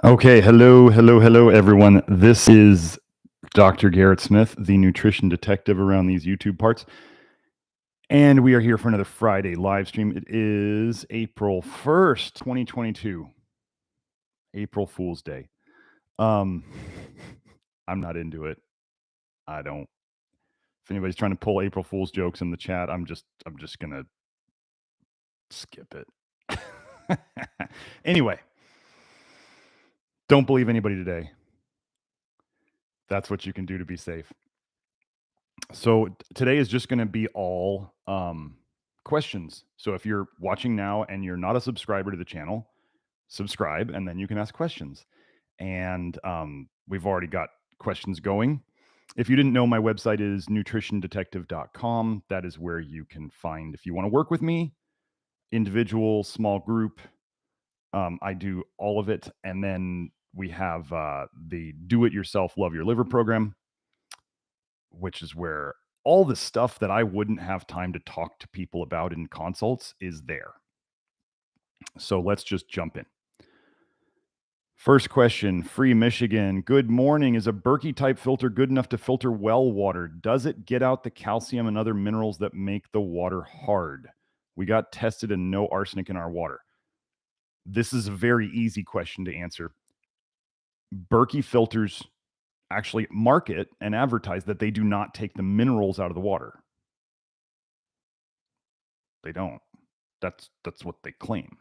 Okay, hello, everyone. This is Dr. Garrett Smith, the nutrition detective around these YouTube parts. And we are here for another Friday live stream. It is April 1st, 2022. April Fool's Day. Um, I'm not into it. I don't. If anybody's trying to pull April Fool's jokes in the chat, I'm just gonna skip it. Anyway, don't believe anybody today. That's what you can do to be safe. So today is just going to be all questions. So if you're watching now and you're not a subscriber to the channel, subscribe and then you can ask questions. And we've already got questions going. If you didn't know, my website is nutritiondetective.com. That is where you can find, if you want to work with me, individual, small group. I do all of it. And then we have the Do It Yourself Love Your Liver program, which is where all the stuff that I wouldn't have time to talk to people about in consults is there. So let's just jump in. First question, Free Michigan. Good morning. Is a Berkey type filter good enough to filter well water? Does it get out the calcium and other minerals that make the water hard? We got tested and no arsenic in our water. This is a very easy question to answer. Berkey filters actually market and advertise that they do not take the minerals out of the water. They don't. That's what they claim.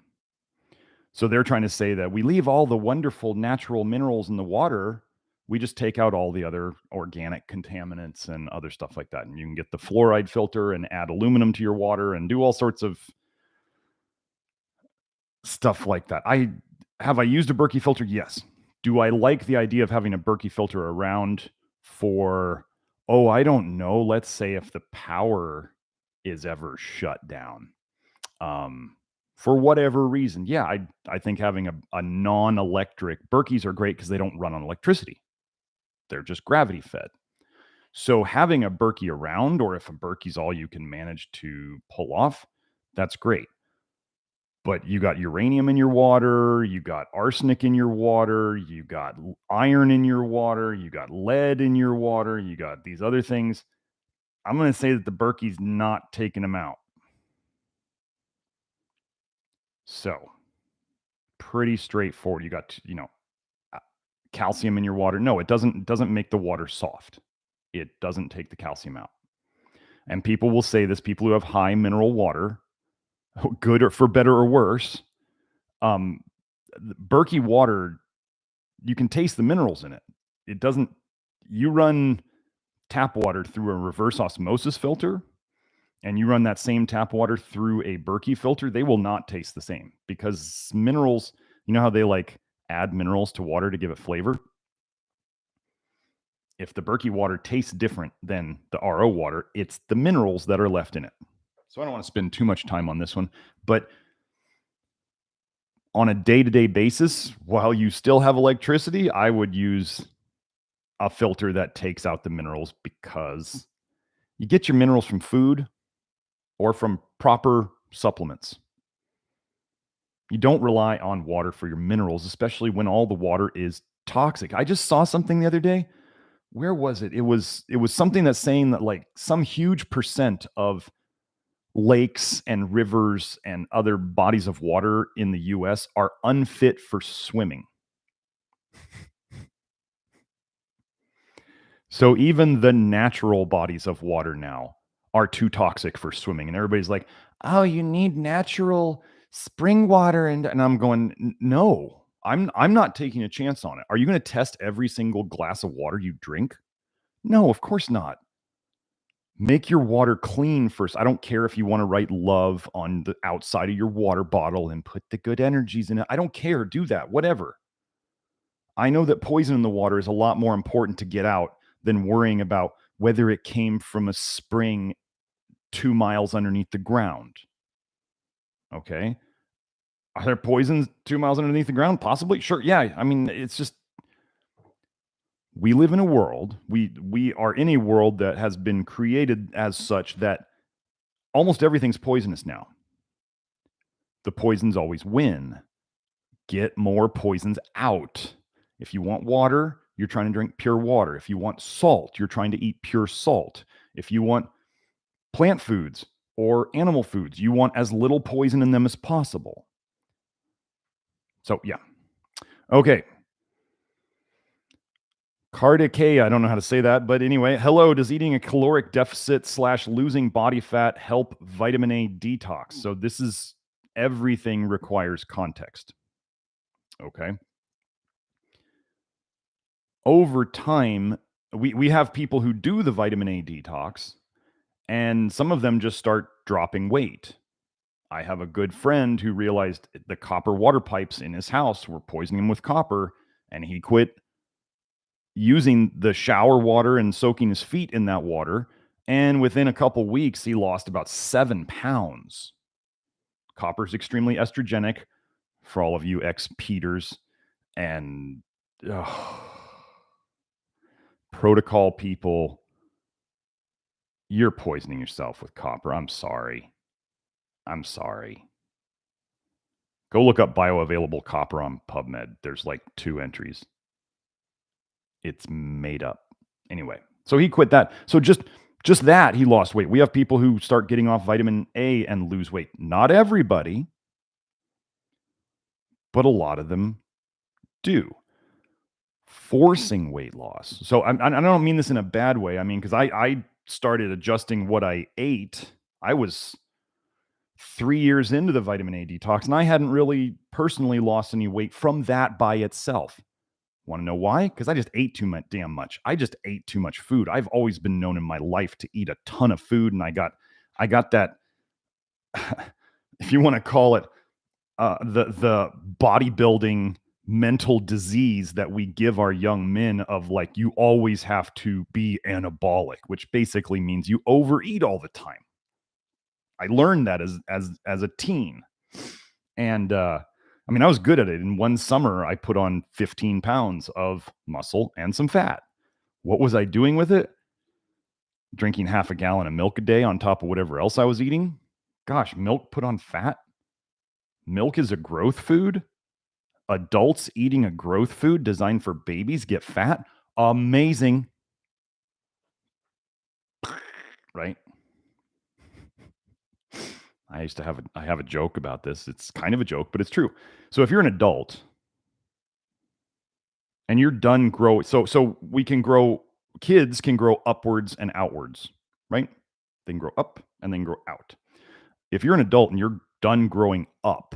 So they're trying to say that we leave all the wonderful natural minerals in the water. We just take out all the other organic contaminants and other stuff like that. And you can get the fluoride filter and add aluminum to your water and do all sorts of stuff like that. Have I used a Berkey filter? Yes. Do I like the idea of having a Berkey filter around for, I don't know, let's say if the power is ever shut down? For whatever reason, yeah, I think having a non-electric Berkeys are great because they don't run on electricity. They're just gravity fed. So having a Berkey around, or if a Berkey's all you can manage to pull off, that's great. But you got uranium in your water, you got arsenic in your water, you got iron in your water, you got lead in your water, you got these other things. I'm going to say that the Berkey's not taking them out. So pretty straightforward. You got, calcium in your water. No, it doesn't make the water soft. It doesn't take the calcium out. And people will say this, people who have high mineral water, good or for better or worse, Berkey water, you can taste the minerals in it. It doesn't, you run tap water through a reverse osmosis filter and you run that same tap water through a Berkey filter, they will not taste the same because minerals, you know how they like add minerals to water to give it flavor? If the Berkey water tastes different than the RO water, it's the minerals that are left in it. So I don't want to spend too much time on this one, but on a day-to-day basis, while you still have electricity, I would use a filter that takes out the minerals because you get your minerals from food or from proper supplements. You don't rely on water for your minerals, especially when all the water is toxic. I just saw something the other day. Where was it? It was something that's saying that like some huge percent of lakes and rivers and other bodies of water in the US are unfit for swimming. So even the natural bodies of water now are too toxic for swimming. And everybody's like, oh, you need natural spring water. And I'm going, no, I'm not taking a chance on it. Are you going to test every single glass of water you drink? No, of course not. Make your water clean first. I don't care if you want to write love on the outside of your water bottle and put the good energies in it. I don't care. Do that, whatever. I know that poison in the water is a lot more important to get out than worrying about whether it came from a spring 2 miles underneath the ground. Okay. Are there poisons 2 miles underneath the ground? Possibly. Sure. Yeah. I mean, it's just, we live in a world, we are in a world that has been created as such that almost everything's poisonous now. The poisons always win. get more poisons out. If you want water, you're trying to drink pure water. If you want salt, you're trying to eat pure salt. If you want plant foods or animal foods, you want as little poison in them as possible. So, yeah. Okay. Cardicea, I don't know how to say that, but anyway, hello, does eating a caloric deficit / losing body fat help vitamin A detox? So this is everything requires context. Okay. Over time, we have people who do the vitamin A detox, and some of them just start dropping weight. I have a good friend who realized the copper water pipes in his house were poisoning him with copper, and he quit using the shower water and soaking his feet in that water. And within a couple weeks, he lost about 7 pounds. Copper is extremely estrogenic for all of you ex-Peters and protocol people. You're poisoning yourself with copper. I'm sorry. Go look up bioavailable copper on PubMed. There's like 2 entries. It's made up. Anyway, so he quit that. So just that, he lost weight. We have people who start getting off vitamin A and lose weight. Not everybody, but a lot of them do. Forcing weight loss. So I don't mean this in a bad way. I mean, because I started adjusting what I ate. I was 3 years into the vitamin A detox, and I hadn't really personally lost any weight from that by itself. Want to know why? Because I just ate too much, damn much. I just ate too much food. I've always been known in my life to eat a ton of food, and I got that, if you want to call it, the bodybuilding mental disease that we give our young men of like, you always have to be anabolic, which basically means you overeat all the time. I learned that as a teen, and I mean, I was good at it. In one summer, I put on 15 pounds of muscle and some fat. What was I doing with it? Drinking half a gallon of milk a day on top of whatever else I was eating. Gosh, milk put on fat? Milk is a growth food? Adults eating a growth food designed for babies get fat? Amazing. Right? I have a joke about this. It's kind of a joke, but it's true. So if you're an adult and you're done growing, so we can grow, kids can grow upwards and outwards, right? They can grow up and then grow out. If you're an adult and you're done growing up,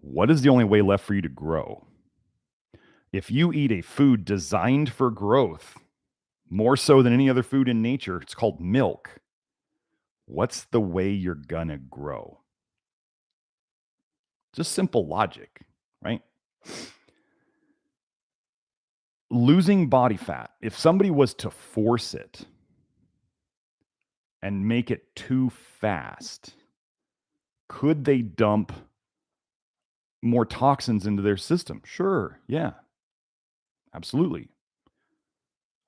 what is the only way left for you to grow? If you eat a food designed for growth, more so than any other food in nature, it's called milk. What's the way you're gonna grow? Just simple logic, right? Losing body fat, if somebody was to force it and make it too fast, could they dump more toxins into their system? Sure, yeah, absolutely.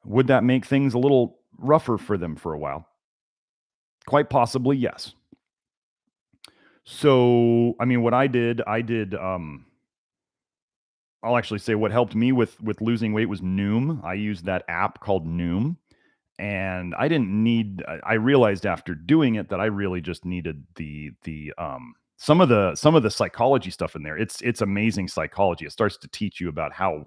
Would that make things a little rougher for them for a while? Quite possibly, yes. So, I mean, what I did, I'll actually say what helped me with losing weight was Noom. I used that app called Noom, and I didn't need. I realized after doing it that I really just needed the some of the psychology stuff in there. It's amazing psychology. It starts to teach you about how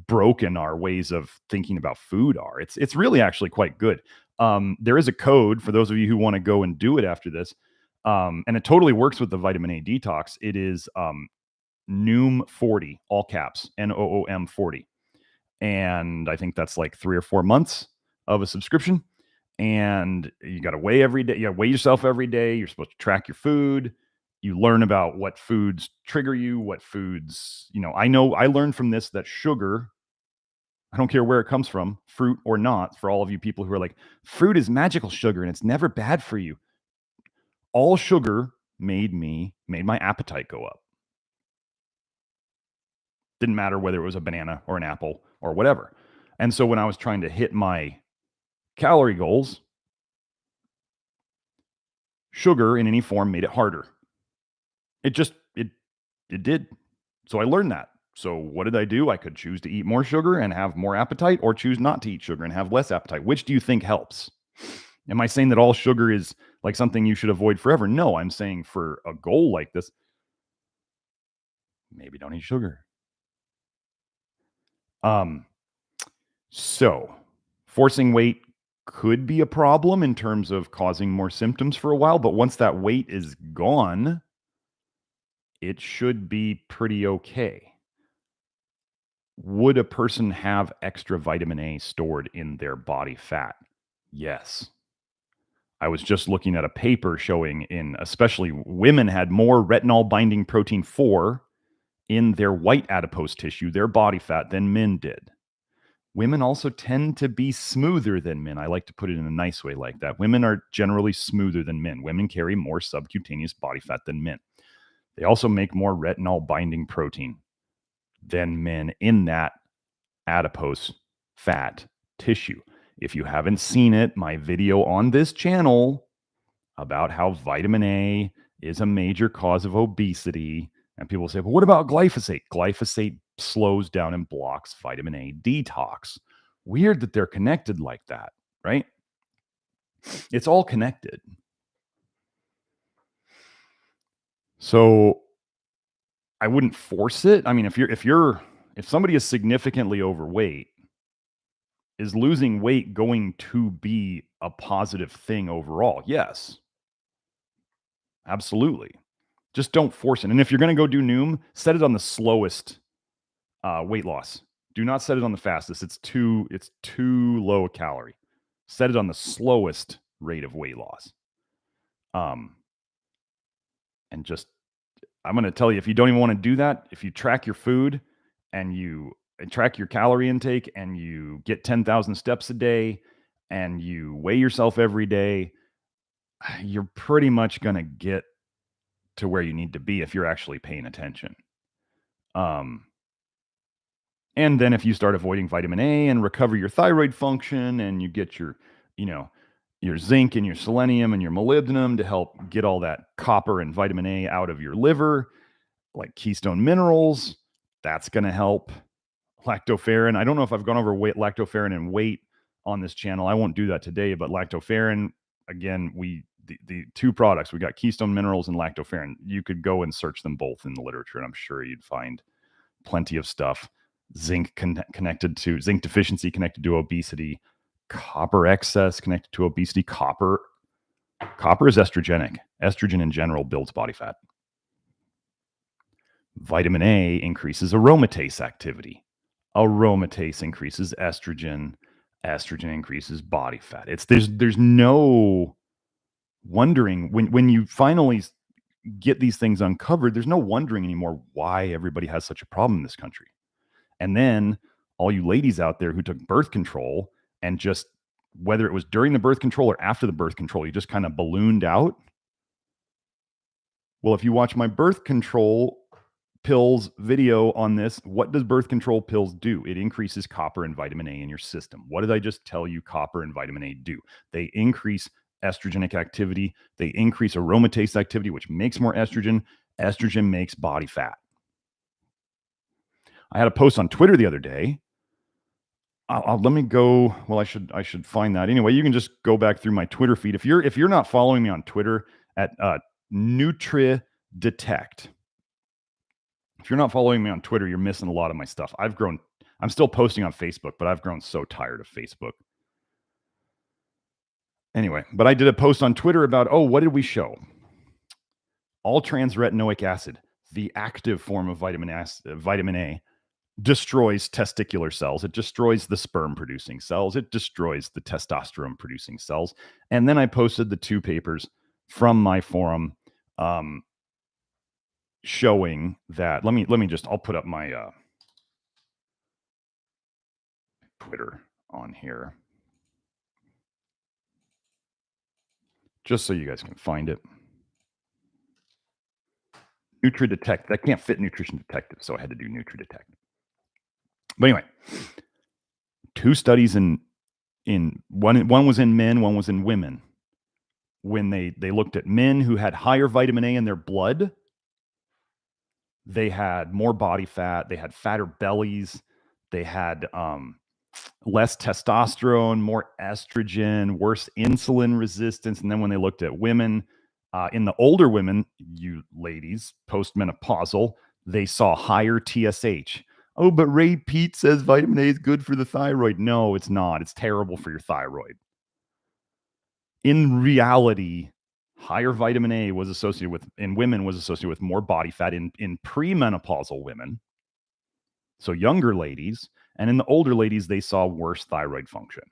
broken our ways of thinking about food are. It's really actually quite good. There is a code for those of you who want to go and do it after this, and it totally works with the vitamin A detox. It is Noom 40, all caps, NOOM 40. And I think that's like 3 or 4 months of a subscription. And you got to weigh every day. You weigh yourself every day. You're supposed to track your food. You learn about what foods trigger you, what foods, I learned from this that sugar, I don't care where it comes from, fruit or not, for all of you people who are like, fruit is magical sugar and it's never bad for you. All sugar made my appetite go up. Didn't matter whether it was a banana or an apple or whatever. And so when I was trying to hit my calorie goals, sugar in any form made it harder. It It did. So I learned that. So what did I do? I could choose to eat more sugar and have more appetite, or choose not to eat sugar and have less appetite. Which do you think helps? Am I saying that all sugar is like something you should avoid forever? No, I'm saying for a goal like this, maybe don't eat sugar. So forcing weight could be a problem in terms of causing more symptoms for a while, but once that weight is gone, it should be pretty okay. Would a person have extra vitamin A stored in their body fat? Yes. I was just looking at a paper showing in especially women had more retinol binding protein 4 in their white adipose tissue, their body fat, than men did. Women also tend to be smoother than men. I like to put it in a nice way like that. Women are generally smoother than men. Women carry more subcutaneous body fat than men. They also make more retinol binding protein than men in that adipose fat tissue. If you haven't seen it, my video on this channel about how vitamin A is a major cause of obesity. And people say, well, what about glyphosate? Glyphosate slows down and blocks vitamin A detox. Weird that they're connected like that, right? It's all connected. So I wouldn't force it. I mean, if somebody is significantly overweight, is losing weight going to be a positive thing overall? Yes. Absolutely. Just don't force it. And if you're going to go do Noom, set it on the slowest weight loss. Do not set it on the fastest. It's too low calorie. Set it on the slowest rate of weight loss. And just, I'm going to tell you, if you don't even want to do that, if you track your food and you track your calorie intake and you get 10,000 steps a day and you weigh yourself every day, you're pretty much going to get to where you need to be if you're actually paying attention. And then if you start avoiding vitamin A and recover your thyroid function and you get your, your zinc and your selenium and your molybdenum to help get all that copper and vitamin A out of your liver, like keystone minerals, that's going to help. Lactoferrin. I don't know if I've gone over lactoferrin and weight on this channel. I won't do that today, but lactoferrin, again, the two products, we got keystone minerals and lactoferrin. You could go and search them both in the literature, and I'm sure you'd find plenty of stuff. Zinc connected to zinc deficiency, connected to obesity, copper excess connected to obesity. Copper is estrogenic. Estrogen in general builds body fat. Vitamin A increases aromatase activity. Aromatase increases estrogen. Estrogen increases body fat. There's no wondering when you finally get these things uncovered, there's no wondering anymore why everybody has such a problem in this country. And then all you ladies out there who took birth control and just, whether it was during the birth control or after the birth control, you just kind of ballooned out. Well, if you watch my birth control pills video on this, what does birth control pills do? It increases copper and vitamin A in your system. What did I just tell you copper and vitamin A do? They increase estrogenic activity. They increase aromatase activity, which makes more estrogen. Estrogen makes body fat. I had a post on Twitter the other day. Let me go. Well, I should find that. Anyway, you can just go back through my Twitter feed. If you're not following me on Twitter at NutriDetect. If you're not following me on Twitter, you're missing a lot of my stuff. I'm still posting on Facebook, but I've grown so tired of Facebook. Anyway, but I did a post on Twitter about, what did we show? All trans retinoic acid, the active form of vitamin A, destroys testicular cells. It destroys the sperm producing cells. It destroys the testosterone producing cells. And then I posted the two papers from my forum showing that. Let me just, I'll put up my Twitter on here just so you guys can find it. NutriDetect. That can't fit Nutrition Detective, so I had to do NutriDetect. But anyway, two studies in one was in men, one was in women. When they looked at men who had higher vitamin A in their blood They had more body fat. They had fatter bellies. They had less testosterone, more estrogen, worse insulin resistance. And then when they looked at women, in the older women, you ladies, postmenopausal, they saw higher TSH. Oh, but Ray Pete says vitamin A is good for the thyroid. No, it's not. It's terrible for your thyroid. In reality, higher vitamin A was associated with, in women, was associated with more body fat in premenopausal women. So younger ladies, and in the older ladies, they saw worse thyroid function.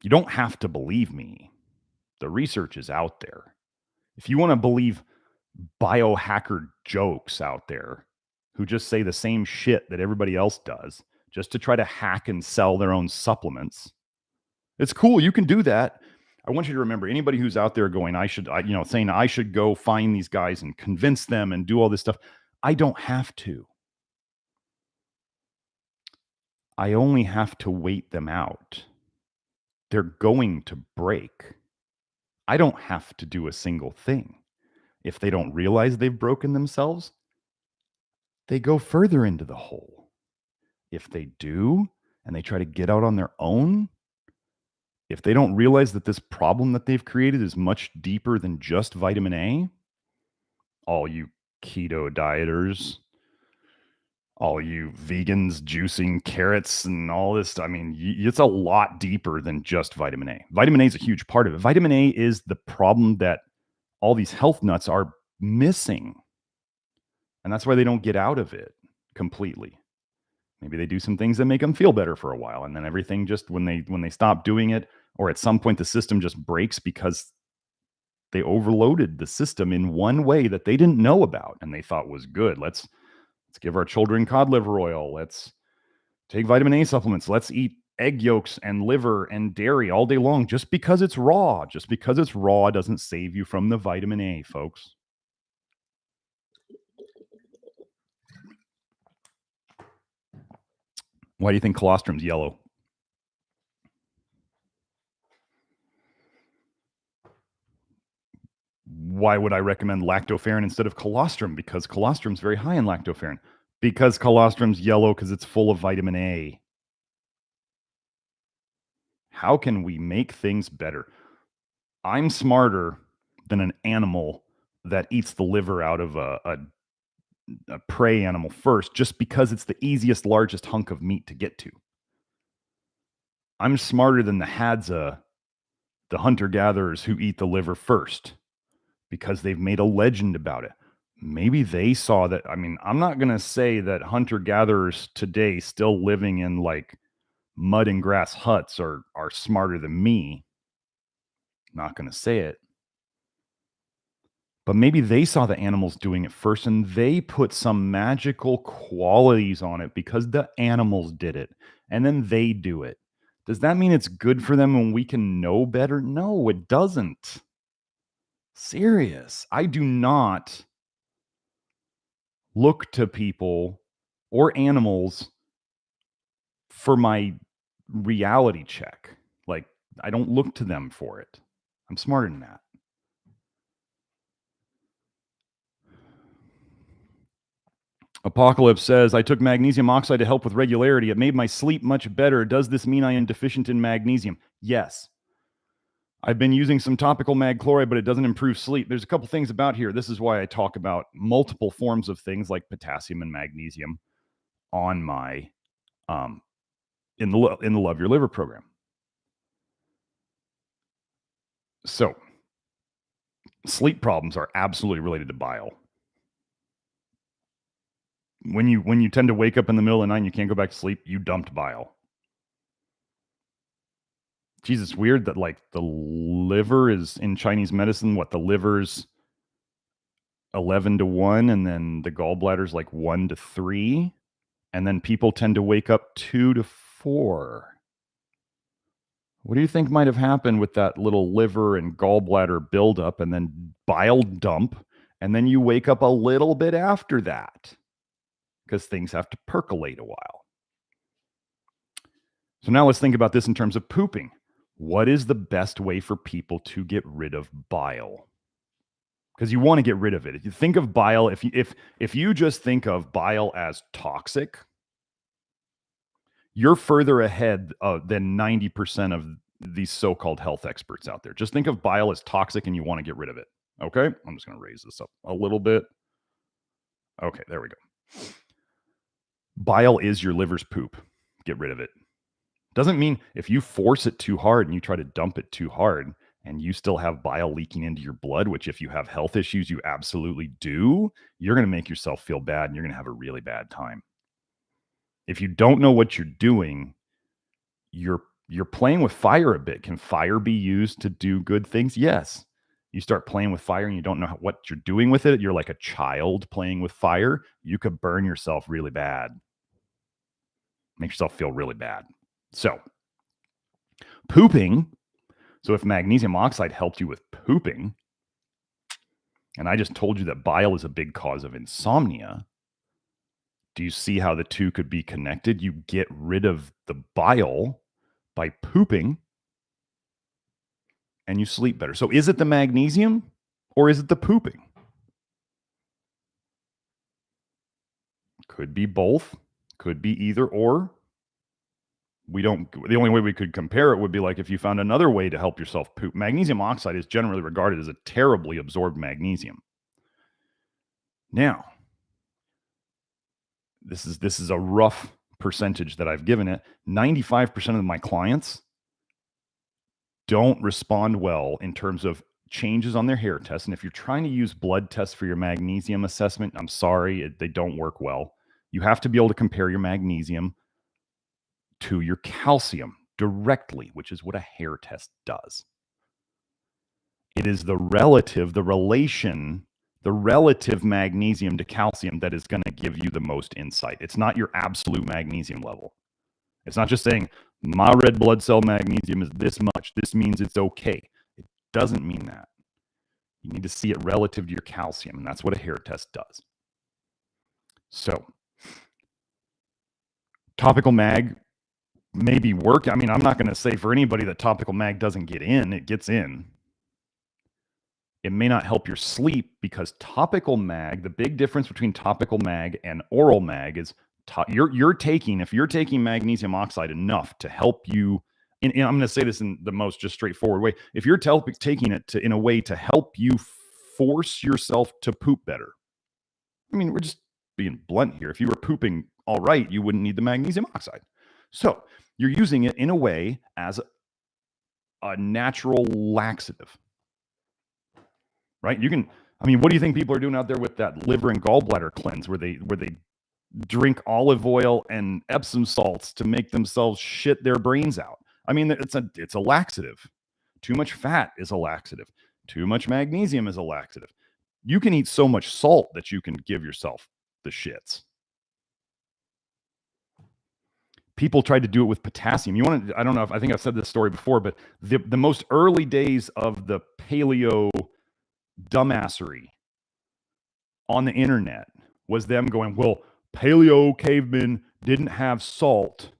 You don't have to believe me. The research is out there. If you want to believe biohacker jokes out there who just say the same shit that everybody else does just to try to hack and sell their own supplements, it's cool. You can do that. I want you to remember, anybody who's out there going, saying I should go find these guys and convince them and do all this stuff. I don't have to. I only have to wait them out. They're going to break. I don't have to do a single thing. If they don't realize they've broken themselves, they go further into the hole. If they do, and they try to get out on their own, if they don't realize that this problem that they've created is much deeper than just vitamin A, all you keto dieters, all you vegans juicing carrots and all this, I mean, it's a lot deeper than just vitamin A. Vitamin A is a huge part of it. Vitamin A is the problem that all these health nuts are missing. And that's why they don't get out of it completely. Maybe they do some things that make them feel better for a while. And then everything just, when they stop doing it, or at some point the system just breaks because they overloaded the system in one way that they didn't know about and they thought was good. Let's give our children cod liver oil. Let's take vitamin A supplements. Let's eat egg yolks and liver and dairy all day long just because it's raw. Just because it's raw doesn't save you from the vitamin A, folks. Why do you think colostrum's yellow? Why would I recommend lactoferrin instead of colostrum? Because colostrum's very high in lactoferrin. Because colostrum's yellow because it's full of vitamin A. How can we make things better? I'm smarter than an animal that eats the liver out of a prey animal first, just because it's the easiest, largest hunk of meat to get to. I'm smarter than the Hadza, the hunter-gatherers who eat the liver first, because they've made a legend about it. Maybe they saw that. I mean, I'm not going to say that hunter-gatherers today still living in like mud and grass huts are smarter than me. Not going to say it. But maybe they saw the animals doing it first and they put some magical qualities on it because the animals did it. And then they do it. Does that mean it's good for them when we can know better? No, it doesn't. Serious. I do not look to people or animals for my reality check. Like, I don't look to them for it. I'm smarter than that. Apocalypse says, I took magnesium oxide to help with regularity. It made my sleep much better. Does this mean I am deficient in magnesium? Yes. I've been using some topical mag chloride, but it doesn't improve sleep. There's a couple things about here. This is why I talk about multiple forms of things like potassium and magnesium on my in the Love Your Liver program. So, sleep problems are absolutely related to bile. When you tend to wake up in the middle of the night and you can't go back to sleep, you dumped bile. Geez, it's weird that like the liver is in Chinese medicine, the liver's 11-1, and then the gallbladder's like 1-3, and then people tend to wake up 2-4. What do you think might have happened with that little liver and gallbladder buildup and then bile dump, and then you wake up a little bit after that? Because things have to percolate a while. So now let's think about this in terms of pooping. What is the best way for people to get rid of bile? because you want to get rid of it. If you think of bile, if you just think of bile as toxic, you're further ahead than 90% of these so-called health experts out there. Just think of bile as toxic and you want to get rid of it. Okay? I'm just going to raise this up a little bit. Okay, there we go. Bile is your liver's poop. Get rid of it. Doesn't mean if you force it too hard and you try to dump it too hard and you still have bile leaking into your blood, which if you have health issues, you absolutely do, you're going to make yourself feel bad and you're going to have a really bad time. If you don't know what you're doing, you're playing with fire a bit. Can fire be used to do good things? Yes. You start playing with fire and you don't know what you're doing with it. You're like a child playing with fire. You could burn yourself really bad. Make yourself feel really bad. So, pooping. So if magnesium oxide helped you with pooping, and I just told you that bile is a big cause of insomnia, do you see how the two could be connected? You get rid of the bile by pooping and you sleep better. So is it the magnesium or is it the pooping? Could be both. Could be either or. The only way we could compare it would be like if you found another way to help yourself poop. Magnesium oxide is generally regarded as a terribly absorbed magnesium. Now, this is a rough percentage that I've given it. 95% of my clients don't respond well in terms of changes on their hair tests. And if you're trying to use blood tests for your magnesium assessment, I'm sorry, they don't work well. You have to be able to compare your magnesium to your calcium directly, which is what a hair test does. It is the relative magnesium to calcium that is going to give you the most insight. It's not your absolute magnesium level. It's not just saying my red blood cell magnesium is this much. This means it's okay. It doesn't mean that. You need to see it relative to your calcium, and that's what a hair test does. So, topical mag maybe work. I mean, I'm not going to say for anybody that topical mag doesn't get in. It gets in. It may not help your sleep because topical mag, the big difference between topical mag and oral mag is if you're taking magnesium oxide enough to help you, and I'm going to say this in the most just straightforward way. If you're taking it in a way to help you force yourself to poop better, I mean, we're just being blunt here. If you were pooping all right, you wouldn't need the magnesium oxide. So you're using it in a way as a natural laxative, right? What do you think people are doing out there with that liver and gallbladder cleanse where they drink olive oil and Epsom salts to make themselves shit their brains out? I mean, it's a laxative. Too much fat is a laxative. Too much magnesium is a laxative. You can eat so much salt that you can give yourself the shits. People tried to do it with potassium. I don't know if I think I've said this story before, but the most early days of the paleo dumbassery on the internet was them going, well, paleo cavemen didn't have salt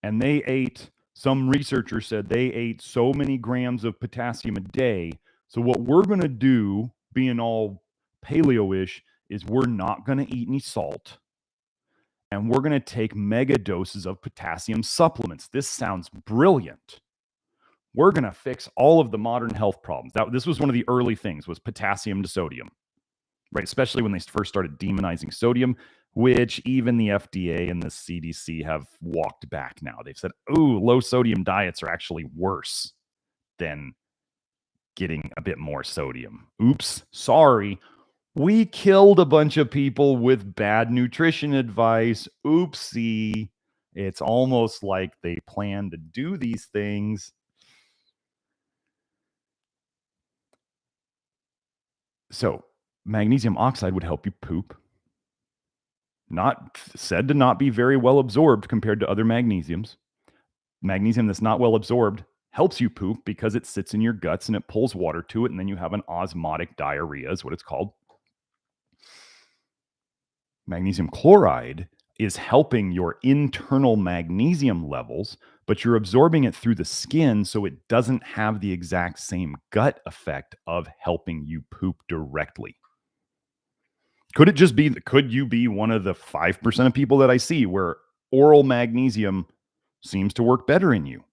and they ate, some researcher said they ate so many grams of potassium a day. So what we're going to do, being all paleo-ish, is we're not going to eat any salt. And we're going to take mega doses of potassium supplements. This sounds brilliant. We're going to fix all of the modern health problems. This was one of the early things, was potassium to sodium, right? Especially when they first started demonizing sodium, which even the FDA and the CDC have walked back now. They've said, oh, low sodium diets are actually worse than getting a bit more sodium. Oops, sorry. We killed a bunch of people with bad nutrition advice. Oopsie. It's almost like they plan to do these things. So, magnesium oxide would help you poop. Not said to not be very well absorbed compared to other magnesiums. Magnesium that's not well absorbed helps you poop because it sits in your guts and it pulls water to it, and then you have an osmotic diarrhea, is what it's called. Magnesium chloride is helping your internal magnesium levels, but you're absorbing it through the skin, so it doesn't have the exact same gut effect of helping you poop directly. Could you be one of the 5% of people that I see where oral magnesium seems to work better in you,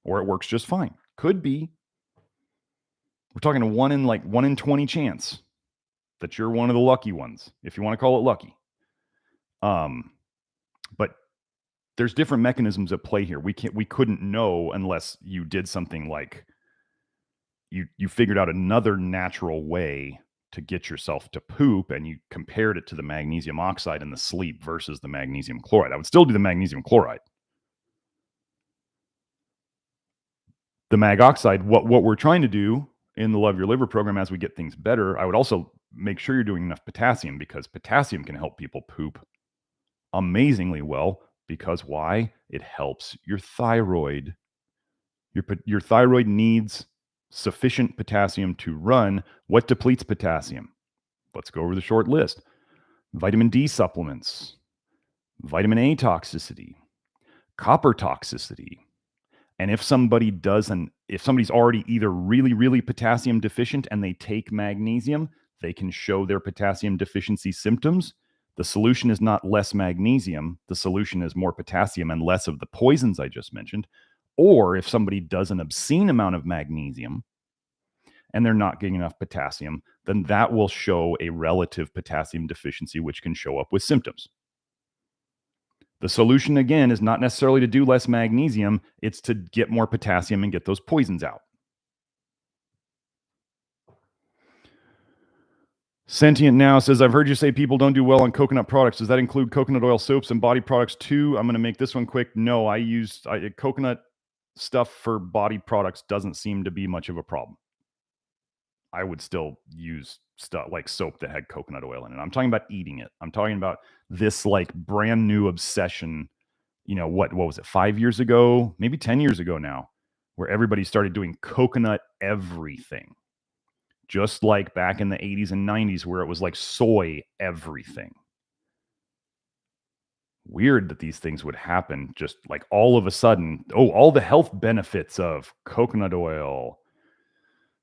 or it works just fine? Could be. We're talking a 1 in 20 chance that you're one of the lucky ones, if you want to call it lucky. But there's different mechanisms at play here. We couldn't know unless you did something like you figured out another natural way to get yourself to poop, and you compared it to the magnesium oxide in the sleep versus the magnesium chloride. I would still do the magnesium chloride. The mag oxide, what we're trying to do in the Love Your Liver program as we get things better, I would also make sure you're doing enough potassium, because potassium can help people poop amazingly well. Because why? It helps your thyroid. Your thyroid needs sufficient potassium to run. What depletes potassium? Let's go over the short list. Vitamin D supplements, vitamin A toxicity, copper toxicity. And if somebody's already either really, really potassium deficient and they take magnesium, they can show their potassium deficiency symptoms. The solution is not less magnesium. The solution is more potassium and less of the poisons I just mentioned. Or if somebody does an obscene amount of magnesium and they're not getting enough potassium, then that will show a relative potassium deficiency, which can show up with symptoms. The solution, again, is not necessarily to do less magnesium. It's to get more potassium and get those poisons out. Sentient Now says, I've heard you say people don't do well on coconut products. Does that include coconut oil soaps and body products too? I'm going to make this one quick. No, coconut stuff for body products doesn't seem to be much of a problem. I would still use stuff like soap that had coconut oil in it. I'm talking about eating it. I'm talking about this like brand new obsession. What was it, 5 years ago, maybe 10 years ago now, where everybody started doing coconut everything. Just like back in the 80s and 90s, where it was like soy everything. Weird that these things would happen just like all of a sudden. Oh, all the health benefits of coconut oil.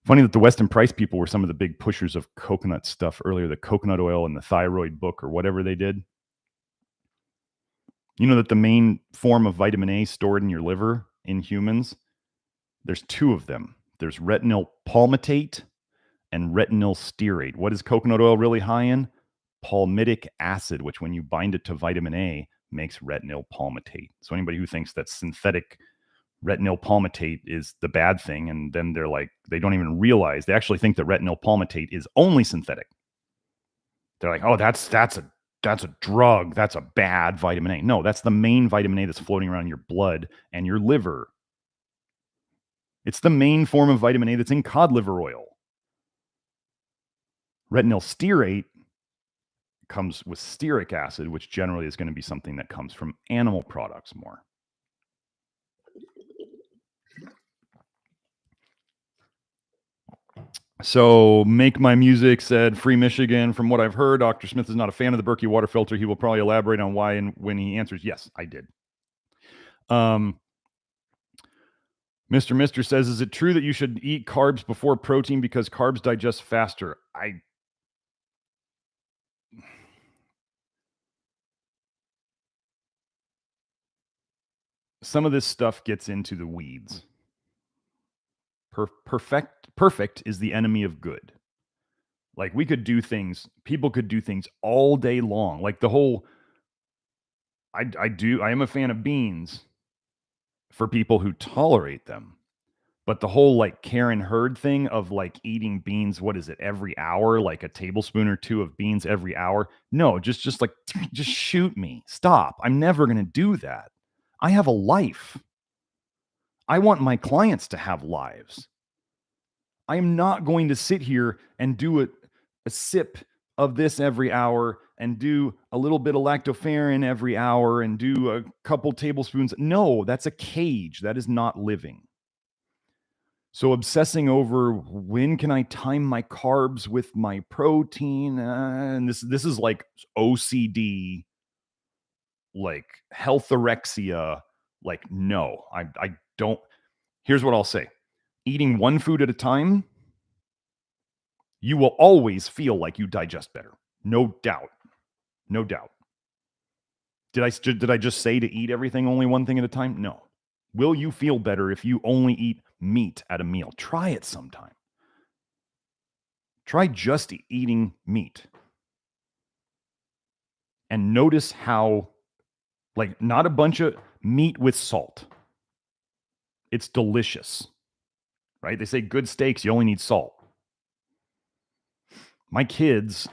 Funny that the Weston Price people were some of the big pushers of coconut stuff earlier, the coconut oil and the thyroid book or whatever they did. You know that the main form of vitamin A stored in your liver in humans, there's two of them. There's retinyl palmitate and retinyl stearate. What is coconut oil really high in? Palmitic acid, which when you bind it to vitamin A makes retinyl palmitate. So anybody who thinks that synthetic retinyl palmitate is the bad thing, and then they're like, they don't even realize, they actually think that retinyl palmitate is only synthetic. They're like, oh, that's a drug. That's a bad vitamin A. No, that's the main vitamin A that's floating around in your blood and your liver. It's the main form of vitamin A that's in cod liver oil. Retinyl stearate comes with stearic acid, which generally is going to be something that comes from animal products more. So Make My Music said, Free Michigan. From what I've heard, Dr. Smith is not a fan of the Berkey water filter. He will probably elaborate on why and when he answers. Yes, I did. Mr. says, is it true that you should eat carbs before protein because carbs digest faster? Some of this stuff gets into the weeds. Perfect is the enemy of good. Like people could do things all day long. Like the whole, I am a fan of beans for people who tolerate them. But the whole like Karen Hurd thing of like eating beans, what is it, every hour, like a tablespoon or two of beans every hour? No, just shoot me. Stop. I'm never going to do that. I have a life. I want my clients to have lives. I am not going to sit here and do a sip of this every hour and do a little bit of lactoferrin every hour and do a couple tablespoons. No, that's a cage. That is not living. So obsessing over when can I time my carbs with my protein, and this is like OCD, like healthorexia Like, no, I don't. Here's what I'll say. Eating one food at a time, you will always feel like you digest better. No doubt. No doubt. Did I just say to eat everything only one thing at a time? No. Will you feel better if you only eat meat at a meal? Try it sometime. Try just eating meat. And notice how, like, not a bunch of meat with salt. It's delicious, right? They say good steaks, you only need salt. My kids,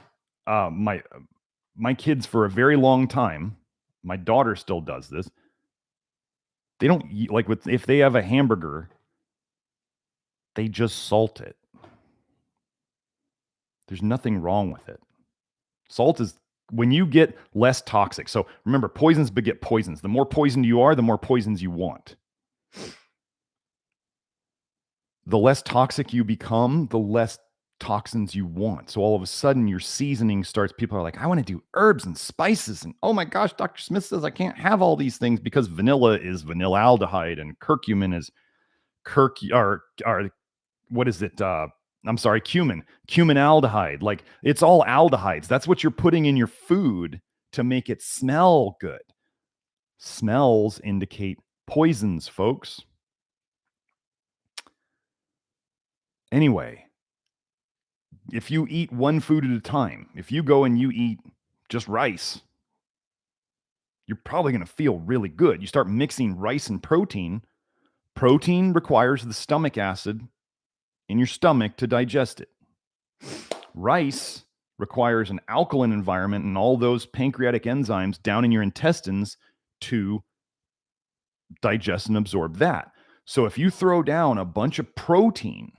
my kids for a very long time, my daughter still does this. They don't like if they have a hamburger, they just salt it. There's nothing wrong with it. Salt is when you get less toxic. So remember, poisons beget poisons. The more poisoned you are, the more poisons you want. The less toxic you become, the less toxins you want. So all of a sudden your seasoning starts, people are like, I want to do herbs and spices. And oh my gosh, Dr. Smith says I can't have all these things because vanilla is vinylaldehyde and curcumin is what is it? Cuminaldehyde. Like it's all aldehydes. That's what you're putting in your food to make it smell good. Smells indicate poisons, folks. Anyway, if you eat one food at a time, if you go and you eat just rice, you're probably going to feel really good. You start mixing rice and protein. Protein requires the stomach acid in your stomach to digest it. Rice requires an alkaline environment and all those pancreatic enzymes down in your intestines to digest and absorb that. So if you throw down a bunch of protein,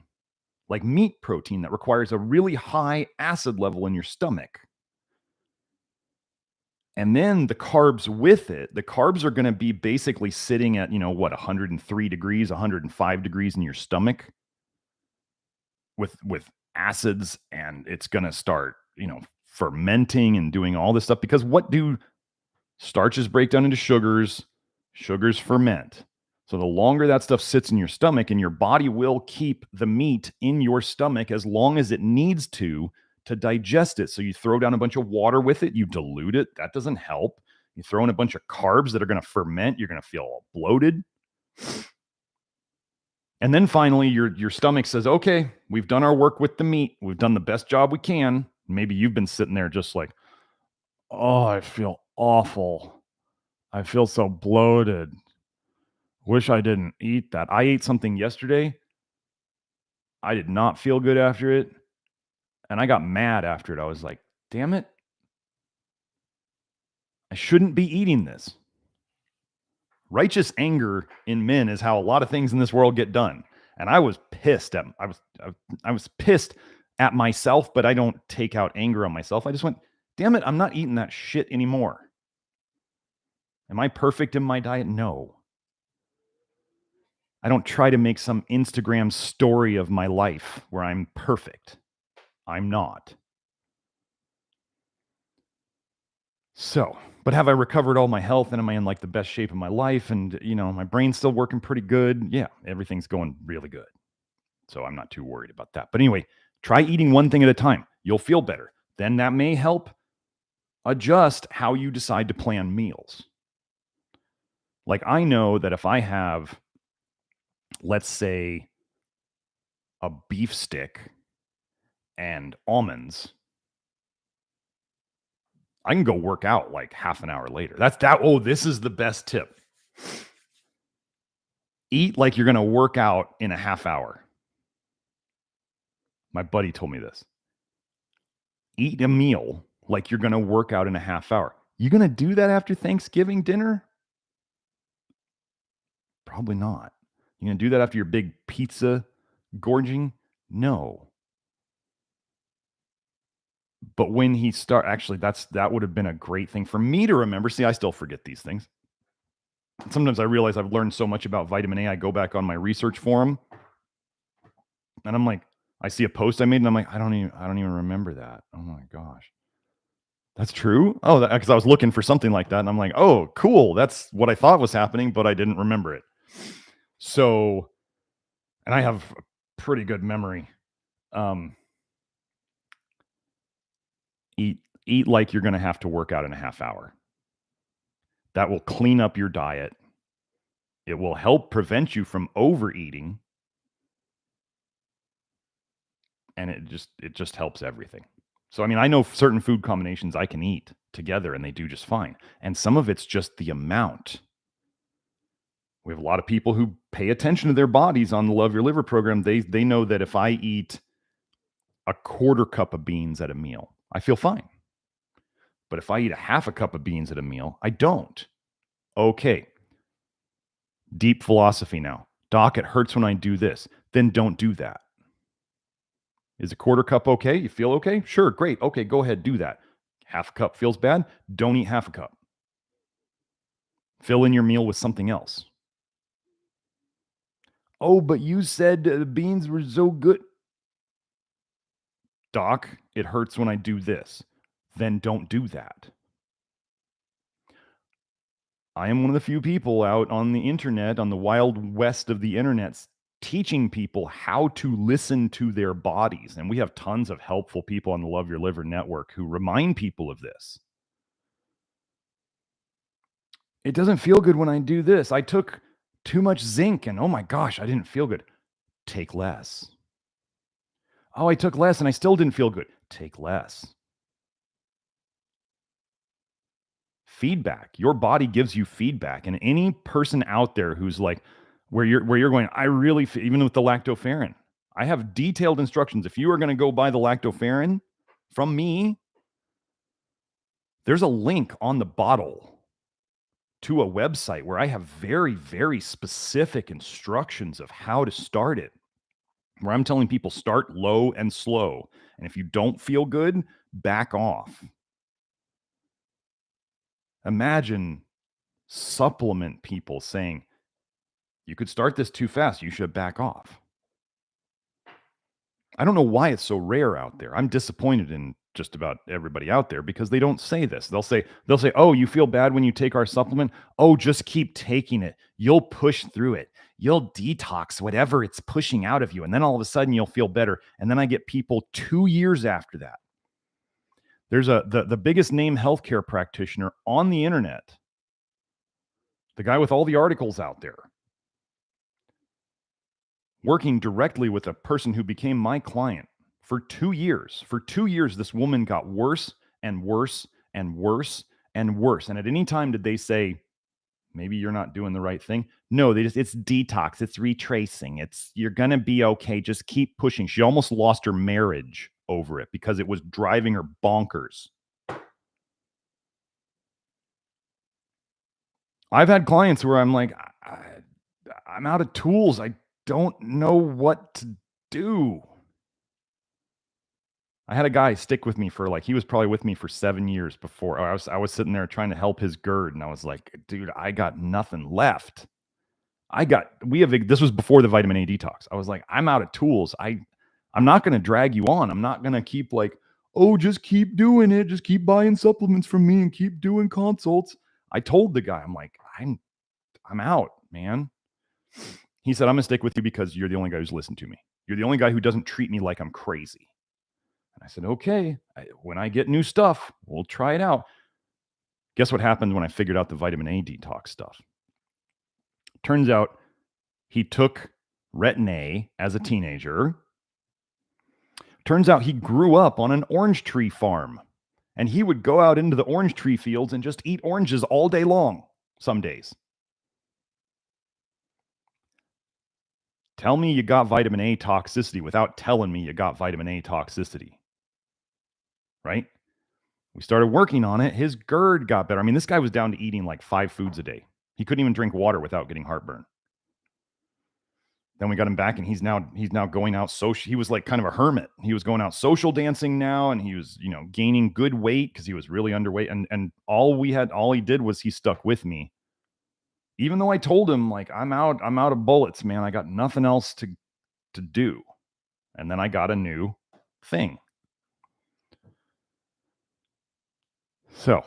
like meat protein that requires a really high acid level in your stomach, and then the carbs with it, the carbs are going to be basically sitting at, 103 degrees, 105 degrees in your stomach with acids, and it's going to start, fermenting and doing all this stuff, because what do starches break down into sugars? Sugars ferment. So the longer that stuff sits in your stomach, and your body will keep the meat in your stomach as long as it needs to digest it. So you throw down a bunch of water with it, you dilute it. That doesn't help. You throw in a bunch of carbs that are going to ferment. You're going to feel all bloated. And then finally, your stomach says, okay, we've done our work with the meat. We've done the best job we can. Maybe you've been sitting there just like, oh, I feel awful. I feel so bloated. Wish I didn't eat that. I ate something yesterday. I did not feel good after it. And I got mad after it. I was like, damn it. I shouldn't be eating this. Righteous anger in men is how a lot of things in this world get done. And I was pissed at I was pissed at myself, but I don't take out anger on myself. I just went, damn it, I'm not eating that shit anymore. Am I perfect in my diet? No. I don't try to make some Instagram story of my life where I'm perfect. I'm not. So, but have I recovered all my health, and am I in like the best shape of my life? And, my brain's still working pretty good. Yeah, everything's going really good. So I'm not too worried about that. But anyway, try eating one thing at a time. You'll feel better. Then that may help adjust how you decide to plan meals. Like I know that if I have, let's say, a beef stick and almonds, I can go work out like half an hour later. Oh, this is the best tip. Eat like you're going to work out in a half hour. My buddy told me this. Eat a meal like you're going to work out in a half hour. You going to do that after Thanksgiving dinner? Probably not. You going to do that after your big pizza gorging? No. But when he actually, that would have been a great thing for me to remember. See, I still forget these things. Sometimes I realize I've learned so much about vitamin A. I go back on my research forum, and I'm like, I see a post I made, and I'm like, I don't even remember that. Oh my gosh. That's true? Oh, because I was looking for something like that, and I'm like, "Oh, cool. That's what I thought was happening, but I didn't remember it." So and I have a pretty good memory. Um, eat like you're gonna have to work out in a half hour. That will clean up your diet. It will help prevent you from overeating, and it just helps everything. So, I mean, I know certain food combinations I can eat together, and they do just fine, and some of it's just the amount. We have a lot of people who pay attention to their bodies on the Love Your Liver program. They know that if I eat a quarter cup of beans at a meal, I feel fine. But if I eat a half a cup of beans at a meal, I don't. Okay, deep philosophy now. Doc, it hurts when I do this. Then don't do that. Is a quarter cup okay? You feel okay? Sure, great. Okay, go ahead, do that. Half a cup feels bad? Don't eat half a cup. Fill in your meal with something else. Oh, but you said beans were so good. Doc, it hurts when I do this. Then don't do that. I am one of the few people out on the internet, on the wild west of the internet, teaching people how to listen to their bodies. And we have tons of helpful people on the Love Your Liver network who remind people of this. It doesn't feel good when I do this. I took too much zinc and oh my gosh, I didn't feel good. Take less. Oh, I took less and I still didn't feel good. Take less. Feedback. Your body gives you feedback. And any person out there who's like, where you're going, I really feel, even with the lactoferrin, I have detailed instructions. If you are going to go buy the lactoferrin from me, there's a link on the bottle to a website where I have very, very specific instructions of how to start it, where I'm telling people start low and slow. And if you don't feel good, back off. Imagine supplement people saying, you could start this too fast. You should back off. I don't know why it's so rare out there. I'm disappointed in just about everybody out there because they don't say this. They'll say, "Oh, you feel bad when you take our supplement? Oh, just keep taking it. You'll push through it. You'll detox whatever it's pushing out of you. And then all of a sudden you'll feel better." And then I get people 2 years after that. There's the biggest name healthcare practitioner on the internet, the guy with all the articles out there, working directly with a person who became my client for 2 years. For 2 years, this woman got worse and worse and worse and worse. And at any time did they say, maybe you're not doing the right thing? No, it's detox, it's retracing, you're going to be okay. Just keep pushing. She almost lost her marriage over it because it was driving her bonkers. I've had clients where I'm like, I'm out of tools. I don't know what to do. I had a guy stick with me for he was probably with me for 7 years before. I was sitting there trying to help his GERD, and I was like, dude, I got nothing left. This was before the vitamin A detox. I was like, I'm out of tools. I'm not going to drag you on. I'm not going to keep oh, just keep doing it. Just keep buying supplements from me and keep doing consults. I told the guy, I'm like, I'm out, man. He said, I'm going to stick with you because you're the only guy who's listened to me. You're the only guy who doesn't treat me like I'm crazy. And I said, okay, when I get new stuff, we'll try it out. Guess what happened when I figured out the vitamin A detox stuff? Turns out he took Retinyl as a teenager. Turns out he grew up on an orange tree farm. And he would go out into the orange tree fields and just eat oranges all day long, some days. Tell me you got vitamin A toxicity without telling me you got vitamin A toxicity. Right? We started working on it. His GERD got better. I mean, this guy was down to eating 5 foods a day. He couldn't even drink water without getting heartburn. Then we got him back, and he's now going out social. He was kind of a hermit. He was going out social dancing now, and he was gaining good weight because he was really underweight. And all he did was he stuck with me, even though I told him I'm out of bullets, man. I got nothing else to do. And then I got a new thing. So,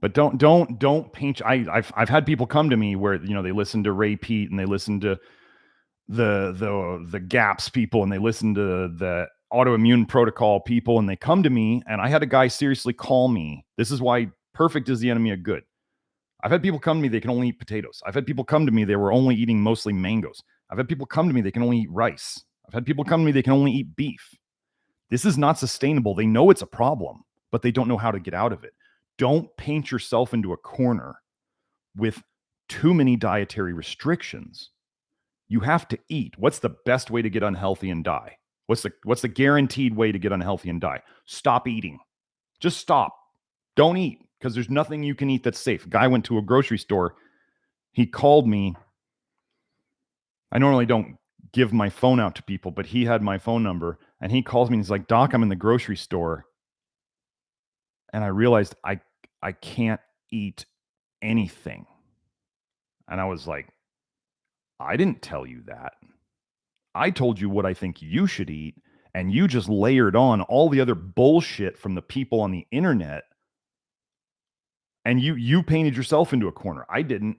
but don't paint. I've had people come to me where they listen to Ray Pete and they listen to the GAPS people and they listen to the autoimmune protocol people and they come to me, and I had a guy seriously call me. This is why perfect is the enemy of good. I've had people come to me, they can only eat potatoes. I've had people come to me, they were only eating mostly mangoes. I've had people come to me, they can only eat rice. I've had people come to me, they can only eat beef. This is not sustainable. They know it's a problem, but they don't know how to get out of it. Don't paint yourself into a corner with too many dietary restrictions. You have to eat. What's the best way to get unhealthy and die? What's the guaranteed way to get unhealthy and die? Stop eating. Just stop. Don't eat, because there's nothing you can eat that's safe. A guy went to a grocery store. He called me. I normally don't give my phone out to people, but he had my phone number, and he calls me and he's like, "Doc, I'm in the grocery store, and I realized I can't eat anything." And I was like, "I didn't tell you that. I told you what I think you should eat, and you just layered on all the other bullshit from the people on the internet, and you painted yourself into a corner. I didn't."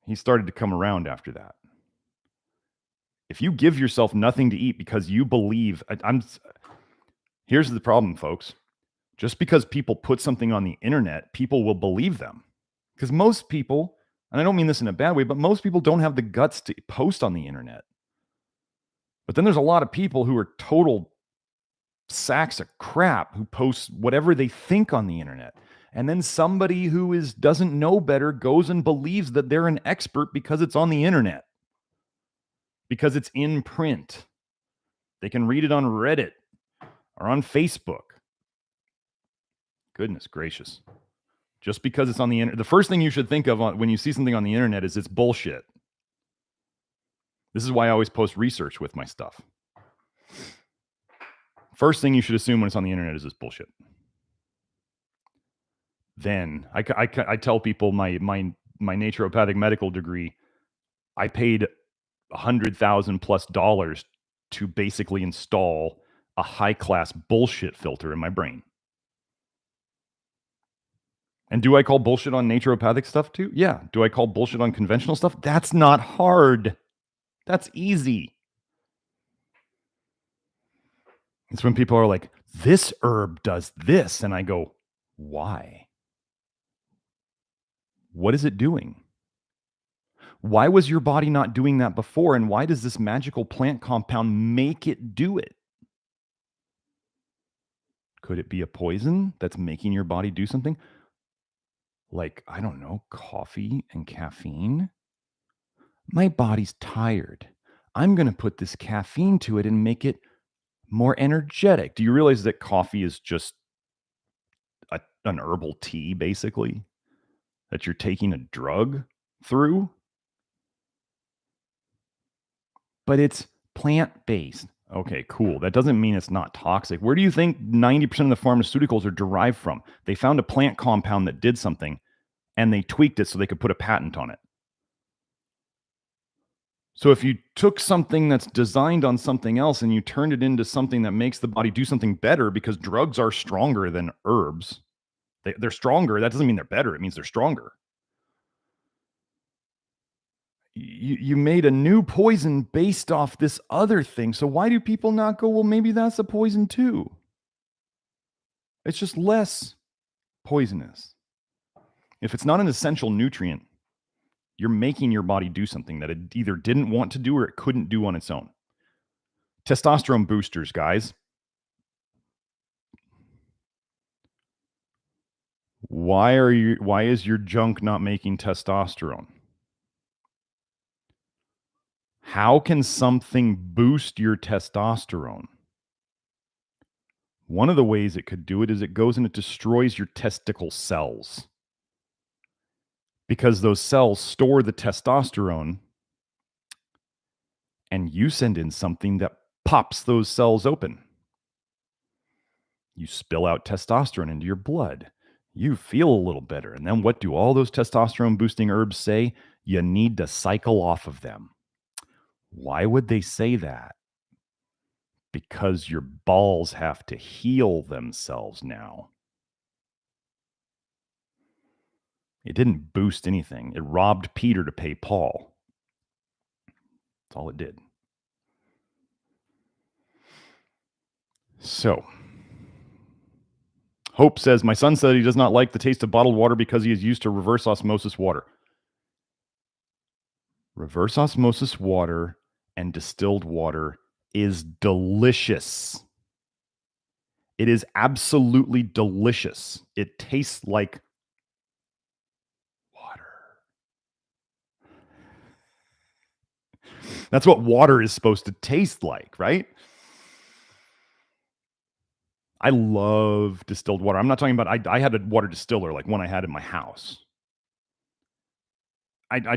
He started to come around after that. If you give yourself nothing to eat because you believe, here's the problem, folks. Just because people put something on the internet, people will believe them. Because most people, and I don't mean this in a bad way, but most people don't have the guts to post on the internet. But then there's a lot of people who are total sacks of crap who post whatever they think on the internet. And then somebody who doesn't know better goes and believes that they're an expert because it's on the internet, because it's in print. They can read it on Reddit or on Facebook. Goodness gracious. Just because it's on the internet. The first thing you should think of when you see something on the internet is it's bullshit. This is why I always post research with my stuff. First thing you should assume when it's on the internet is it's bullshit. Then I tell people my naturopathic medical degree, I paid $100,000+ to basically install a high-class bullshit filter in my brain. And do I call bullshit on naturopathic stuff too? Yeah. Do I call bullshit on conventional stuff? That's not hard. That's easy. It's when people are like, this herb does this. And I go, why? What is it doing? Why was your body not doing that before? And why does this magical plant compound make it do it? Could it be a poison that's making your body do something? Like, I don't know, coffee and caffeine? My body's tired. I'm going to put this caffeine to it and make it more energetic. Do you realize that coffee is just an herbal tea, basically? That you're taking a drug through? But it's plant-based. Okay, cool. That doesn't mean it's not toxic. Where do you think 90% of the pharmaceuticals are derived from? They found a plant compound that did something, and they tweaked it so they could put a patent on it. So if you took something that's designed on something else and you turned it into something that makes the body do something better, because drugs are stronger than herbs. They're stronger. That doesn't mean they're better. It means they're stronger. You made a new poison based off this other thing. So why do people not go, well, maybe that's a poison too? It's just less poisonous. If it's not an essential nutrient, you're making your body do something that it either didn't want to do or it couldn't do on its own. Testosterone boosters, guys. Why is your junk not making testosterone? How can something boost your testosterone? One of the ways it could do it is it goes and it destroys your testicle cells, because those cells store the testosterone, and you send in something that pops those cells open. You spill out testosterone into your blood. You feel a little better. And then what do all those testosterone boosting herbs say? You need to cycle off of them. Why would they say that? because your balls have to heal themselves now. It didn't boost anything. It robbed Peter to pay Paul. That's all it did. So, Hope says, my son said he does not like the taste of bottled water because he is used to reverse osmosis water. Reverse osmosis water and distilled water is delicious. It is absolutely delicious. It tastes like water. That's what water is supposed to taste like, right? I love distilled water. I'm not talking about, I had a water distiller, like one I had in my house. I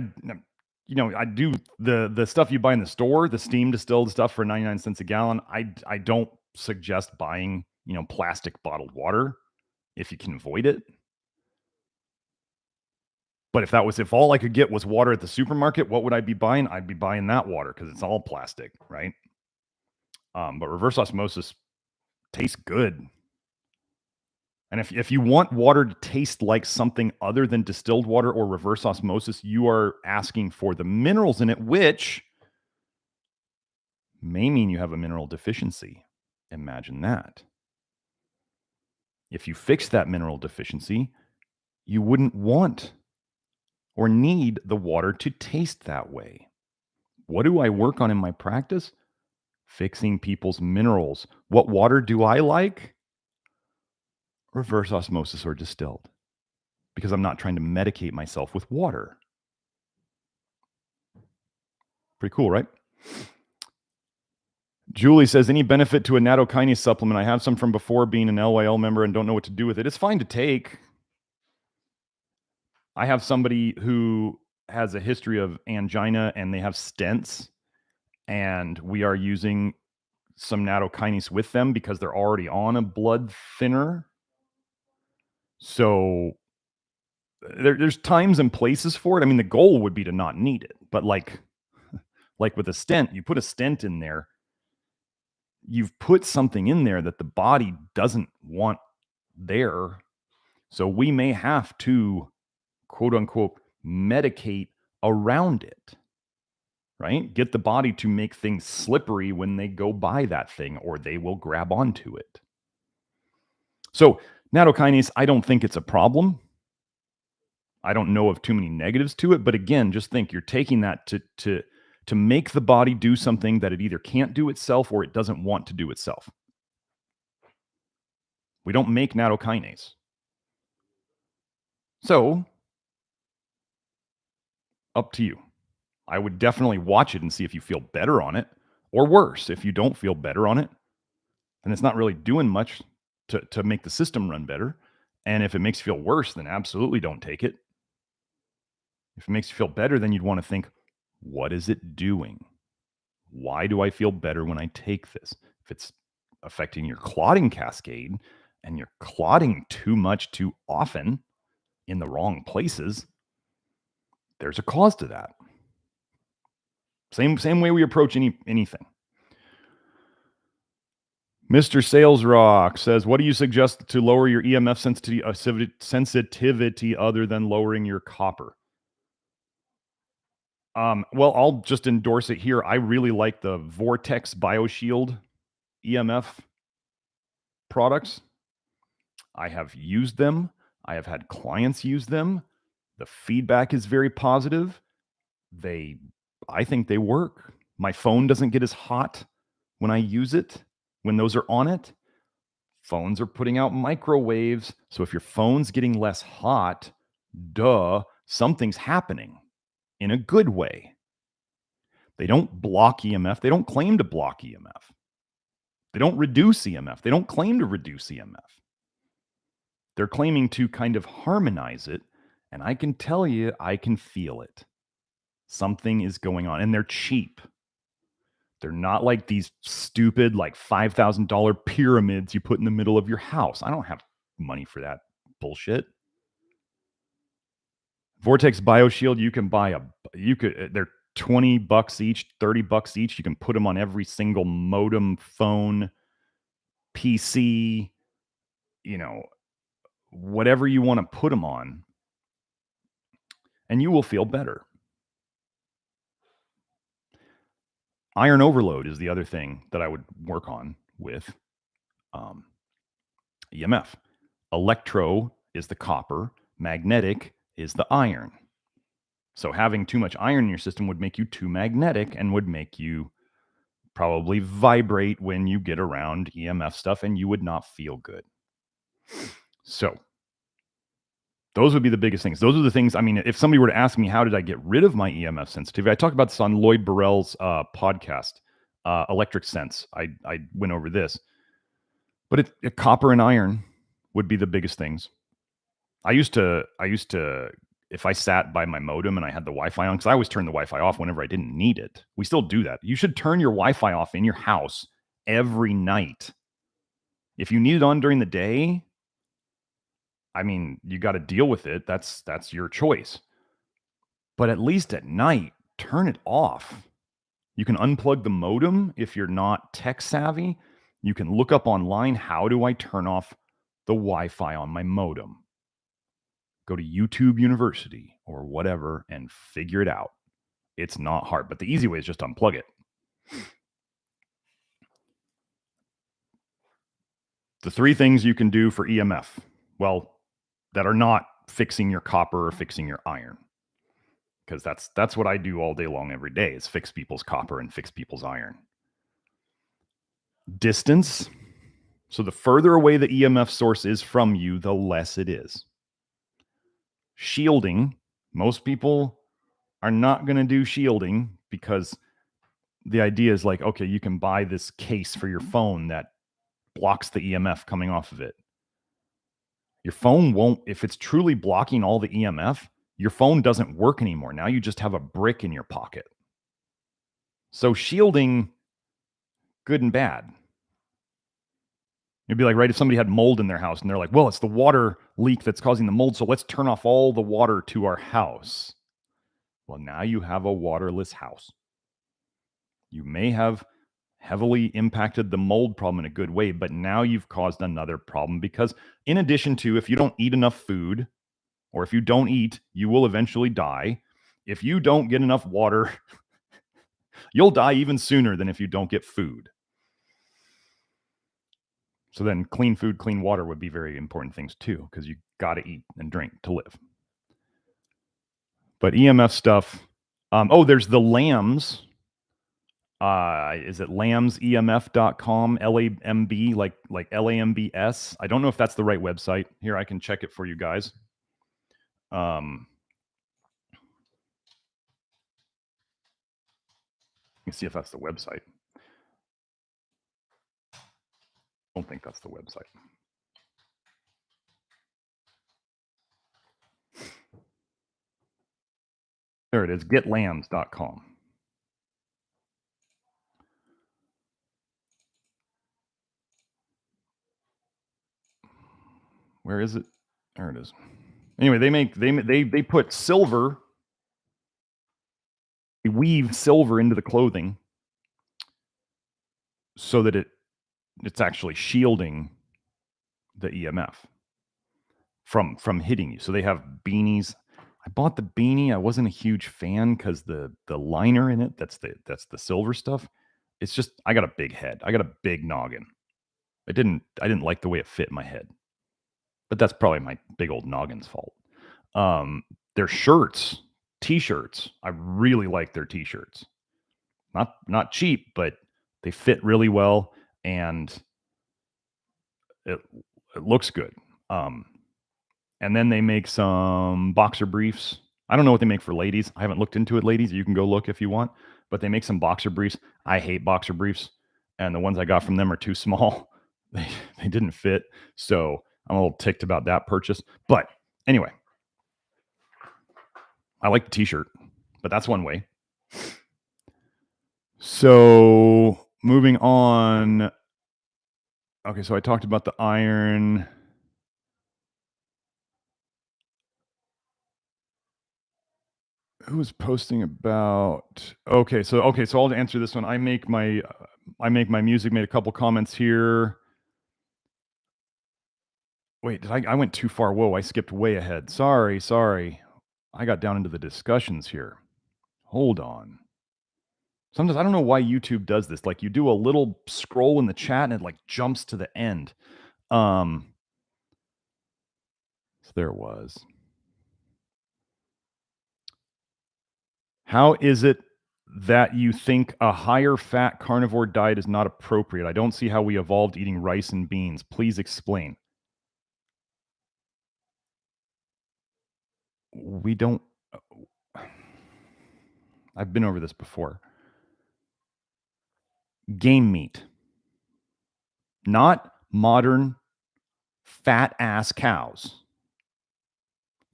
do the stuff you buy in the store, the steam distilled stuff for 99 cents a gallon. I don't suggest buying, plastic bottled water if you can avoid it. But if all I could get was water at the supermarket, what would I be buying? I'd be buying that water because it's all plastic, right? But reverse osmosis tastes good. And if you want water to taste like something other than distilled water or reverse osmosis, you are asking for the minerals in it, which may mean you have a mineral deficiency. Imagine that. If you fix that mineral deficiency, you wouldn't want or need the water to taste that way. What do I work on in my practice? Fixing people's minerals. What water do I like? Reverse osmosis or distilled, because I'm not trying to medicate myself with water. Pretty cool, right? Julie says, any benefit to a nattokinase supplement? I have some from before being an LYL member and don't know what to do with it. It's fine to take. I have somebody who has a history of angina and they have stents, and we are using some nattokinase with them because they're already on a blood thinner. So there's times and places for it. I mean, the goal would be to not need it, but like with a stent, you put a stent in there, you've put something in there that the body doesn't want there. So we may have to, quote unquote, medicate around it, right? Get the body to make things slippery when they go by that thing, or they will grab onto it. So nattokinase, I don't think it's a problem. I don't know of too many negatives to it, but again, just think you're taking that to make the body do something that it either can't do itself or it doesn't want to do itself. We don't make nattokinase. So, up to you. I would definitely watch it and see if you feel better on it, or worse, if you don't feel better on it, then it's not really doing much to make the system run better. And if it makes you feel worse, then absolutely don't take it. If it makes you feel better, then you'd want to think, what is it doing? Why do I feel better when I take this? If it's affecting your clotting cascade and you're clotting too much too often in the wrong places, there's a cause to that. Same way we approach anything. Mr. Sales Rock says, what do you suggest to lower your EMF sensitivity other than lowering your copper? Well, I'll just endorse it here. I really like the Vortex Bioshield EMF products. I have used them. I have had clients use them. The feedback is very positive. I think they work. My phone doesn't get as hot when I use it, when those are on it. Phones are putting out microwaves. So if your phone's getting less hot, something's happening in a good way. They don't block EMF. They don't claim to block EMF. They don't reduce EMF. They don't claim to reduce EMF. They're claiming to kind of harmonize it. And I can tell you, I can feel it. Something is going on. And they're cheap. They're not like these stupid, like $5,000 pyramids you put in the middle of your house. I don't have money for that bullshit. Vortex Bioshield, you can buy they're $20 each, $30 each. You can put them on every single modem, phone, PC, whatever you want to put them on, and you will feel better. Iron overload is the other thing that I would work on with EMF. Electro is the copper, magnetic is the iron. So having too much iron in your system would make you too magnetic and would make you probably vibrate when you get around EMF stuff, and you would not feel good. So those would be the biggest things. Those are the things, I mean, if somebody were to ask me, how did I get rid of my EMF sensitivity? I talked about this on Lloyd Burrell's podcast, Electric Sense. I went over this. But copper and iron would be the biggest things. I used to, if I sat by my modem and I had the Wi-Fi on, because I always turn the Wi-Fi off whenever I didn't need it. We still do that. You should turn your Wi-Fi off in your house every night. If you need it on during the day, I mean, you got to deal with it. That's your choice. But at least at night, turn it off. You can unplug the modem if you're not tech savvy. You can look up online, how do I turn off the Wi-Fi on my modem? Go to YouTube University or whatever and figure it out. It's not hard, but the easy way is just unplug it. The 3 things you can do for EMF, well, that are not fixing your copper or fixing your iron, because that's what I do all day long every day, is fix people's copper and fix people's iron. Distance. So the further away the EMF source is from you, the less it is. Shielding. Most people are not going to do shielding because the idea is like, okay, you can buy this case for your phone that blocks the EMF coming off of it. Your phone won't, if it's truly blocking all the EMF, your phone doesn't work anymore. Now you just have a brick in your pocket. So shielding, good and bad. It'd be like, right, if somebody had mold in their house and they're like, well, it's the water leak that's causing the mold, so let's turn off all the water to our house. Well, now you have a waterless house. You may have heavily impacted the mold problem in a good way, but now you've caused another problem, because in addition to, if you don't eat enough food, or if you don't eat, you will eventually die. If you don't get enough water, you'll die even sooner than if you don't get food. So then clean food, clean water would be very important things too, because you got to eat and drink to live. But EMF stuff, there's the LAMS. Is it lamsemf.com, LAMB, like LAMBS? I don't know if that's the right website. Here, I can check it for you guys. Let me see if that's the website. I don't think that's the website. There it is, getlambs.com. Where is it? There it is. Anyway, they put silver, they weave silver into the clothing so that it's actually shielding the EMF from hitting you. So they have beanies. I bought the beanie. I wasn't a huge fan because the liner in it, that's the silver stuff. It's just, I got a big head. I got a big noggin. I didn't like the way it fit my head. But that's probably my big old noggin's fault. Their shirts, t-shirts, I really like their t-shirts. Not cheap, but they fit really well, and it looks good. And then they make some boxer briefs. I don't know what they make for ladies. I haven't looked into it, ladies. You can go look if you want. But they make some boxer briefs. I hate boxer briefs, and the ones I got from them are too small. They didn't fit. So I'm a little ticked about that purchase. But anyway, I like the t-shirt, but that's one way. So moving on. Okay, so I talked about the iron. Who's posting about? Okay, so I'll answer this one. I make my music. Made a couple comments here. Wait, did I went too far. Whoa, I skipped way ahead. Sorry. I got down into the discussions here. Hold on. Sometimes I don't know why YouTube does this. Like you do a little scroll in the chat and it like jumps to the end. So there it was. How is it that you think a higher fat carnivore diet is not appropriate? I don't see how we evolved eating rice and beans. Please explain. We don't. I've been over this before. Game meat, not modern fat ass cows.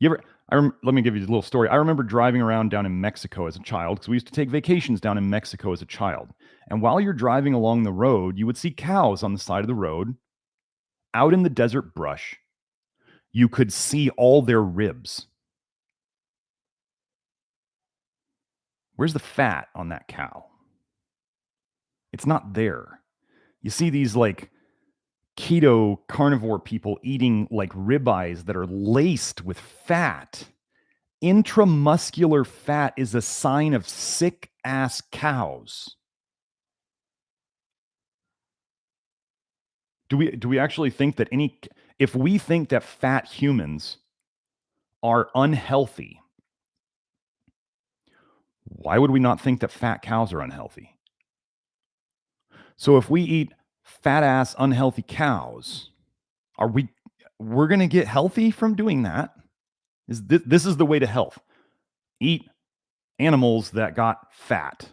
Let me give you a little story. I remember driving around down in Mexico as a child because we used to take vacations down in Mexico as a child. And while you're driving along the road, you would see cows on the side of the road out in the desert brush. You could see all their ribs. Where's the fat on that cow? It's not there. You see these like keto carnivore people eating like ribeyes that are laced with fat. Intramuscular fat is a sign of sick ass cows. Do we actually think that if we think that fat humans are unhealthy, why would we not think that fat cows are unhealthy? So if we eat fat ass unhealthy cows, we're going to get healthy from doing that? This is the way to health. Eat animals that got fat.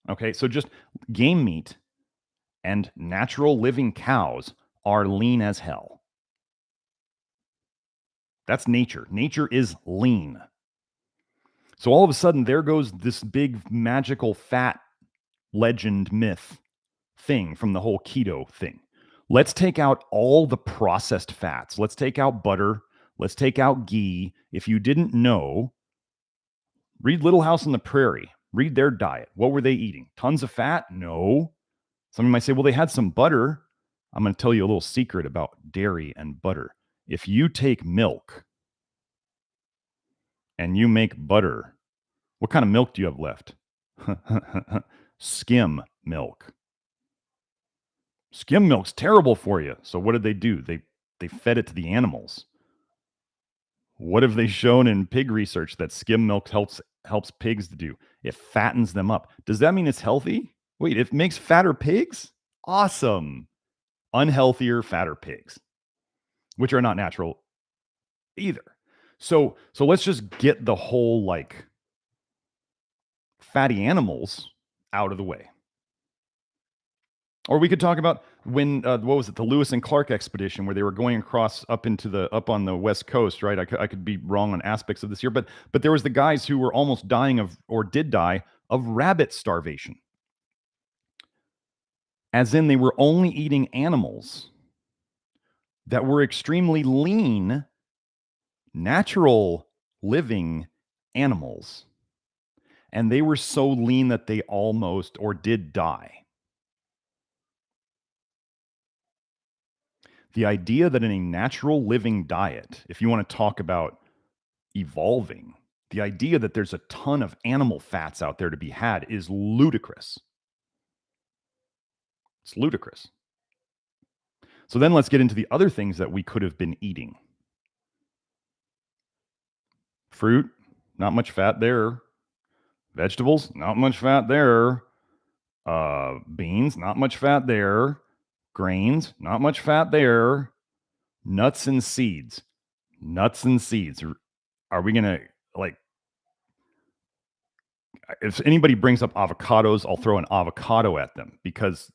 Okay, so just game meat and natural living cows are lean as hell. That's nature. Nature is lean. So all of a sudden, there goes this big magical fat legend myth thing from the whole keto thing. Let's take out all the processed fats. Let's take out butter. Let's take out ghee. If you didn't know, read Little House on the Prairie. Read their diet. What were they eating? Tons of fat? No. Somebody might say, well, they had some butter. I'm going to tell you a little secret about dairy and butter. If you take milk and you make butter, what kind of milk do you have left? Skim milk. Skim milk's terrible for you. So what did they do? They fed it to the animals. What have they shown in pig research that skim milk helps pigs to do? It fattens them up. Does that mean it's healthy? Wait, it makes fatter pigs? Awesome. Unhealthier, fatter pigs, which are not natural either. So let's just get the whole like fatty animals out of the way. Or we could talk about when what was it, the Lewis and Clark expedition, where they were going across up on the West Coast, right? I could be wrong on aspects of this here, but there was the guys who were almost dying of, or did die of, rabbit starvation. As in, they were only eating animals that were extremely lean, natural living animals. And they were so lean that they almost or did die. The idea that in a natural living diet, if you want to talk about evolving, the idea that there's a ton of animal fats out there to be had is ludicrous. It's ludicrous. So then let's get into the other things that we could have been eating. Fruit, not much fat there. Vegetables, not much fat there. Beans, not much fat there. Grains, not much fat there. Nuts and seeds. Are we going to, like, if anybody brings up avocados, I'll throw an avocado at them, because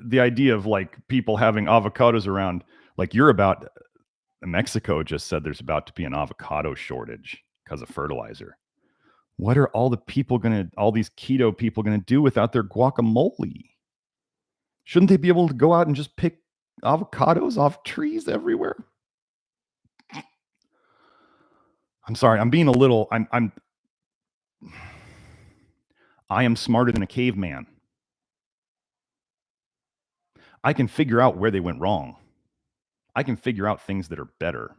the idea of like people having avocados around, like Mexico just said there's about to be an avocado shortage because of fertilizer. What are all these keto people going to do without their guacamole? Shouldn't they be able to go out and just pick avocados off trees everywhere? I'm sorry, I'm being a little, I am smarter than a caveman. I can figure out where they went wrong. I can figure out things that are better.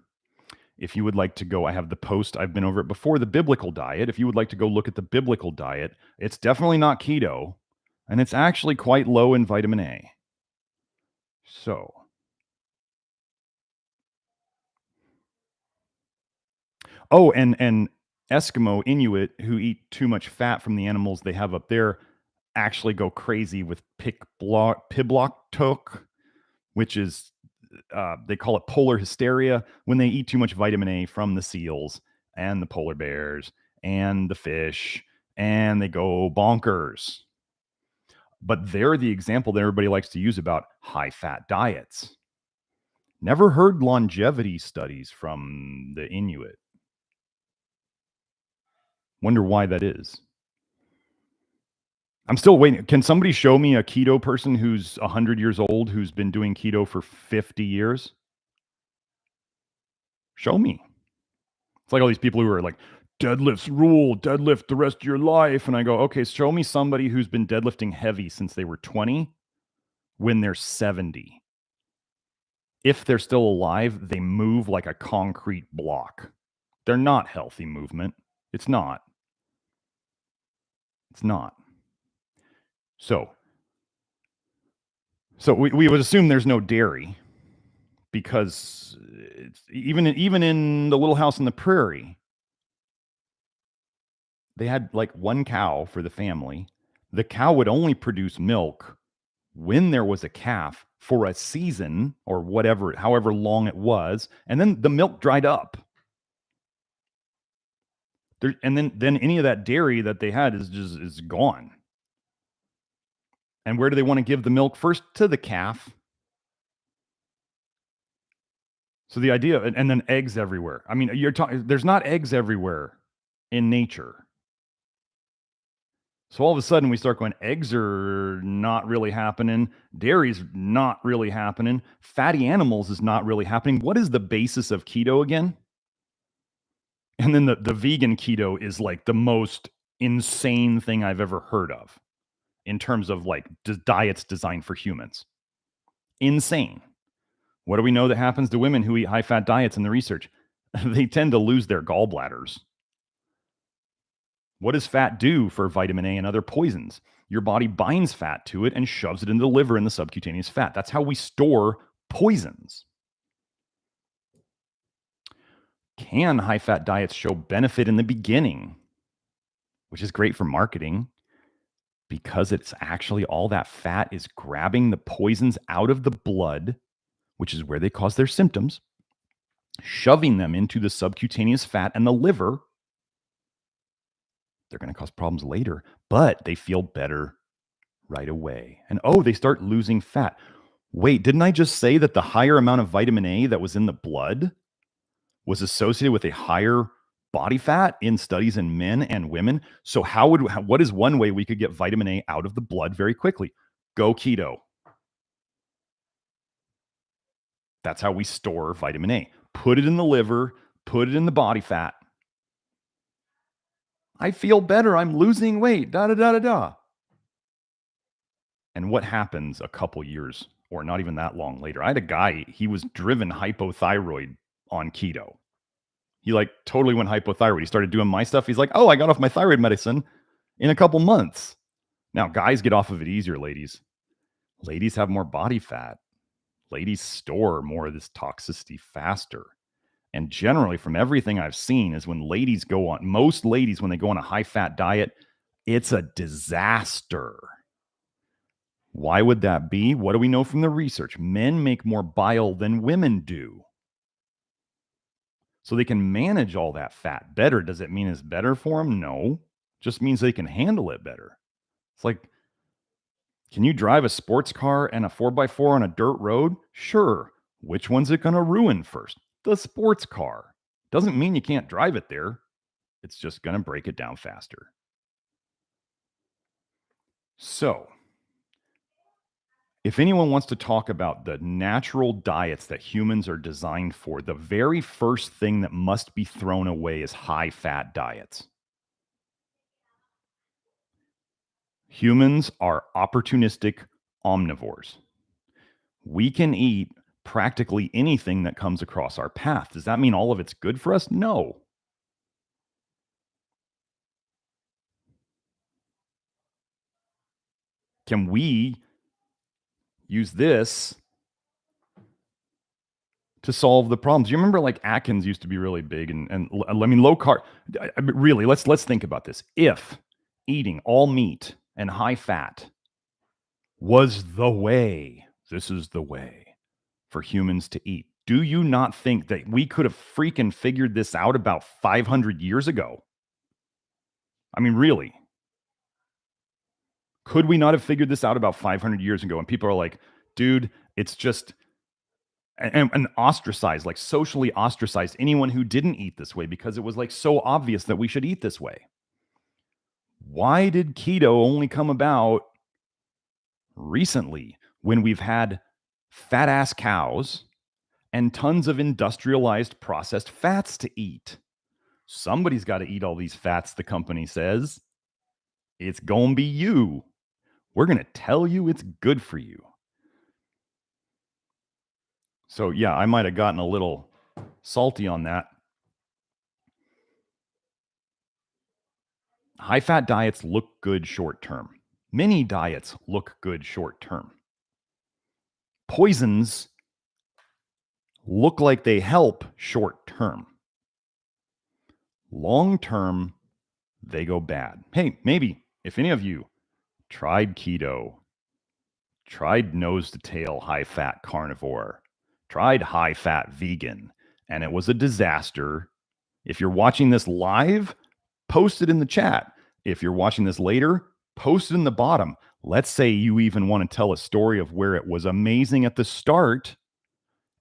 If you would like to go, I have the post, I've been over it before, the biblical diet. If you would like to go look at the biblical diet, it's definitely not keto, and it's actually quite low in vitamin A. So, oh, and Eskimo Inuit who eat too much fat from the animals they have up there actually go crazy with pibloctok, which is they call it polar hysteria when they eat too much vitamin A from the seals and the polar bears and the fish, and they go bonkers. But they're the example that everybody likes to use about high fat diets. Never heard longevity studies from the Inuit. Wonder why that is. I'm still waiting. Can somebody show me a keto person who's 100 years old who's been doing keto for 50 years? Show me. It's like all these people who are like, deadlifts rule, deadlift the rest of your life. And I go, okay, show me somebody who's been deadlifting heavy since they were 20 when they're 70. If they're still alive, they move like a concrete block. They're not healthy movement. It's not. It's not. So we would assume there's no dairy because it's, even in the little house in the prairie, they had like one cow for the family. The cow would only produce milk when there was a calf for a season or whatever, however long it was, and then the milk dried up. And then any of that dairy that they had is gone. And where do they want to give the milk first? To the calf. So the idea, and then eggs everywhere. I mean, you're talking. There's not eggs everywhere in nature. So all of a sudden we start going, eggs are not really happening. Dairy's not really happening. Fatty animals is not really happening. What is the basis of keto again? And then the vegan keto is like the most insane thing I've ever heard of in terms of like diets designed for humans. Insane. What do we know that happens to women who eat high fat diets in the research? They tend to lose their gallbladders. What does fat do for vitamin A and other poisons? Your body binds fat to it and shoves it into the liver in the subcutaneous fat. That's how we store poisons. Can high fat diets show benefit in the beginning, which is great for marketing because it's actually all that fat is grabbing the poisons out of the blood, which is where they cause their symptoms, shoving them into the subcutaneous fat and the liver. They're going to cause problems later, but they feel better right away. And they start losing fat. Wait, didn't I just say that the higher amount of vitamin A that was in the blood was associated with a higher body fat in studies in men and women? So what is one way we could get vitamin A out of the blood very quickly? Go keto. That's how we store vitamin A. Put it in the liver, put it in the body fat. I feel better. I'm losing weight. Da da da da da. And what happens a couple years or not even that long later? I had a guy, he was driven hypothyroid on keto. He like totally went hypothyroid. He started doing my stuff. He's like, I got off my thyroid medicine in a couple months. Now, guys get off of it easier, ladies. Ladies have more body fat. Ladies store more of this toxicity faster. And generally, from everything I've seen, is when most ladies, when they go on a high fat diet, it's a disaster. Why would that be? What do we know from the research? Men make more bile than women do. So they can manage all that fat better. Does it mean it's better for them? No. Just means they can handle it better. It's like, can you drive a sports car and a 4x4 on a dirt road? Sure. Which one's it going to ruin first? The sports car. Doesn't mean you can't drive it there. It's just going to break it down faster. So, if anyone wants to talk about the natural diets that humans are designed for, the very first thing that must be thrown away is high-fat diets. Humans are opportunistic omnivores. We can eat practically anything that comes across our path. Does that mean all of it's good for us? No. Can we use this to solve the problems? You remember like Atkins used to be really big and I mean low carb. Really, let's think about this. If eating all meat and high fat was the way, this is the way for humans to eat. Do you not think that we could have freaking figured this out about 500 years ago? I mean, really? Could we not have figured this out about 500 years ago? And people are like, dude, it's just and ostracized, like socially ostracized anyone who didn't eat this way because it was like so obvious that we should eat this way. Why did keto only come about recently when we've had fat ass cows and tons of industrialized processed fats to eat? Somebody's got to eat all these fats, the company says. It's going to be you. We're going to tell you it's good for you. So, yeah, I might have gotten a little salty on that. High-fat diets look good short-term. Many diets look good short-term. Poisons look like they help short-term. Long-term, they go bad. Hey, maybe if any of you tried keto, tried nose-to-tail high-fat carnivore, tried high-fat vegan, and it was a disaster, if you're watching this live, post it in the chat. If you're watching this later, post it in the bottom. Let's say you even want to tell a story of where it was amazing at the start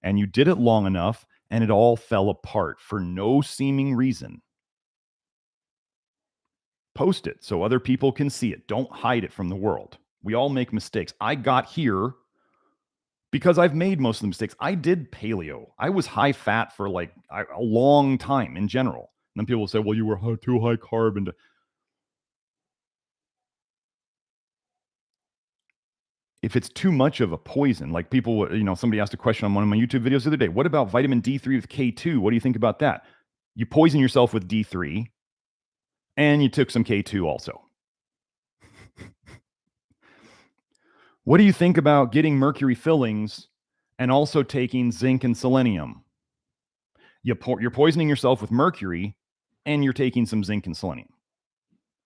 and you did it long enough and it all fell apart for no seeming reason. Post it so other people can see it. Don't hide it from the world. We all make mistakes. I got here because I've made most of the mistakes. I did paleo. I was high fat for like a long time in general. And then people will say, well, you were too high carb. And if it's too much of a poison, like people, somebody asked a question on one of my YouTube videos the other day. What about vitamin D3 with K2? What do you think about that? You poison yourself with D3 and you took some K2 also. What do you think about getting mercury fillings and also taking zinc and selenium? You're poisoning yourself with mercury and you're taking some zinc and selenium.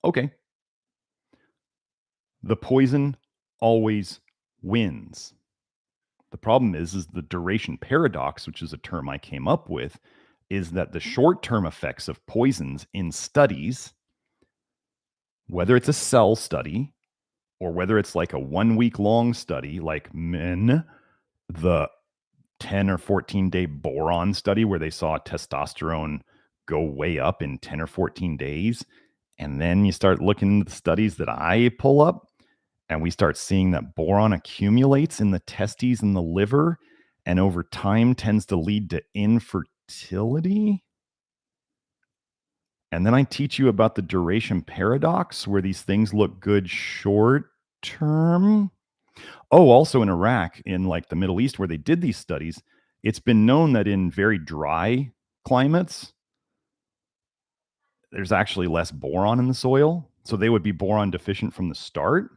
Okay. The poison always wins. The problem is the duration paradox, which is a term I came up with, is that the short-term effects of poisons in studies, whether it's a cell study or whether it's like a 1 week long study, like the 10 or 14 day boron study where they saw testosterone go way up in 10 or 14 days. And then you start looking at the studies that I pull up and we start seeing that boron accumulates in the testes and the liver and over time tends to lead to infertility. And then I teach you about the duration paradox where these things look good short term. Oh, also in Iraq, in like the Middle East where they did these studies, it's been known that in very dry climates, there's actually less boron in the soil. So they would be boron deficient from the start.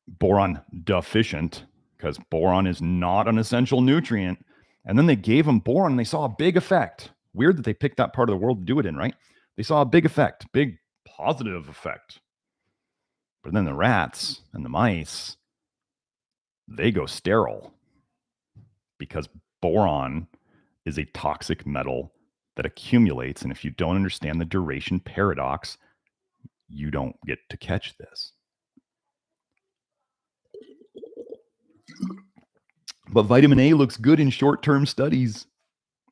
Boron deficient, because boron is not an essential nutrient. And then they gave them boron and they saw a big effect. Weird that they picked that part of the world to do it in, right? They saw a big effect, big positive effect. But then the rats and the mice, they go sterile because boron is a toxic metal that accumulates. And if you don't understand the duration paradox, you don't get to catch this. But vitamin A looks good in short-term studies.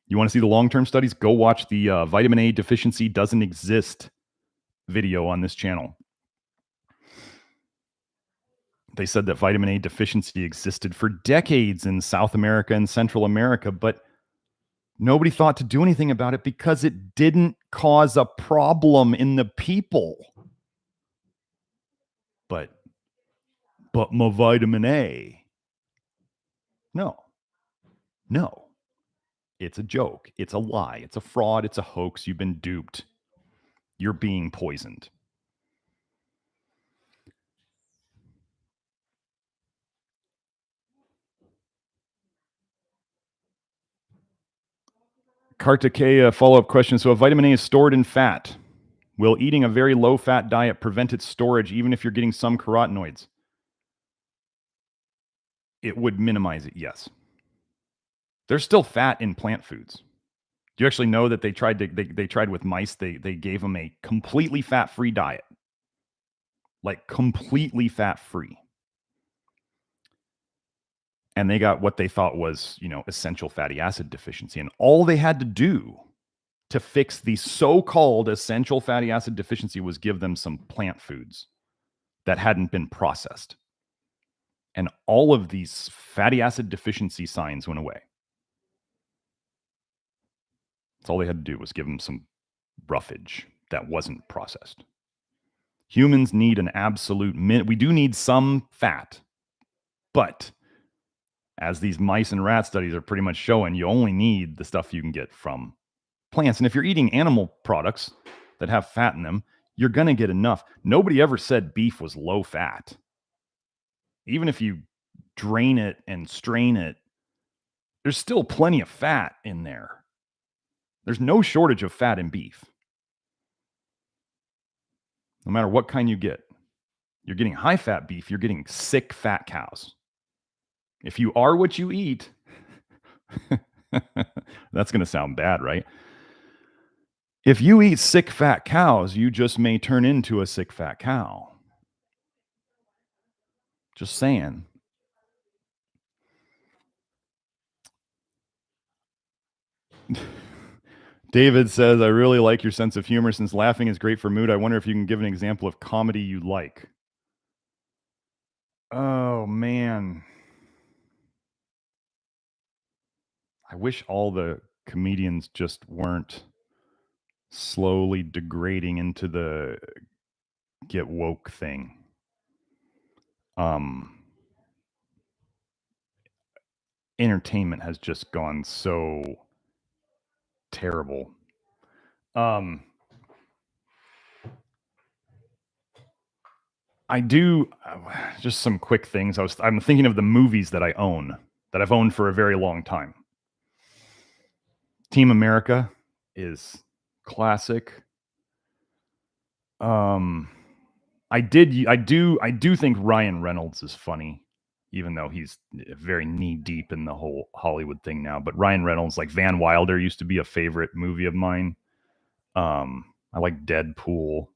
You want to see the long-term studies? Go watch the vitamin A deficiency doesn't exist video on this channel. They said that vitamin A deficiency existed for decades in South America and Central America, but nobody thought to do anything about it because it didn't cause a problem in the people. But my vitamin A. No. It's a joke. It's a lie. It's a fraud. It's a hoax. You've been duped. You're being poisoned. Kartikeya follow-up question. So if vitamin A is stored in fat, will eating a very low-fat diet prevent its storage even if you're getting some carotenoids? It would minimize it, yes. There's still fat in plant foods. Do you actually know that they tried with mice? They gave them a completely fat-free diet, like completely fat-free, and they got what they thought was, essential fatty acid deficiency, and all they had to do to fix the so-called essential fatty acid deficiency was give them some plant foods that hadn't been processed, and all of these fatty acid deficiency signs went away. That's all they had to do was give them some roughage that wasn't processed. Humans need an absolute we do need some fat, but as these mice and rat studies are pretty much showing, you only need the stuff you can get from plants. And if you're eating animal products that have fat in them, you're going to get enough. Nobody ever said beef was low fat. Even if you drain it and strain it, there's still plenty of fat in there. There's no shortage of fat in beef. No matter what kind you get. You're getting high-fat beef, you're getting sick fat cows. If you are what you eat, that's going to sound bad, right? If you eat sick fat cows, you just may turn into a sick fat cow. Just saying. David says, I really like your sense of humor. Since laughing is great for mood, I wonder if you can give an example of comedy you like. Oh, man. I wish all the comedians just weren't slowly degrading into the get woke thing. Entertainment has just gone so terrible. I do just some quick things. I'm thinking of the movies that I own, that I've owned for a very long time. Team America is classic. I do think Ryan Reynolds is funny, even though he's very knee deep in the whole Hollywood thing now. But Ryan Reynolds, like Van Wilder, used to be a favorite movie of mine. I like Deadpool.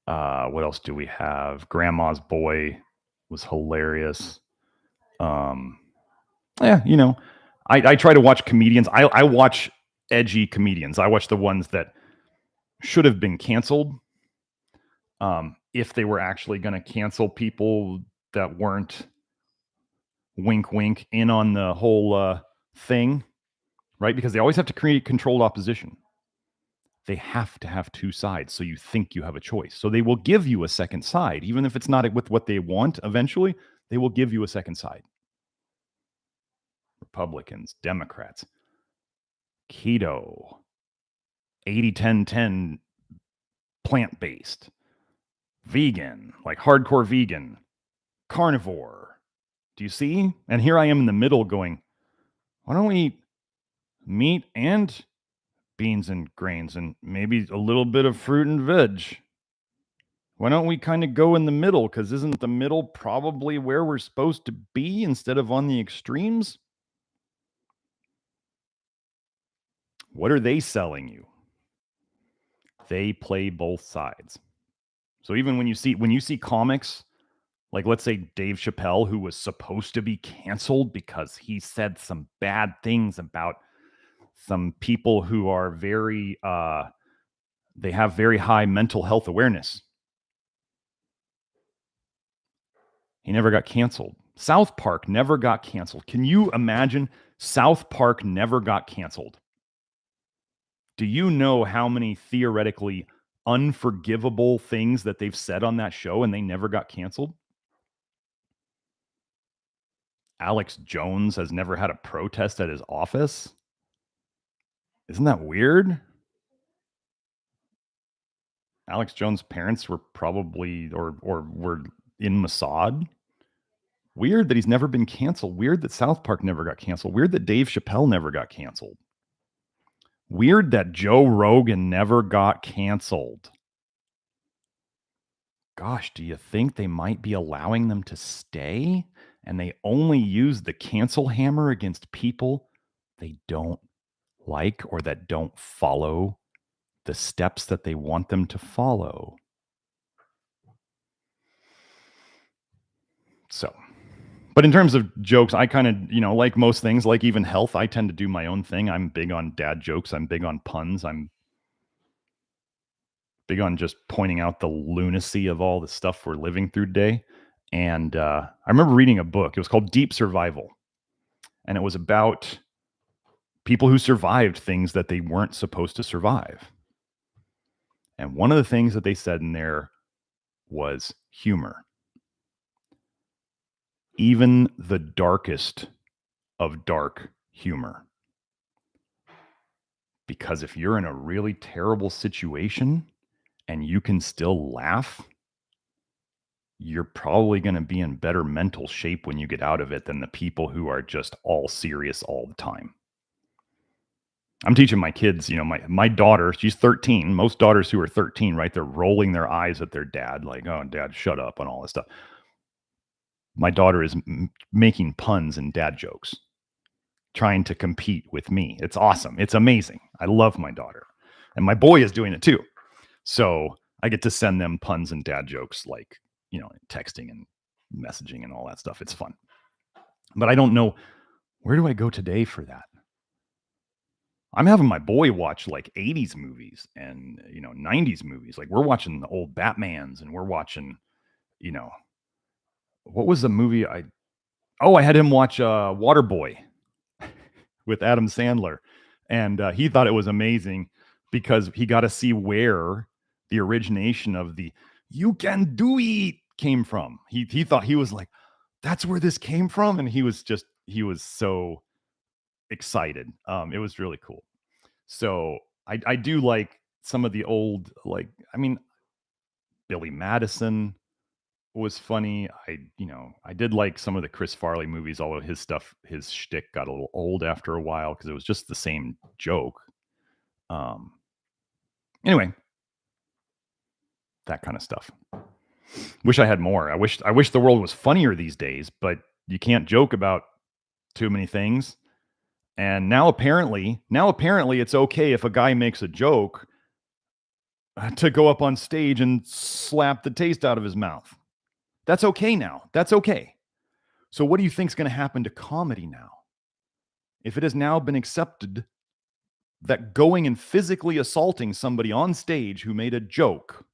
What else do we have? Grandma's Boy was hilarious. I try to watch comedians. I watch edgy comedians. I watch the ones that should have been canceled. If they were actually going to cancel people that weren't wink, wink in on the whole thing, right? Because they always have to create controlled opposition. They have to have two sides, so you think you have a choice. So they will give you a second side, even if it's not with what they want. Eventually, they will give you a second side. Republicans, Democrats, keto, 80-10-10, plant-based, vegan, like hardcore vegan, carnivore. Do you see? And here I am in the middle going, why don't we eat meat and beans and grains and maybe a little bit of fruit and veg? Why don't we kind of go in the middle? Because isn't the middle probably where we're supposed to be instead of on the extremes? What are they selling you? They play both sides. So even when you see comics, like let's say Dave Chappelle, who was supposed to be canceled because he said some bad things about some people who are very, they have very high mental health awareness. He never got canceled. South Park never got canceled. Can you imagine? South Park never got canceled. Do you know how many theoretically unforgivable things that they've said on that show and they never got canceled? Alex Jones has never had a protest at his office. Isn't that weird? Alex Jones' parents were probably or were in Mossad. Weird that he's never been canceled. Weird that South Park never got canceled. Weird that Dave Chappelle never got canceled. Weird that Joe Rogan never got canceled. Gosh, do you think they might be allowing them to stay? And they only use the cancel hammer against people they don't like or that don't follow the steps that they want them to follow. So, but in terms of jokes, I kind of, like most things, like even health, I tend to do my own thing. I'm big on dad jokes. I'm big on puns. I'm big on just pointing out the lunacy of all the stuff we're living through today. And I remember reading a book. It was called Deep Survival. And it was about people who survived things that they weren't supposed to survive. And one of the things that they said in there was humor. Even the darkest of dark humor. Because if you're in a really terrible situation and you can still laugh, you're probably going to be in better mental shape when you get out of it than the people who are just all serious all the time. I'm teaching my kids, my daughter, she's 13. Most daughters who are 13, right? They're rolling their eyes at their dad, like, oh, dad, shut up, and all this stuff. My daughter is making puns and dad jokes, trying to compete with me. It's awesome. It's amazing. I love my daughter. And my boy is doing it too. So I get to send them puns and dad jokes, like, texting and messaging and all that stuff. It's fun. But I don't know, where do I go today for that? I'm having my boy watch like 80s movies and, 90s movies. Like we're watching the old Batmans and we're watching, what was the movie I had him watch Waterboy with Adam Sandler. And he thought it was amazing because he got to see where the origination of the "you can do it" came from. He thought, he was like, that's where this came from. And he was so excited. It was really cool. So I do like some of the old, like, Billy Madison was funny. I did like some of the Chris Farley movies, although his shtick got a little old after a while because it was just the same joke. Anyway, that kind of stuff. Wish I had more. I wish the world was funnier these days, but you can't joke about too many things. And now apparently it's okay if a guy makes a joke to go up on stage and slap the taste out of his mouth. That's okay now. That's okay. So what do you think is going to happen to comedy now? If it has now been accepted that going and physically assaulting somebody on stage who made a joke,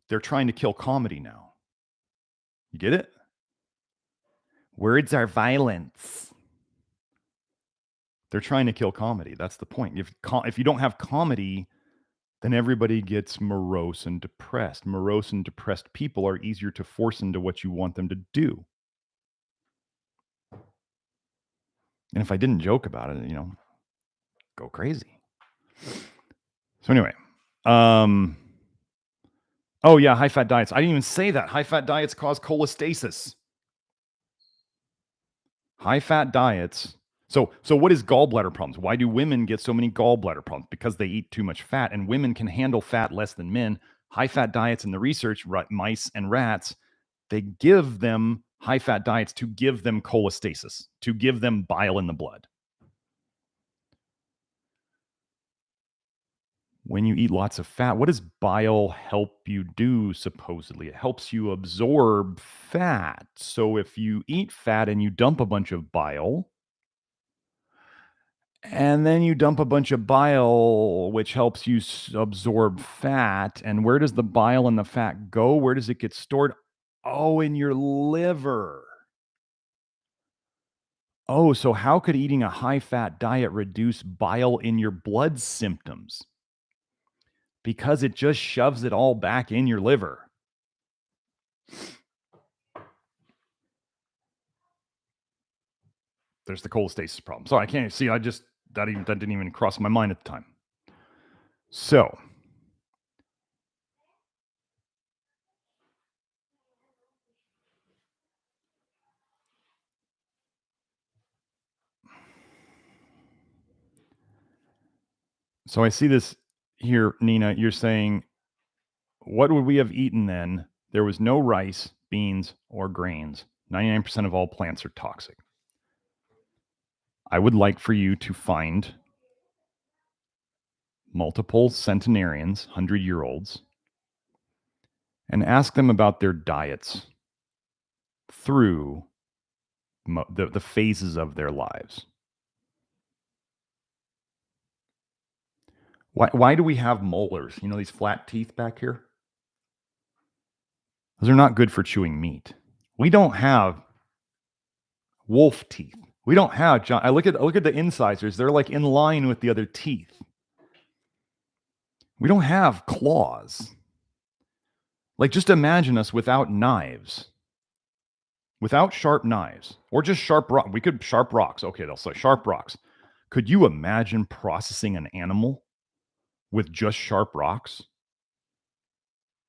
they're trying to kill comedy now. You get it? Words are violence. They're trying to kill comedy. That's the point. If you don't have comedy, then everybody gets morose and depressed. Morose and depressed people are easier to force into what you want them to do. And if I didn't joke about it, go crazy. So anyway, oh yeah, high-fat diets. I didn't even say that. High-fat diets cause cholestasis. High-fat diets. So what is gallbladder problems? Why do women get so many gallbladder problems? Because they eat too much fat, and women can handle fat less than men. High-fat diets in the research, mice and rats, they give them high-fat diets to give them cholestasis, to give them bile in the blood. When you eat lots of fat, what does bile help you do, supposedly? It helps you absorb fat. So if you eat fat and you dump a bunch of bile, and then you dump a bunch of bile, which helps you absorb fat. And where does the bile and the fat go? Where does it get stored? Oh, in your liver. Oh, so how could eating a high-fat diet reduce bile in your blood symptoms? because it just shoves it all back in your liver. There's the cholestasis problem. So I can't see. That didn't even cross my mind at the time. So I see this here, Nina. You're saying, what would we have eaten then? There was no rice, beans, or grains. 99% of all plants are toxic. I would like for you to find multiple centenarians, 100-year-olds, and ask them about their diets through the phases of their lives. Why do we have molars? You know, these flat teeth back here? Those are not good for chewing meat. We don't have wolf teeth. We don't have, John. I look at the incisors. They're like in line with the other teeth. We don't have claws. Like, just imagine us without knives. Without sharp knives. Or just sharp rock. We could sharp rocks. Okay, they'll say sharp rocks. Could you imagine processing an animal with just sharp rocks?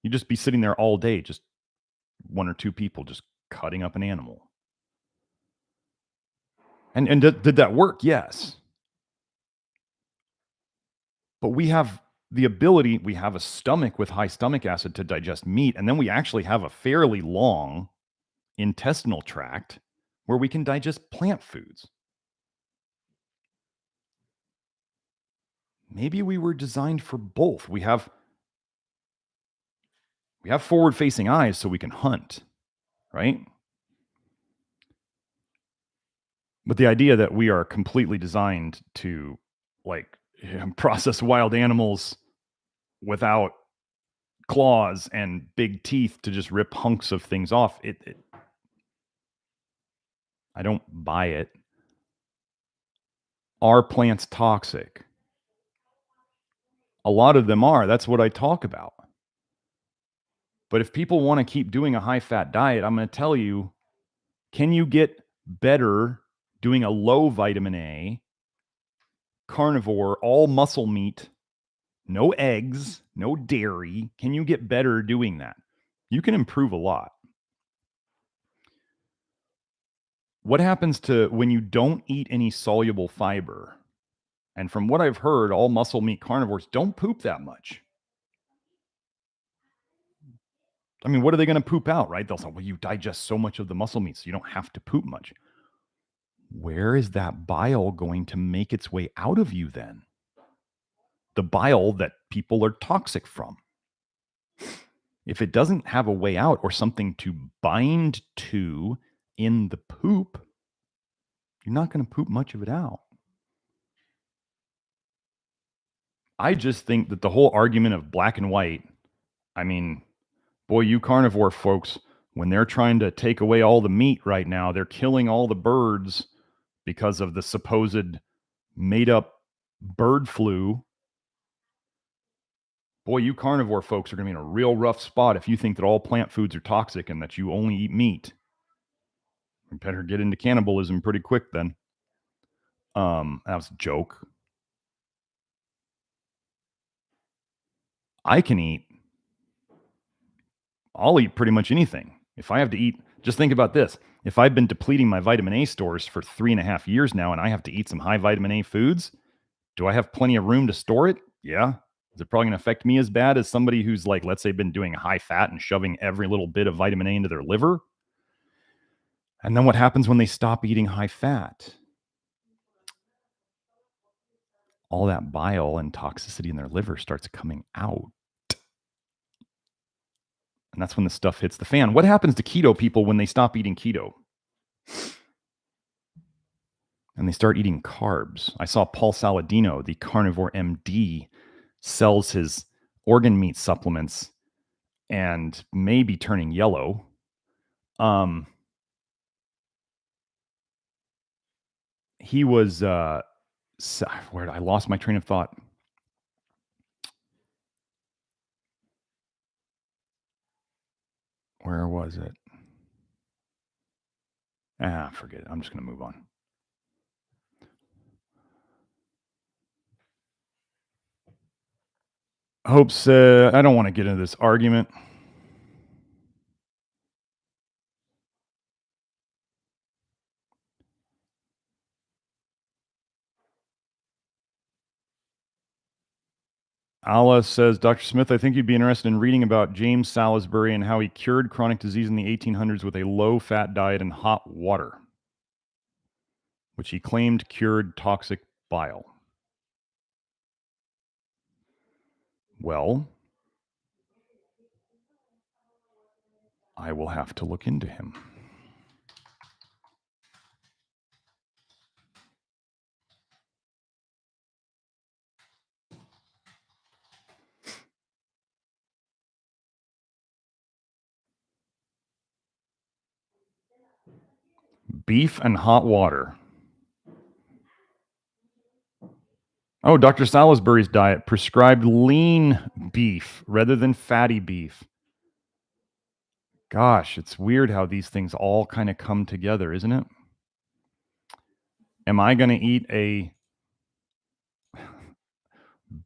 You'd just be sitting there all day, just one or two people just cutting up an animal. And did that work? Yes. But we have the ability, we have a stomach with high stomach acid to digest meat, and then we actually have a fairly long intestinal tract where we can digest plant foods. Maybe we were designed for both. We have forward-facing eyes so we can hunt, right? But the idea that we are completely designed to process wild animals without claws and big teeth to just rip hunks of things off, I don't buy it. Are plants toxic? A lot of them are. That's what I talk about. But if people want to keep doing a high-fat diet, I'm going to tell you, can you get better doing a low vitamin A, carnivore, all muscle meat, no eggs, no dairy? Can you get better doing that? You can improve a lot. What happens to when you don't eat any soluble fiber? And from what I've heard, all muscle meat carnivores don't poop that much. I mean, what are they going to poop out, right? They'll say, well, you digest so much of the muscle meat, so you don't have to poop much. Where is that bile going to make its way out of you then? The bile that people are toxic from. If it doesn't have a way out or something to bind to in the poop, you're not going to poop much of it out. I just think that the whole argument of black and white, I mean, boy, you carnivore folks, when they're trying to take away all the meat right now, they're killing all the birds because of the supposed made-up bird flu. Boy, you carnivore folks are going to be in a real rough spot if you think that all plant foods are toxic and that you only eat meat. You better get into cannibalism pretty quick then. That was a joke. I'll eat pretty much anything. If I have to eat, just think about this. If I've been depleting my vitamin A stores for 3.5 years now and I have to eat some high vitamin A foods, do I have plenty of room to store it? Yeah. Is it probably going to affect me as bad as somebody who's like, let's say, been doing high fat and shoving every little bit of vitamin A into their liver? And then what happens when they stop eating high fat? All that bile and toxicity in their liver starts coming out. And that's when the stuff hits the fan. What happens to keto people when they stop eating keto? And they start eating carbs. I saw Paul Saladino, the carnivore MD, sells his organ meat supplements and may be turning yellow. He was, where I lost my train of thought. Where was it? Forget it. I'm just going to move on. Hope said, I don't want to get into this argument. Allah says, Dr. Smith, I think you'd be interested in reading about James Salisbury and how he cured chronic disease in the 1800s with a low-fat diet and hot water, which he claimed cured toxic bile. Well, I will have to look into him. Beef and hot water. Oh, Dr. Salisbury's diet prescribed lean beef rather than fatty beef. Gosh, it's weird how these things all kind of come together, isn't it? Am I going to eat a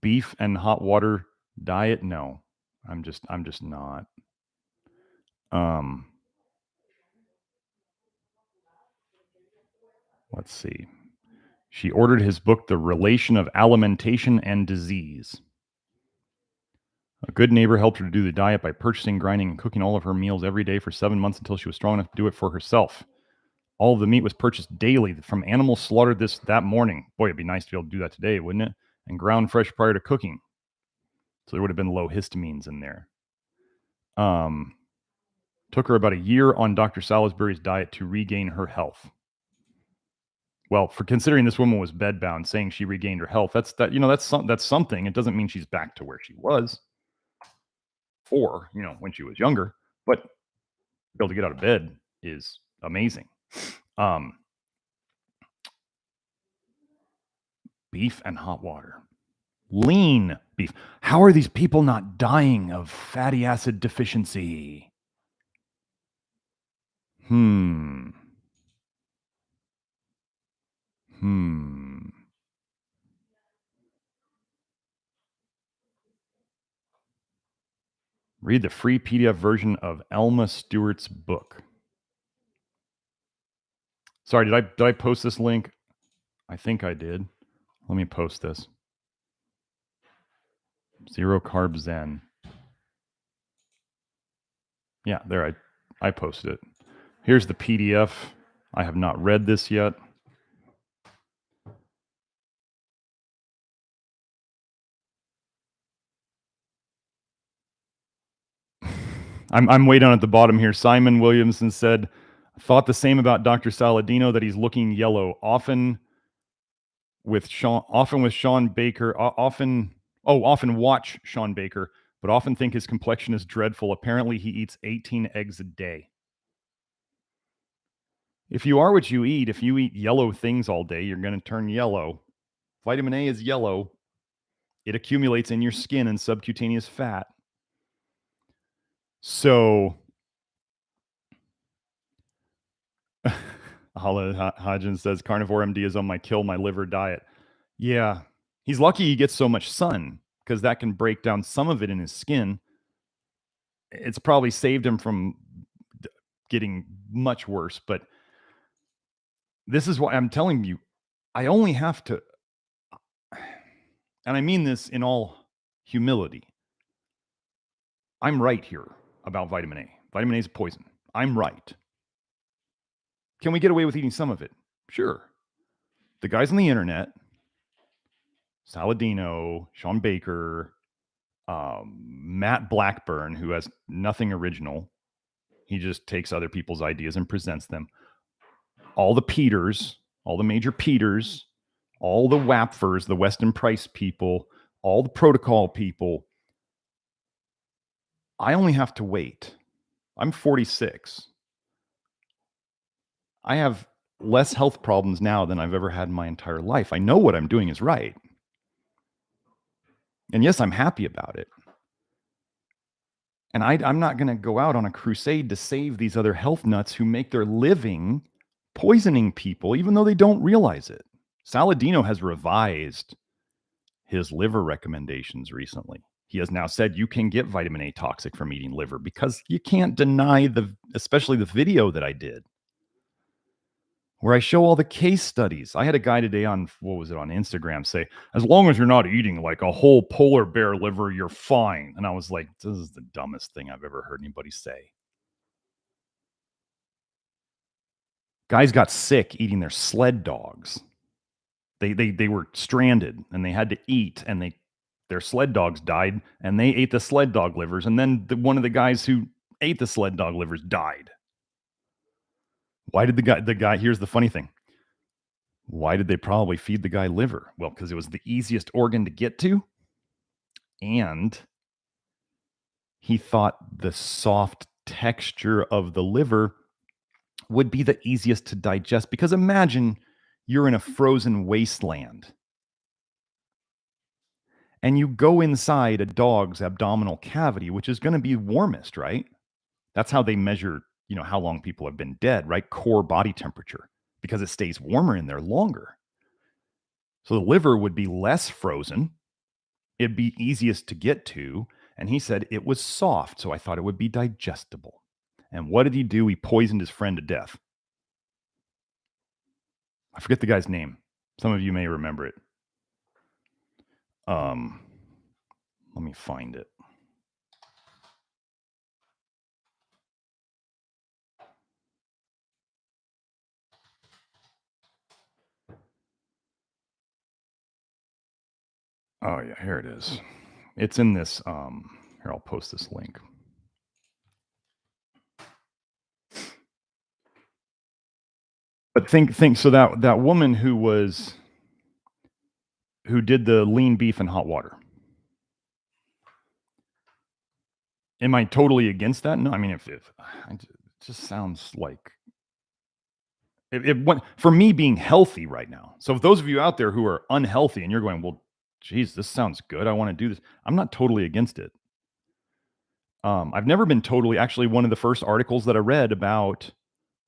beef and hot water diet? No. I'm just not. Let's see. She ordered his book, The Relation of Alimentation and Disease. A good neighbor helped her to do the diet by purchasing, grinding, and cooking all of her meals every day for 7 months until she was strong enough to do it for herself. All of the meat was purchased daily from animals slaughtered that morning. Boy, it'd be nice to be able to do that today, wouldn't it? And ground fresh prior to cooking. So there would have been low histamines in there. Took her about a year on Dr. Salisbury's diet to regain her health. Well, for considering this woman was bedbound, saying she regained her health, that's something. It doesn't mean she's back to where she was for, when she was younger, but to be able to get out of bed is amazing. Beef and hot water. Lean beef. How are these people not dying of fatty acid deficiency? Read the free PDF version of Elma Stuart's book. Sorry, did I post this link? I think I did. Let me post this. Zero Carb Zen. Yeah, there I posted it. Here's the PDF. I have not read this yet. I'm way down at the bottom here. Simon Williamson said, thought the same about Dr. Saladino, that he's looking yellow. Often with Sean Baker. Often watch Sean Baker, but often think his complexion is dreadful. Apparently he eats 18 eggs a day. If you are what you eat, if you eat yellow things all day, you're going to turn yellow. Vitamin A is yellow. It accumulates in your skin and subcutaneous fat. So, Hala Hodgins says, Carnivore MD is on my kill my liver diet. Yeah, he's lucky he gets so much sun, because that can break down some of it in his skin. It's probably saved him from getting much worse, but this is why I'm telling you, I only have to, and I mean this in all humility, I'm right here about vitamin A. Vitamin A is poison. I'm right. Can we get away with eating some of it? Sure. The guys on the internet, Saladino, Sean Baker, Matt Blackburn, who has nothing original. He just takes other people's ideas and presents them. All the Peters, all the major Peters, all the Wapfers, the Weston Price people, all the protocol people. I only have to wait. I'm 46. I have less health problems now than I've ever had in my entire life. I know what I'm doing is right. And yes, I'm happy about it. And I'm not going to go out on a crusade to save these other health nuts who make their living poisoning people, even though they don't realize it. Saladino has revised his liver recommendations recently. He has now said you can get vitamin A toxic from eating liver because you can't deny especially the video that I did where I show all the case studies. I had a guy today on, what was it, on Instagram say, as long as you're not eating like a whole polar bear liver, you're fine. And I was like, this is the dumbest thing I've ever heard anybody say. Guys got sick eating their sled dogs. They were stranded and they had to eat, and their sled dogs died, and they ate the sled dog livers, and then one of the guys who ate the sled dog livers died. Why did the guy, here's the funny thing. Why did they probably feed the guy liver? Well, because it was the easiest organ to get to, and he thought the soft texture of the liver would be the easiest to digest, because imagine you're in a frozen wasteland and you go inside a dog's abdominal cavity, which is going to be warmest, right? That's how they measure, how long people have been dead, right? Core body temperature, because it stays warmer in there longer. So the liver would be less frozen. It'd be easiest to get to. And he said it was soft, so I thought it would be digestible. And what did he do? He poisoned his friend to death. I forget the guy's name. Some of you may remember it. Let me find it. Oh yeah, here it is. It's in this. Here, I'll post this link. But think. So that woman who did the lean beef and hot water. Am I totally against that? No, I mean, it just sounds like it went for me being healthy right now. So if those of you out there who are unhealthy and you're going, well, geez, this sounds good, I want to do this, I'm not totally against it. I've never been totally. Actually, one of the first articles that I read about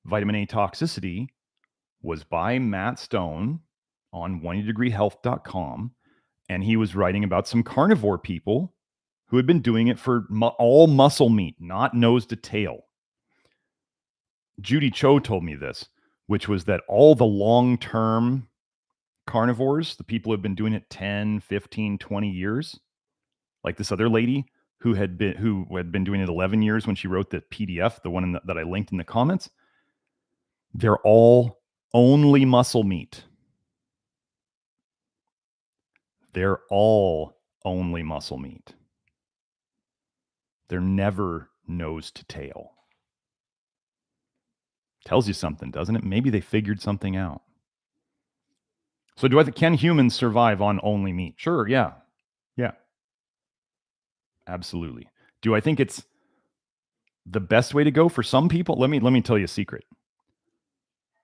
vitamin A toxicity was by Matt Stone on 1degreehealth.com, and he was writing about some carnivore people who had been doing it for all muscle meat, not nose to tail. Judy Cho told me this, which was that all the long-term carnivores, the people who have been doing it 10, 15, 20 years, like this other lady who had been doing it 11 years when she wrote the PDF, the one that I linked in the comments, they're all only muscle meat. They're all only muscle meat. They're never nose to tail. Tells you something, doesn't it? Maybe they figured something out. So can humans survive on only meat? Sure, yeah. Yeah. Absolutely. Do I think it's the best way to go for some people? Let me tell you a secret.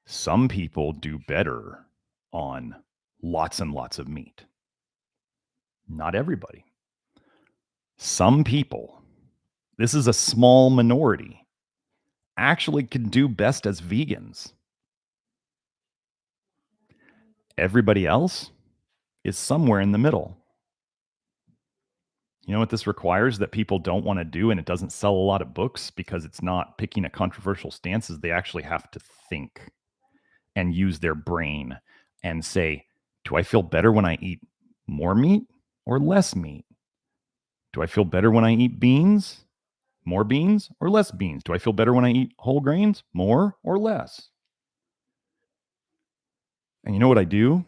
Some people do better on lots and lots of meat. Not everybody. Some people, this is a small minority, actually can do best as vegans. Everybody else is somewhere in the middle. You know what this requires that people don't want to do, and it doesn't sell a lot of books because it's not picking a controversial stance, is they actually have to think and use their brain and say, do I feel better when I eat more meat or less meat? Do I feel better when I eat beans, more beans or less beans? Do I feel better when I eat whole grains, more or less? And you know what I do,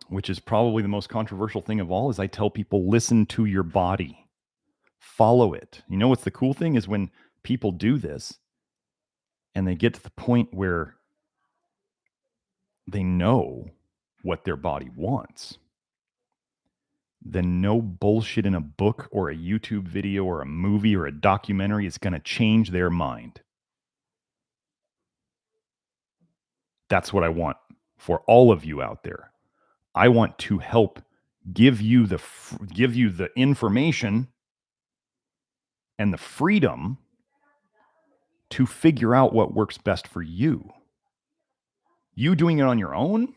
which is probably the most controversial thing of all, is I tell people, listen to your body, follow it. You know what's the cool thing is when people do this and they get to the point where they know what their body wants, then no bullshit in a book or a YouTube video or a movie or a documentary is going to change their mind. That's what I want for all of you out there. I want to help give you the information and the freedom to figure out what works best for you. You doing it on your own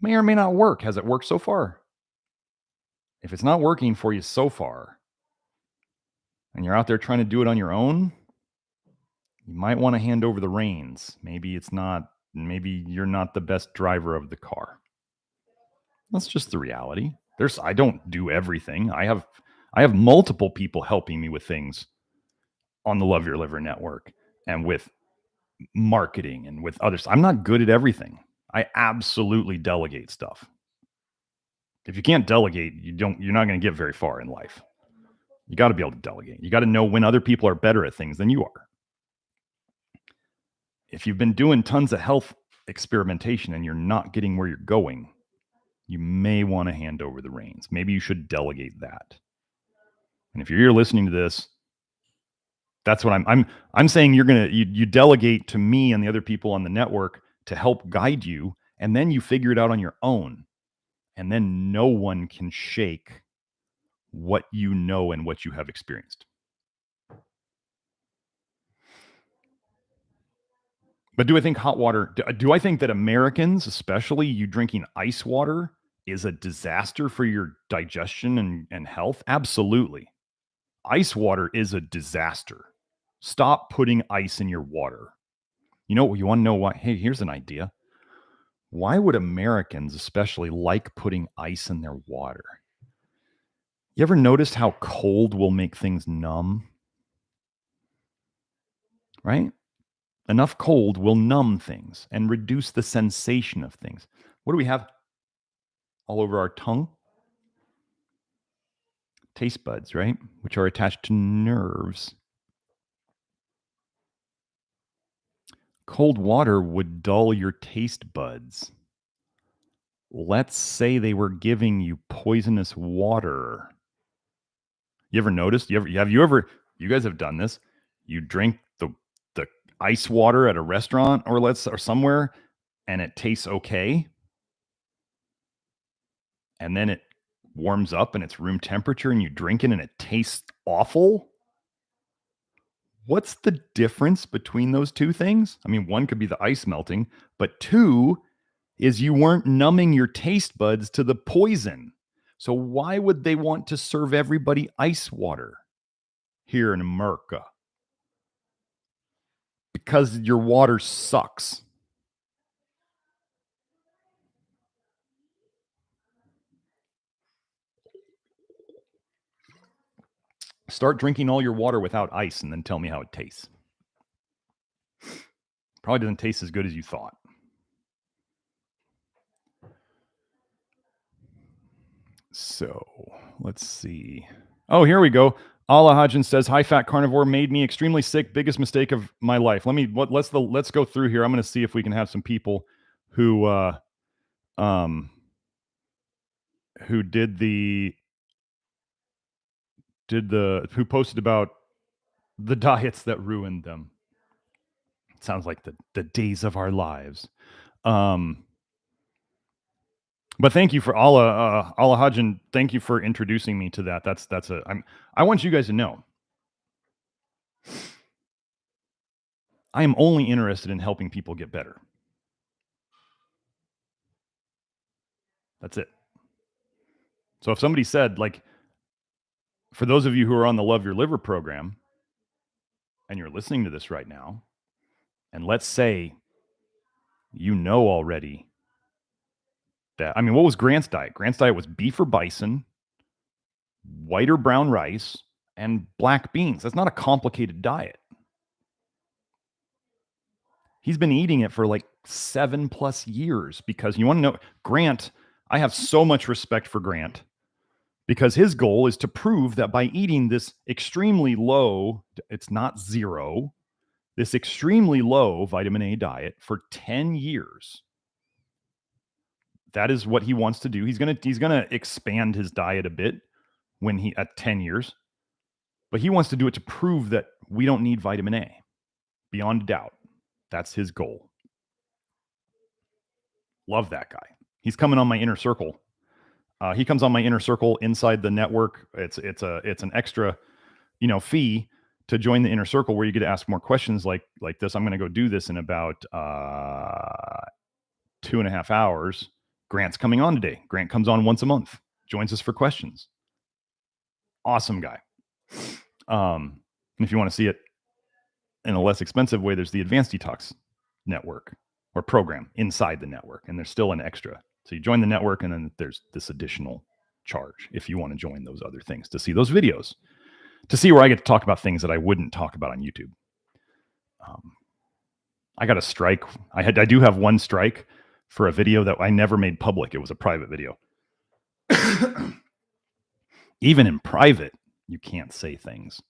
may or may not work. Has it worked so far? If it's not working for you so far, and you're out there trying to do it on your own, you might want to hand over the reins. Maybe you're not the best driver of the car. That's just the reality. I don't do everything. I have multiple people helping me with things on the Love Your Liver network and with marketing and with others. I'm not good at everything. I absolutely delegate stuff. If you can't delegate, you're not going to get very far in life. You got to be able to delegate. You got to know when other people are better at things than you are. If you've been doing tons of health experimentation and you're not getting where you're going, you may want to hand over the reins. Maybe you should delegate that. And if you're here listening to this, that's what I'm saying. You delegate to me and the other people on the network to help guide you, and then you figure it out on your own. And then no one can shake what you know and what you have experienced. But do I think hot water, do I think that Americans, especially you drinking ice water, is a disaster for your digestion and health? Absolutely. Ice water is a disaster. Stop putting ice in your water. You want to know why? Hey, here's an idea. Why would Americans especially like putting ice in their water? You ever noticed how cold will make things numb? Right? Enough cold will numb things and reduce the sensation of things. What do we have all over our tongue? Taste buds, right? Which are attached to nerves. Cold water would dull your taste buds. Let's say they were giving you poisonous water. You ever noticed? You guys have done this? You drink the ice water at a restaurant or somewhere, and it tastes okay, and then it warms up and it's room temperature, and you drink it and it tastes awful. What's the difference between those two things? I mean, one could be the ice melting, but two is you weren't numbing your taste buds to the poison. So why would they want to serve everybody ice water here in America? Because your water sucks. Start drinking all your water without ice and then tell me how it tastes. Probably doesn't taste as good as you thought. So let's see. Oh, here we go. Allah Hajjan says, high-fat carnivore made me extremely sick. Biggest mistake of my life. Let's go through here. I'm going to see if we can have some people who who posted about the diets that ruined them. It sounds like the days of our lives. But thank you for Allah Hajjan. Thank you for introducing me to that. I want you guys to know, I am only interested in helping people get better. That's it. So if somebody said, like, for those of you who are on the Love Your Liver program and you're listening to this right now, and let's say you know already that, I mean, what was Grant's diet? Grant's diet was beef or bison, white or brown rice, and black beans. That's not a complicated diet. He's been eating it for like 7+ years because you want to know, Grant, I have so much respect for Grant because his goal is to prove that by eating this extremely low, it's not zero, this extremely low vitamin A diet for 10 years. That is what he wants to do. He's going to expand his diet a bit at 10 years, but he wants to do it to prove that we don't need vitamin A beyond a doubt. That's his goal. Love that guy. He's coming on my inner circle. He comes on my inner circle inside the network. It's an extra fee to join the inner circle where you get to ask more questions like this. I'm going to go do this in about 2.5 hours. Grant's coming on today. Grant comes on once a month, joins us for questions. Awesome guy. And if you want to see it in a less expensive way, there's the Advanced Detox network or program inside the network, and there's still an extra. So you join the network, and then there's this additional charge if you want to join those other things to see those videos, to see where I get to talk about things that I wouldn't talk about on YouTube. I got a strike. I do have one strike for a video that I never made public. It was a private video. Even in private, you can't say things.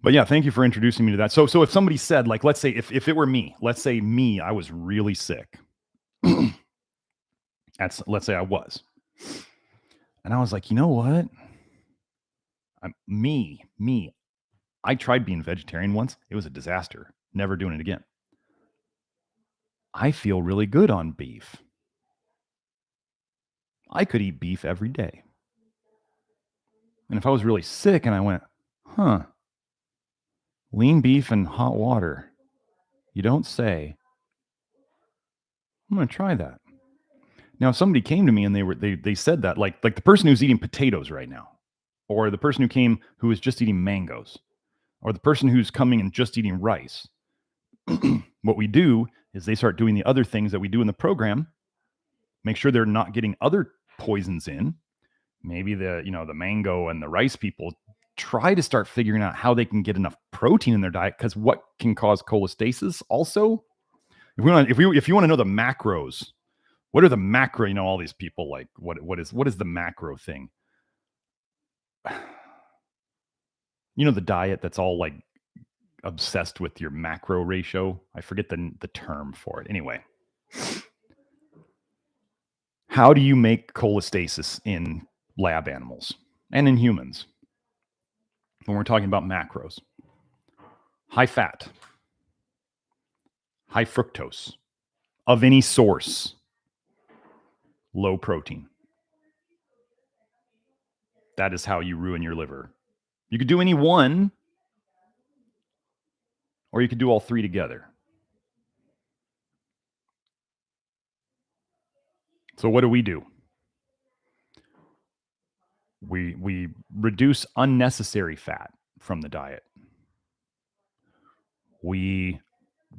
But yeah, thank you for introducing me to that. So if somebody said, like, let's say if it were me, let's say I was really sick. Let's say I was. And I was like, you know what? I tried being vegetarian once. It was a disaster. Never doing it again. I feel really good on beef. I could eat beef every day. And if I was really sick and I went, lean beef and hot water, you don't say, I'm going to try that. Now, if somebody came to me and they said that, like the person who's eating potatoes right now, or the person who came who is just eating mangoes, or the person who's coming and just eating rice, what we do is they start doing the other things that we do in the program, make sure they're not getting other poisons in. Maybe the mango and the rice people try to start figuring out how they can get enough protein in their diet, because what can cause cholestasis also? If you want to know the macros, what are the macro? All these people like what is the macro thing? The diet that's all like obsessed with your macro ratio. I forget the term for it. Anyway, how do you make cholestasis in lab animals and in humans? When we're talking about macros, high fat, high fructose of any source, low protein. That is how you ruin your liver. You could do any one, or you could do all three together. So what do? We reduce unnecessary fat from the diet. We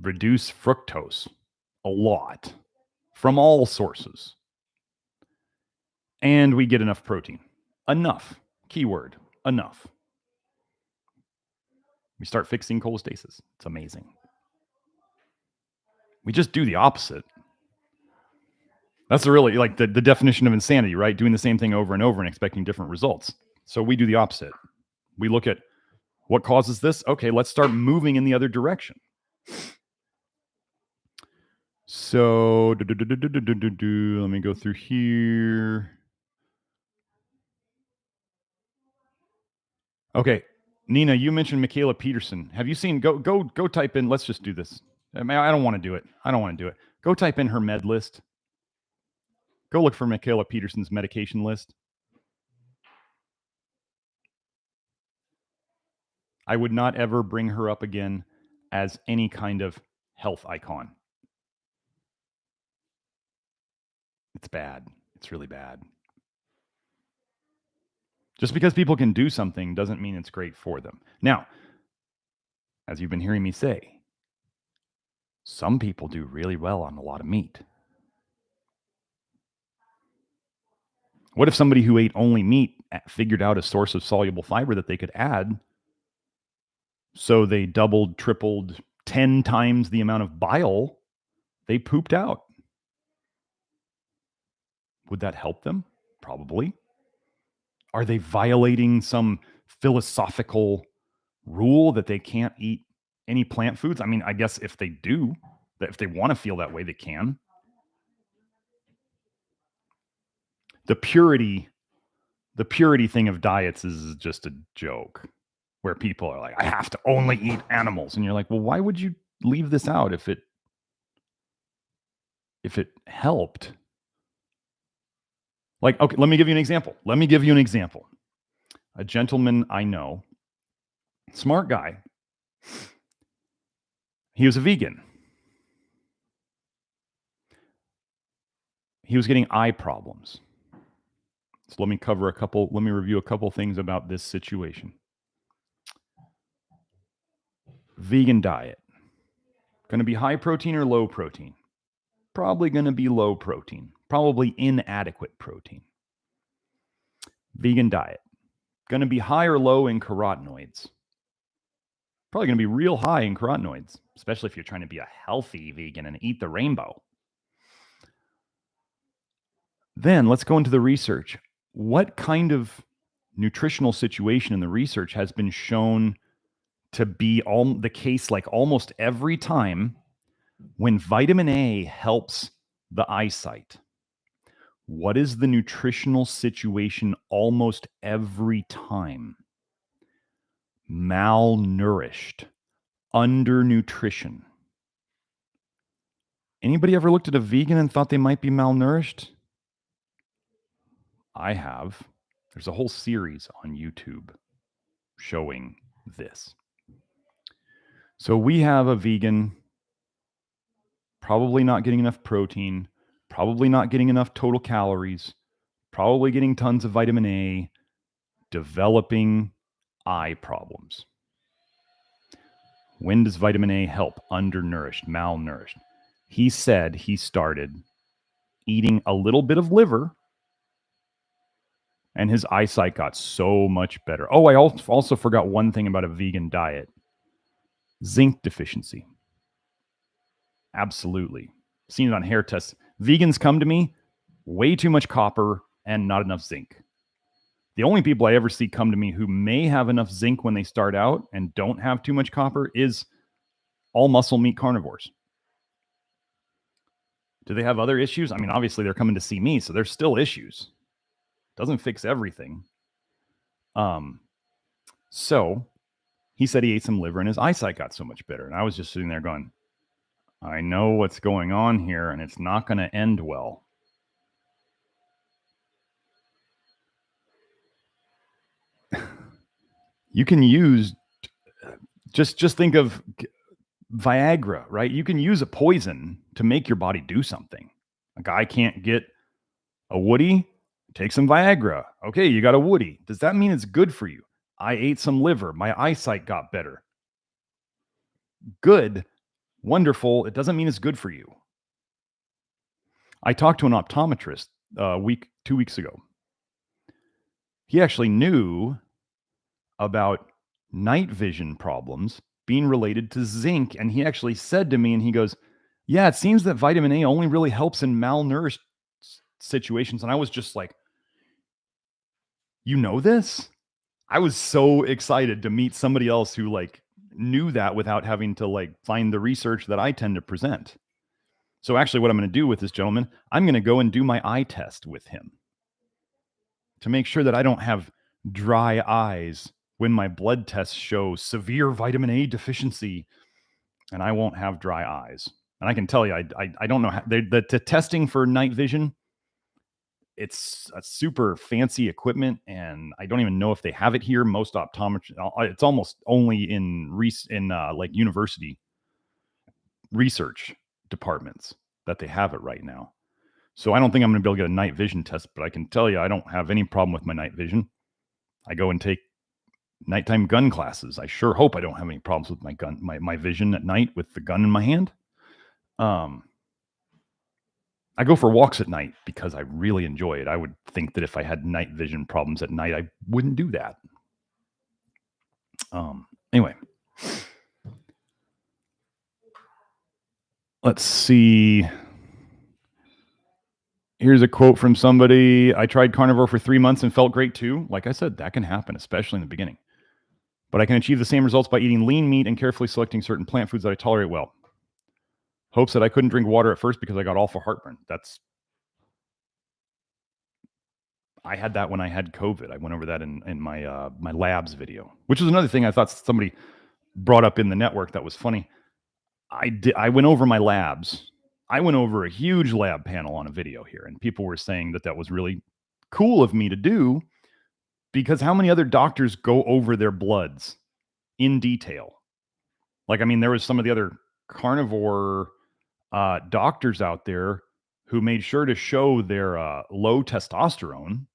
reduce fructose a lot from all sources. And we get enough protein. Enough. Keyword, enough. We start fixing cholestasis. It's amazing. We just do the opposite. That's really like the definition of insanity, right? Doing the same thing over and over and expecting different results. So we do the opposite. We look at what causes this. Okay, let's start moving in the other direction. So let me go through here. Okay, Nina, you mentioned Mikhaila Peterson. Have you seen? Go type in. Let's just do this. I don't want to do it. Go type in her med list. Go look for Mikhaila Peterson's medication list. I would not ever bring her up again as any kind of health icon. It's bad. It's really bad. Just because people can do something doesn't mean it's great for them. Now, as you've been hearing me say, some people do really well on a lot of meat. What if somebody who ate only meat figured out a source of soluble fiber that they could add? So they doubled, tripled, 10 times the amount of bile they pooped out. Would that help them? Probably. Are they violating some philosophical rule that they can't eat any plant foods? I mean, I guess if they do, that if they want to feel that way, they can. The purity thing of diets is just a joke, where people are like, I have to only eat animals. And you're like, well, why would you leave this out if it helped? Like, okay, let me give you an example. a gentleman I know, smart guy. He was a vegan. He was getting eye problems. So let me review a couple things about this situation. Vegan diet. Going to be high protein or low protein? Probably going to be low protein. Probably inadequate protein. Vegan diet. Going to be high or low in carotenoids? Probably going to be real high in carotenoids, especially if you're trying to be a healthy vegan and eat the rainbow. Then let's go into the research. What kind of nutritional situation in the research has been shown to be the case like almost every time when vitamin A helps the eyesight? What is the nutritional situation almost every time? Malnourished, undernutrition. Anybody ever looked at a vegan and thought they might be malnourished? I have. There's a whole series on YouTube showing this. So we have a vegan, probably not getting enough protein, probably not getting enough total calories, probably getting tons of vitamin A, developing eye problems. When does vitamin A help undernourished, malnourished? He said he started eating a little bit of liver and his eyesight got so much better. Oh, I also forgot one thing about a vegan diet. Zinc deficiency. Absolutely. Seen it on hair tests. Vegans come to me, way too much copper and not enough zinc. The only people I ever see come to me who may have enough zinc when they start out and don't have too much copper is all muscle meat carnivores. Do they have other issues? I mean, obviously they're coming to see me, so there's still issues. Doesn't fix everything. So he said he ate some liver and his eyesight got so much better. And I was just sitting there going, I know what's going on here and it's not going to end well. You can use, just think of Viagra, right? You can use a poison to make your body do something. A guy can't get a woody, take some Viagra. Okay, you got a woody. Does that mean it's good for you? I ate some liver. My eyesight got better. Good, wonderful. It doesn't mean it's good for you. I talked to an optometrist 2 weeks ago. He actually knew about night vision problems being related to zinc. And he actually said to me, and he goes, yeah, it seems that vitamin A only really helps in malnourished situations. And I was just like, you know this? I was so excited to meet somebody else who knew that without having to find the research that I tend to present. So actually what I'm going to do with this gentleman, I'm going to go and do my eye test with him to make sure that I don't have dry eyes when my blood tests show severe vitamin A deficiency, and I won't have dry eyes. And I can tell you, I don't know how the testing for night vision. It's a super fancy equipment, and I don't even know if they have it here. Most optometrists, it's almost only in university research departments that they have it right now. So I don't think I'm going to be able to get a night vision test, but I can tell you I don't have any problem with my night vision. I go and take nighttime gun classes. I sure hope I don't have any problems with my vision at night with the gun in my hand. I go for walks at night because I really enjoy it. I would think that if I had night vision problems at night, I wouldn't do that. Anyway, let's see. Here's a quote from somebody. I tried carnivore for 3 months and felt great too. Like I said, that can happen, especially in the beginning. But I can achieve the same results by eating lean meat and carefully selecting certain plant foods that I tolerate well. Hopes that I couldn't drink water at first because I got awful heartburn. I had that when I had COVID. I went over that in my my labs video, which was another thing I thought somebody brought up in the network that was funny. I went over my labs. I went over a huge lab panel on a video here, and people were saying that was really cool of me to do Because how many other doctors go over their bloods in detail? Like, I mean, there was some of the other carnivore doctors out there who made sure to show their low testosterone,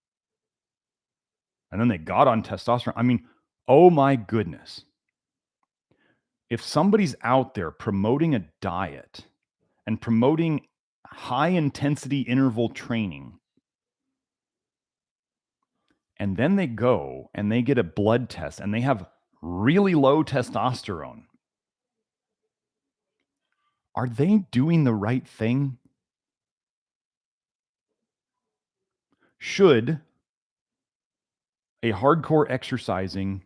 and then they got on testosterone. I mean, oh my goodness. If somebody's out there promoting a diet and promoting high intensity interval training, and then they go and they get a blood test and they have really low testosterone, are they doing the right thing? Should a hardcore exercising,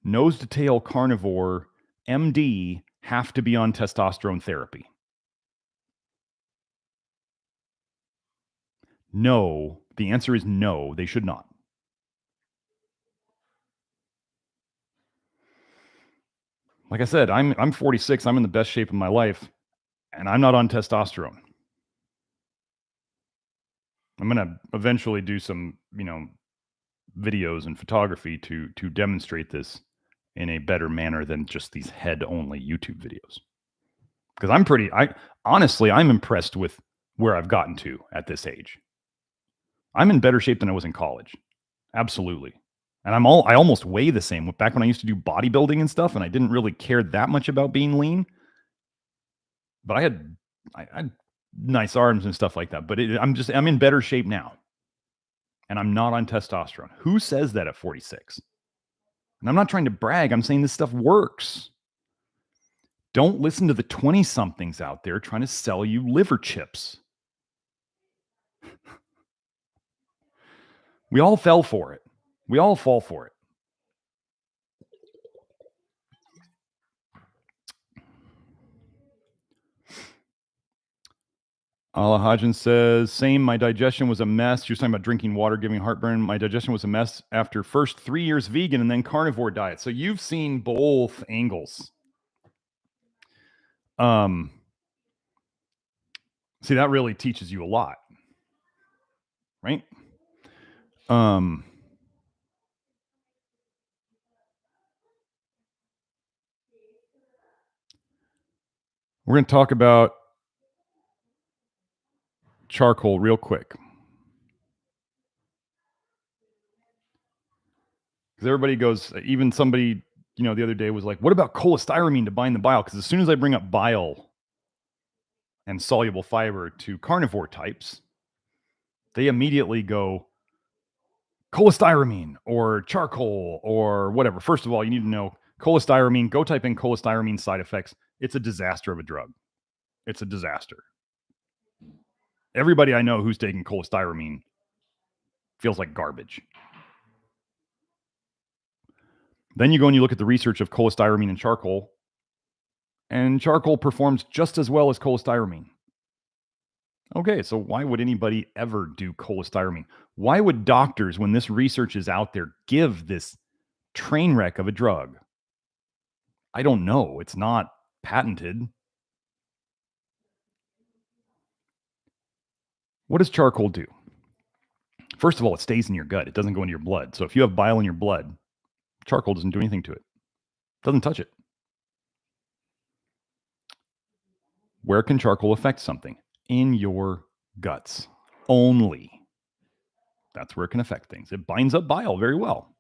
nose to tail carnivore MD have to be on testosterone therapy? No. The answer is no, they should not. Like I said, I'm 46. I'm in the best shape of my life, and I'm not on testosterone. I'm going to eventually do some, videos and photography to demonstrate this in a better manner than just these head-only YouTube videos. Because I'm impressed with where I've gotten to at this age. I'm in better shape than I was in college. Absolutely. And I almost weigh the same. Back when I used to do bodybuilding and stuff, and I didn't really care that much about being lean, but I had nice arms and stuff like that. But I'm in better shape now, and I'm not on testosterone. Who says that at 46? And I'm not trying to brag. I'm saying this stuff works. Don't listen to the 20-somethings out there trying to sell you liver chips. We all fell for it. We all fall for it. Alahajan says, same, my digestion was a mess. She was talking about drinking water, giving heartburn. My digestion was a mess after first 3 years vegan and then carnivore diet. So you've seen both angles. See, that really teaches you a lot, right? We're going to talk about charcoal real quick. Because everybody goes, even somebody, the other day was like, what about cholestyramine to bind the bile? Because as soon as I bring up bile and soluble fiber to carnivore types, they immediately go cholestyramine or charcoal or whatever. First of all, you need to know cholestyramine. Go type in cholestyramine side effects. It's a disaster of a drug. It's a disaster. Everybody I know who's taking cholestyramine feels like garbage. Then you go and you look at the research of cholestyramine and charcoal performs just as well as cholestyramine. Okay, so why would anybody ever do cholestyramine? Why would doctors, when this research is out there, give this train wreck of a drug? I don't know. It's not patented. What does charcoal do? First of all, it stays in your gut. It doesn't go into your blood. So if you have bile in your blood, charcoal doesn't do anything to it. It doesn't touch it. Where can charcoal affect something? In your guts only. That's where it can affect things. It binds up bile very well.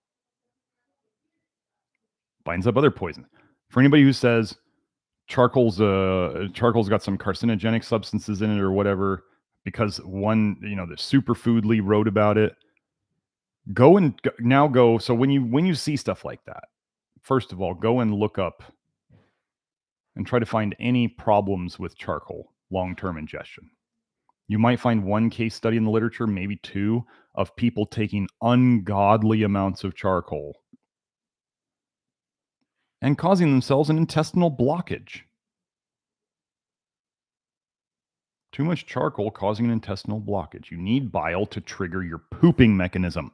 Binds up other poisons. For anybody who says charcoal's got some carcinogenic substances in it or whatever, because one, the Superfoodly wrote about it. So when you see stuff like that, first of all, go and look up and try to find any problems with charcoal long-term ingestion. You might find one case study in the literature, maybe two, of people taking ungodly amounts of charcoal and causing themselves an intestinal blockage. Too much charcoal causing an intestinal blockage. You need bile to trigger your pooping mechanism.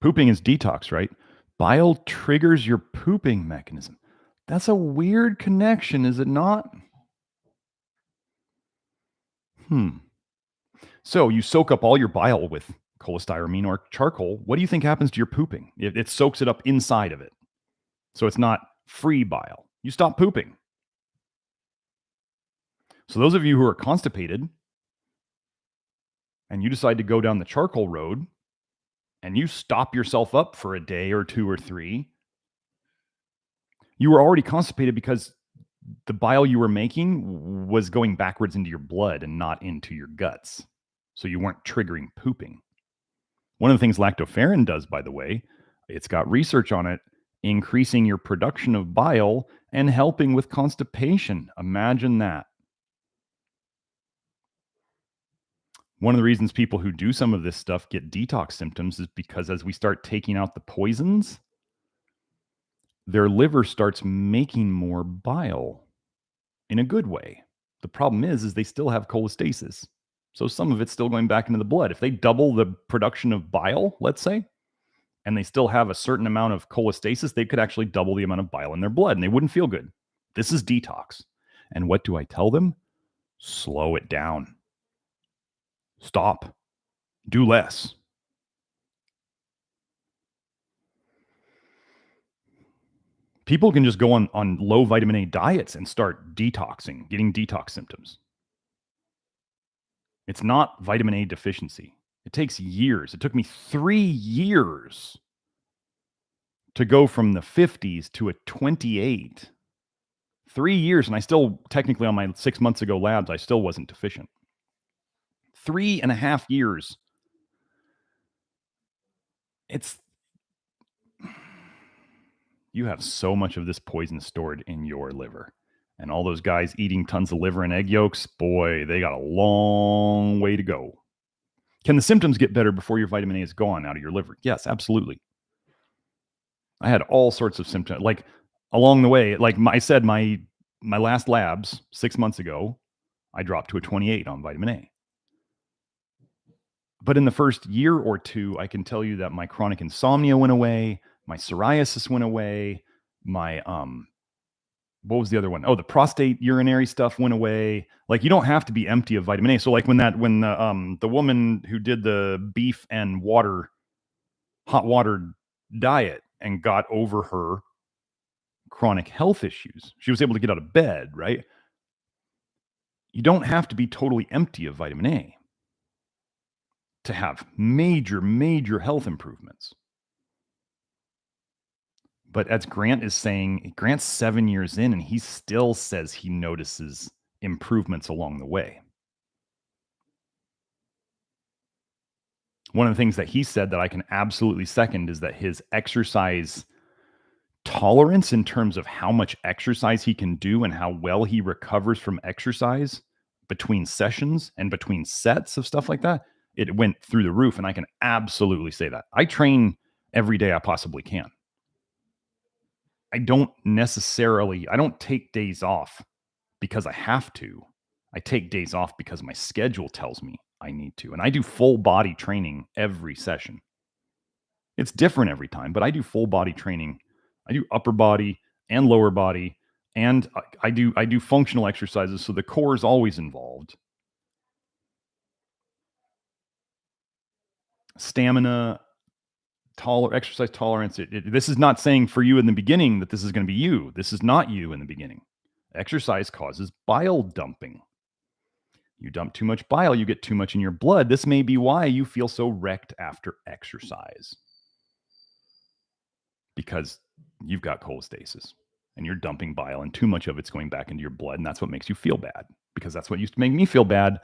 Pooping is detox, right? Bile triggers your pooping mechanism. That's a weird connection, is it not? So you soak up all your bile with cholestyramine or charcoal. What do you think happens to your pooping? It soaks it up inside of it. So it's not free bile. You stop pooping. So those of you who are constipated and you decide to go down the charcoal road and you stop yourself up for a day or 2 or 3, you were already constipated because the bile you were making was going backwards into your blood and not into your guts. So you weren't triggering pooping. One of the things lactoferrin does, by the way, it's got research on it, increasing your production of bile and helping with constipation. Imagine that. One of the reasons people who do some of this stuff get detox symptoms is because as we start taking out the poisons, their liver starts making more bile in a good way. The problem is they still have cholestasis. So some of it's still going back into the blood. If they double the production of bile, let's say, and they still have a certain amount of cholestasis, they could actually double the amount of bile in their blood and they wouldn't feel good. This is detox. And what do I tell them? Slow it down. Stop. Do less. People can just go on low vitamin A diets and start detoxing, getting detox symptoms. It's not vitamin A deficiency. It takes years. It took me 3 years to go from the 50s to a 28. 3 years, and I still, technically on my 6 months ago labs, I still wasn't deficient. 3.5 years. You have so much of this poison stored in your liver. And all those guys eating tons of liver and egg yolks, boy, they got a long way to go. Can the symptoms get better before your vitamin A is gone out of your liver? Yes, absolutely. I had all sorts of symptoms. Like along the way, like I said, my last labs 6 months ago, I dropped to a 28 on vitamin A. But in the first year or 2, I can tell you that my chronic insomnia went away, my psoriasis went away, my what was the other one? Oh, the prostate urinary stuff went away. Like you don't have to be empty of vitamin A. So like when the woman who did the beef and hot water diet and got over her chronic health issues, she was able to get out of bed, right? You don't have to be totally empty of vitamin A to have major, major health improvements. But as Grant is saying, Grant's 7 years in and he still says he notices improvements along the way. One of the things that he said that I can absolutely second is that his exercise tolerance in terms of how much exercise he can do and how well he recovers from exercise between sessions and between sets of stuff like that, it went through the roof. And I can absolutely say that. I train every day I possibly can. I don't take days off because I have to. I take days off because my schedule tells me I need to. And I do full body training every session. It's different every time, but I do full body training. I do upper body and lower body, and I do functional exercises, so the core is always involved. Stamina, exercise tolerance. This is not saying for you in the beginning that this is going to be you. This is not you in the beginning. Exercise causes bile dumping. You dump too much bile, you get too much in your blood. This may be why you feel so wrecked after exercise. Because you've got cholestasis and you're dumping bile and too much of it's going back into your blood. And that's what makes you feel bad, because that's what used to make me feel bad.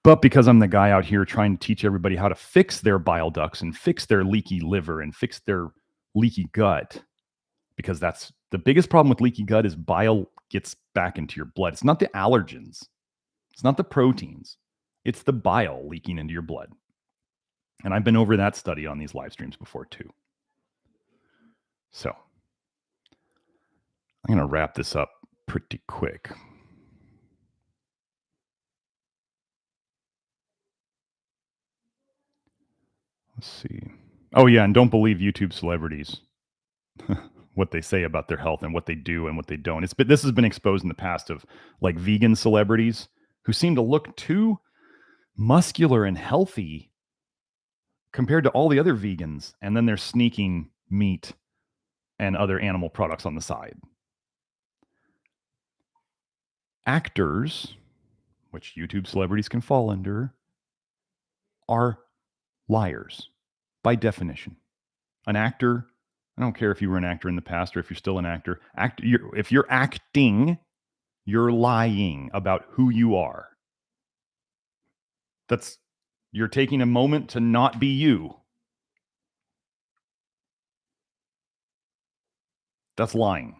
But because I'm the guy out here trying to teach everybody how to fix their bile ducts and fix their leaky liver and fix their leaky gut, because that's the biggest problem with leaky gut is bile gets back into your blood. It's not the allergens. It's not the proteins. It's the bile leaking into your blood. And I've been over that study on these live streams before too. So I'm going to wrap this up pretty quick. Let's see. Oh, yeah. And don't believe YouTube celebrities, what they say about their health and what they do and what they don't. This has been exposed in the past of like vegan celebrities who seem to look too muscular and healthy compared to all the other vegans, and then they're sneaking meat and other animal products on the side. Actors, which YouTube celebrities can fall under, are liars by definition. An actor, I don't care if you were an actor in the past or if you're still an actor, if you're acting, you're lying about who you are. You're taking a moment to not be you. That's lying.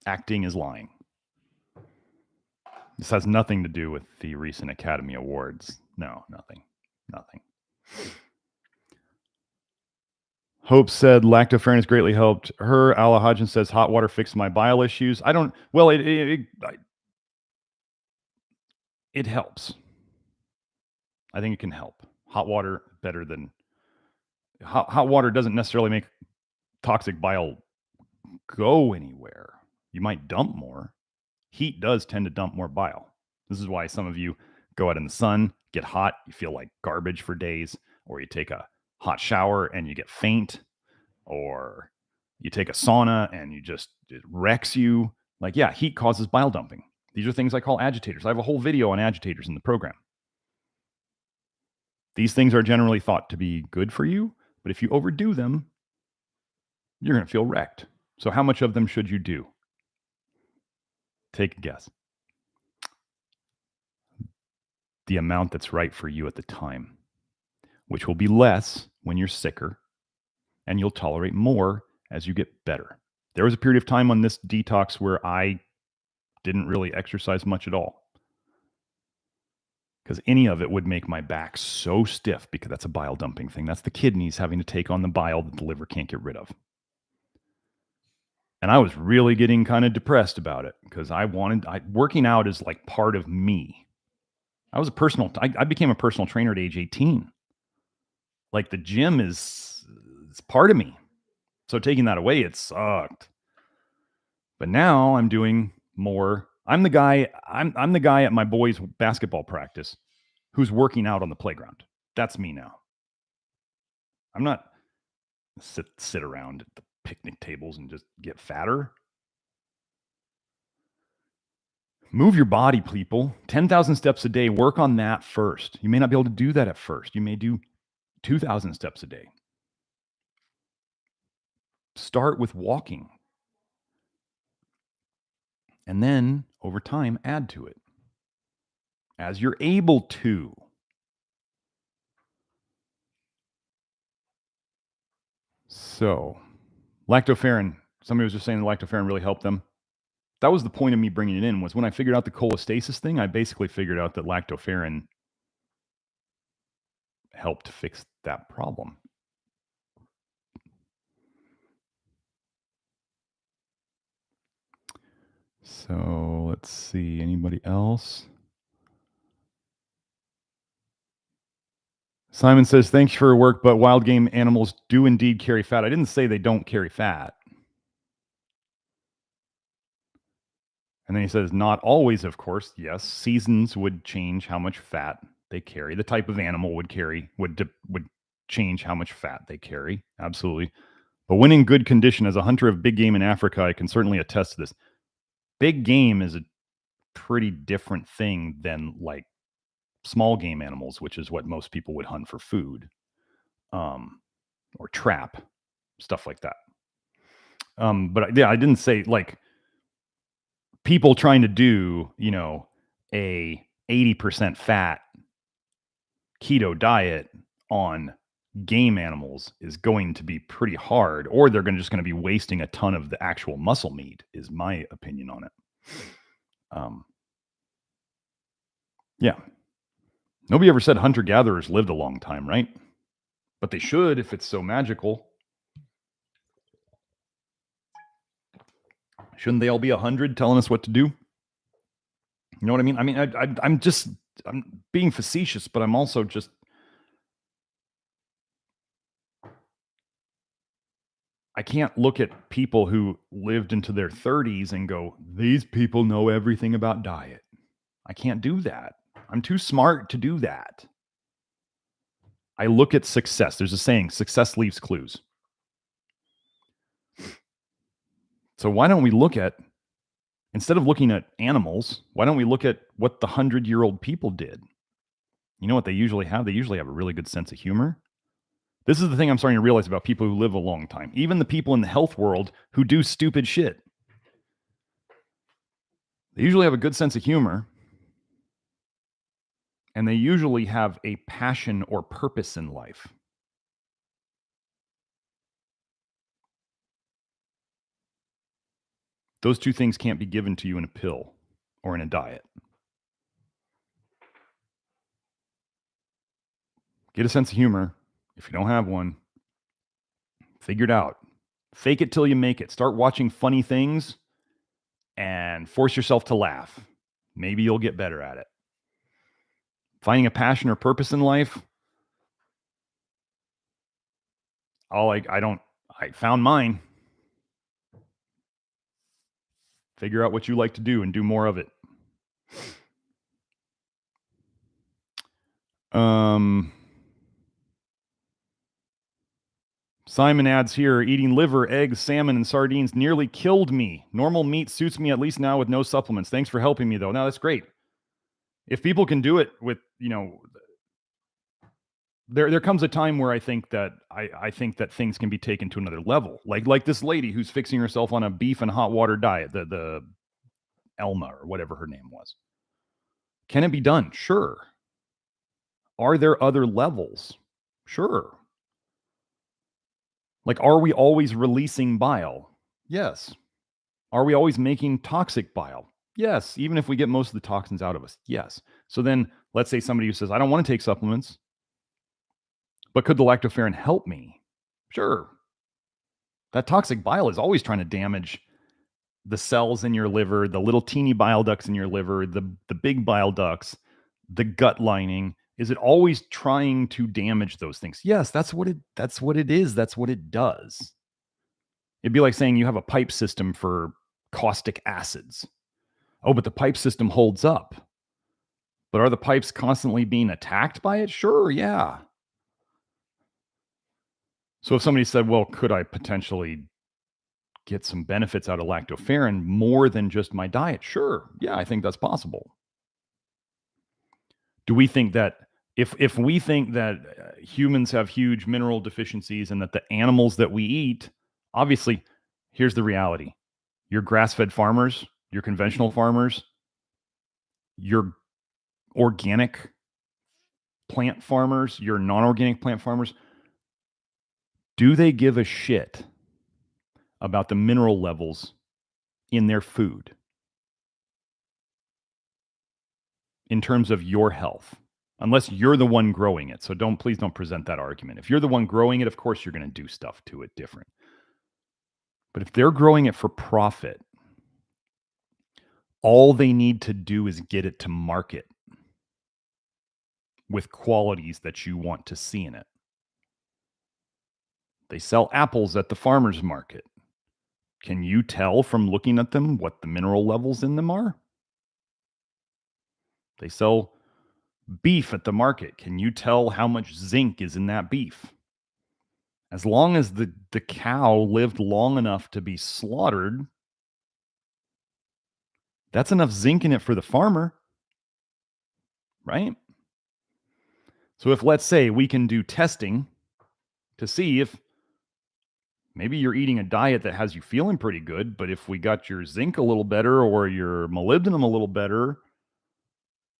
Acting is lying. This has nothing to do with the recent Academy Awards. No, nothing. Hope said Lactoferrin has greatly helped her. Alahajan says hot water fixed my bile issues. It helps. I think it can help. Hot water better than hot water doesn't necessarily make toxic bile go anywhere. You might dump more. Heat does tend to dump more bile. This is why some of you go out in the sun, get hot, you feel like garbage for days, or you take a hot shower and you get faint, or you take a sauna and it wrecks you. Like, yeah, heat causes bile dumping. These are things I call agitators. I have a whole video on agitators in the program. These things are generally thought to be good for you, but if you overdo them, you're going to feel wrecked. So how much of them should you do? Take a guess. The amount that's right for you at the time, which will be less when you're sicker, and you'll tolerate more as you get better. There was a period of time on this detox where I didn't really exercise much at all, because any of it would make my back so stiff, because that's a bile dumping thing. That's the kidneys having to take on the bile that the liver can't get rid of. And I was really getting kind of depressed about it, because working out is like part of me. I became a personal trainer at age 18. Like, the gym it's part of me. So taking that away, it sucked. But now I'm doing more. I'm the guy at my boys' basketball practice who's working out on the playground. That's me now. I'm not sit around at the picnic tables and just get fatter. Move your body, people. 10,000 steps a day. Work on that first. You may not be able to do that at first. You may do 2,000 steps a day. Start with walking. And then, over time, add to it as you're able to. So, Lactoferrin. Somebody was just saying the Lactoferrin really helped them. That was the point of me bringing it in, was when I figured out the cholestasis thing, I basically figured out that Lactoferrin helped fix that problem. So let's see, anybody else? Simon says, thanks for your work, but wild game animals do indeed carry fat. I didn't say they don't carry fat. And then he says, not always, of course. Yes, seasons would change how much fat they carry. The type of animal would change how much fat they carry. Absolutely. But when in good condition, as a hunter of big game in Africa, I can certainly attest to this. Big game is a pretty different thing than like small game animals, which is what most people would hunt for food, or trap, stuff like that. But yeah, I didn't say like people trying to do, a 80% fat keto diet on game animals is going to be pretty hard, or they're just going to be wasting a ton of the actual muscle meat, is my opinion on it. Yeah. Nobody ever said hunter-gatherers lived a long time, right? But they should, if it's so magical. Shouldn't they all be 100 telling us what to do? You know what I mean? I mean, I'm being facetious, but I'm also just, I can't look at people who lived into their 30s and go, these people know everything about diet. I can't do that. I'm too smart to do that. I look at success. There's a saying, success leaves clues. So why don't we look at, instead of looking at animals, why don't we look at what the 100-year-old people did? You know what they usually have? They usually have a really good sense of humor. This is the thing I'm starting to realize about people who live a long time. Even the people in the health world who do stupid shit. They usually have a good sense of humor. And they usually have a passion or purpose in life. Those two things can't be given to you in a pill or in a diet. Get a sense of humor. If you don't have one, figure it out. Fake it till you make it. Start watching funny things and force yourself to laugh. Maybe you'll get better at it. Finding a passion or purpose in life. I found mine. Figure out what you like to do and do more of it. Simon adds here, eating liver, eggs, salmon, and sardines nearly killed me. Normal meat suits me at least now with no supplements. Thanks for helping me, though. Now, that's great. If people can do it with, there comes a time where I think that things can be taken to another level. Like this lady who's fixing herself on a beef and hot water diet, the Elma or whatever her name was. Can it be done? Sure. Are there other levels? Sure. Like, are we always releasing bile? Yes. Are we always making toxic bile? Yes. Even if we get most of the toxins out of us? Yes. So then let's say somebody who says, I don't want to take supplements, but could the lactoferrin help me? Sure. That toxic bile is always trying to damage the cells in your liver, the little teeny bile ducts in your liver, the big bile ducts, the gut lining. Is it always trying to damage those things? Yes, that's what it is. That's what it does. It'd be like saying you have a pipe system for caustic acids. Oh, but the pipe system holds up. But are the pipes constantly being attacked by it? Sure, yeah. So if somebody said, well, could I potentially get some benefits out of lactoferrin more than just my diet? Sure. Yeah, I think that's possible. Do we think that if we think that humans have huge mineral deficiencies and that the animals that we eat, obviously, here's the reality. Your grass-fed farmers, your conventional farmers, your organic plant farmers, your non-organic plant farmers, do they give a shit about the mineral levels in their food in terms of your health? Unless you're the one growing it. So please don't present that argument. If you're the one growing it, of course you're going to do stuff to it different. But if they're growing it for profit, all they need to do is get it to market with qualities that you want to see in it. They sell apples at the farmer's market. Can you tell from looking at them what the mineral levels in them are? They sell beef at the market. Can you tell how much zinc is in that beef? As long as the cow lived long enough to be slaughtered, that's enough zinc in it for the farmer, right? So if, let's say, we can do testing to see if maybe you're eating a diet that has you feeling pretty good, but if we got your zinc a little better or your molybdenum a little better,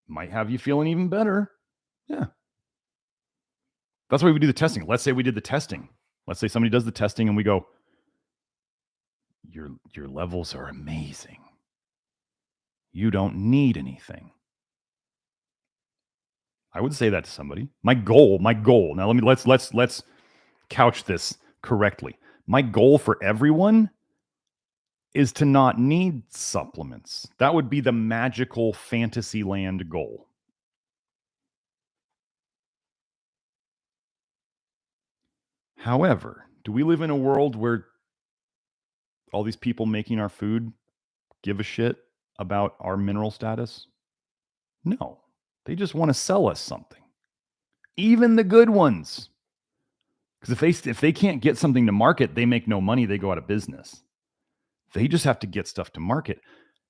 might have you feeling even better. Yeah. That's why we do the testing. Let's say we did the testing. Let's say somebody does the testing and we go, your levels are amazing. You don't need anything. I would say that to somebody. My goal. Now let's couch this correctly. My goal for everyone is to not need supplements. That would be the magical fantasy land goal. However, do we live in a world where all these people making our food give a shit about our mineral status? No. They just want to sell us something. Even the good ones. Because if they can't get something to market, they make no money, they go out of business. They just have to get stuff to market.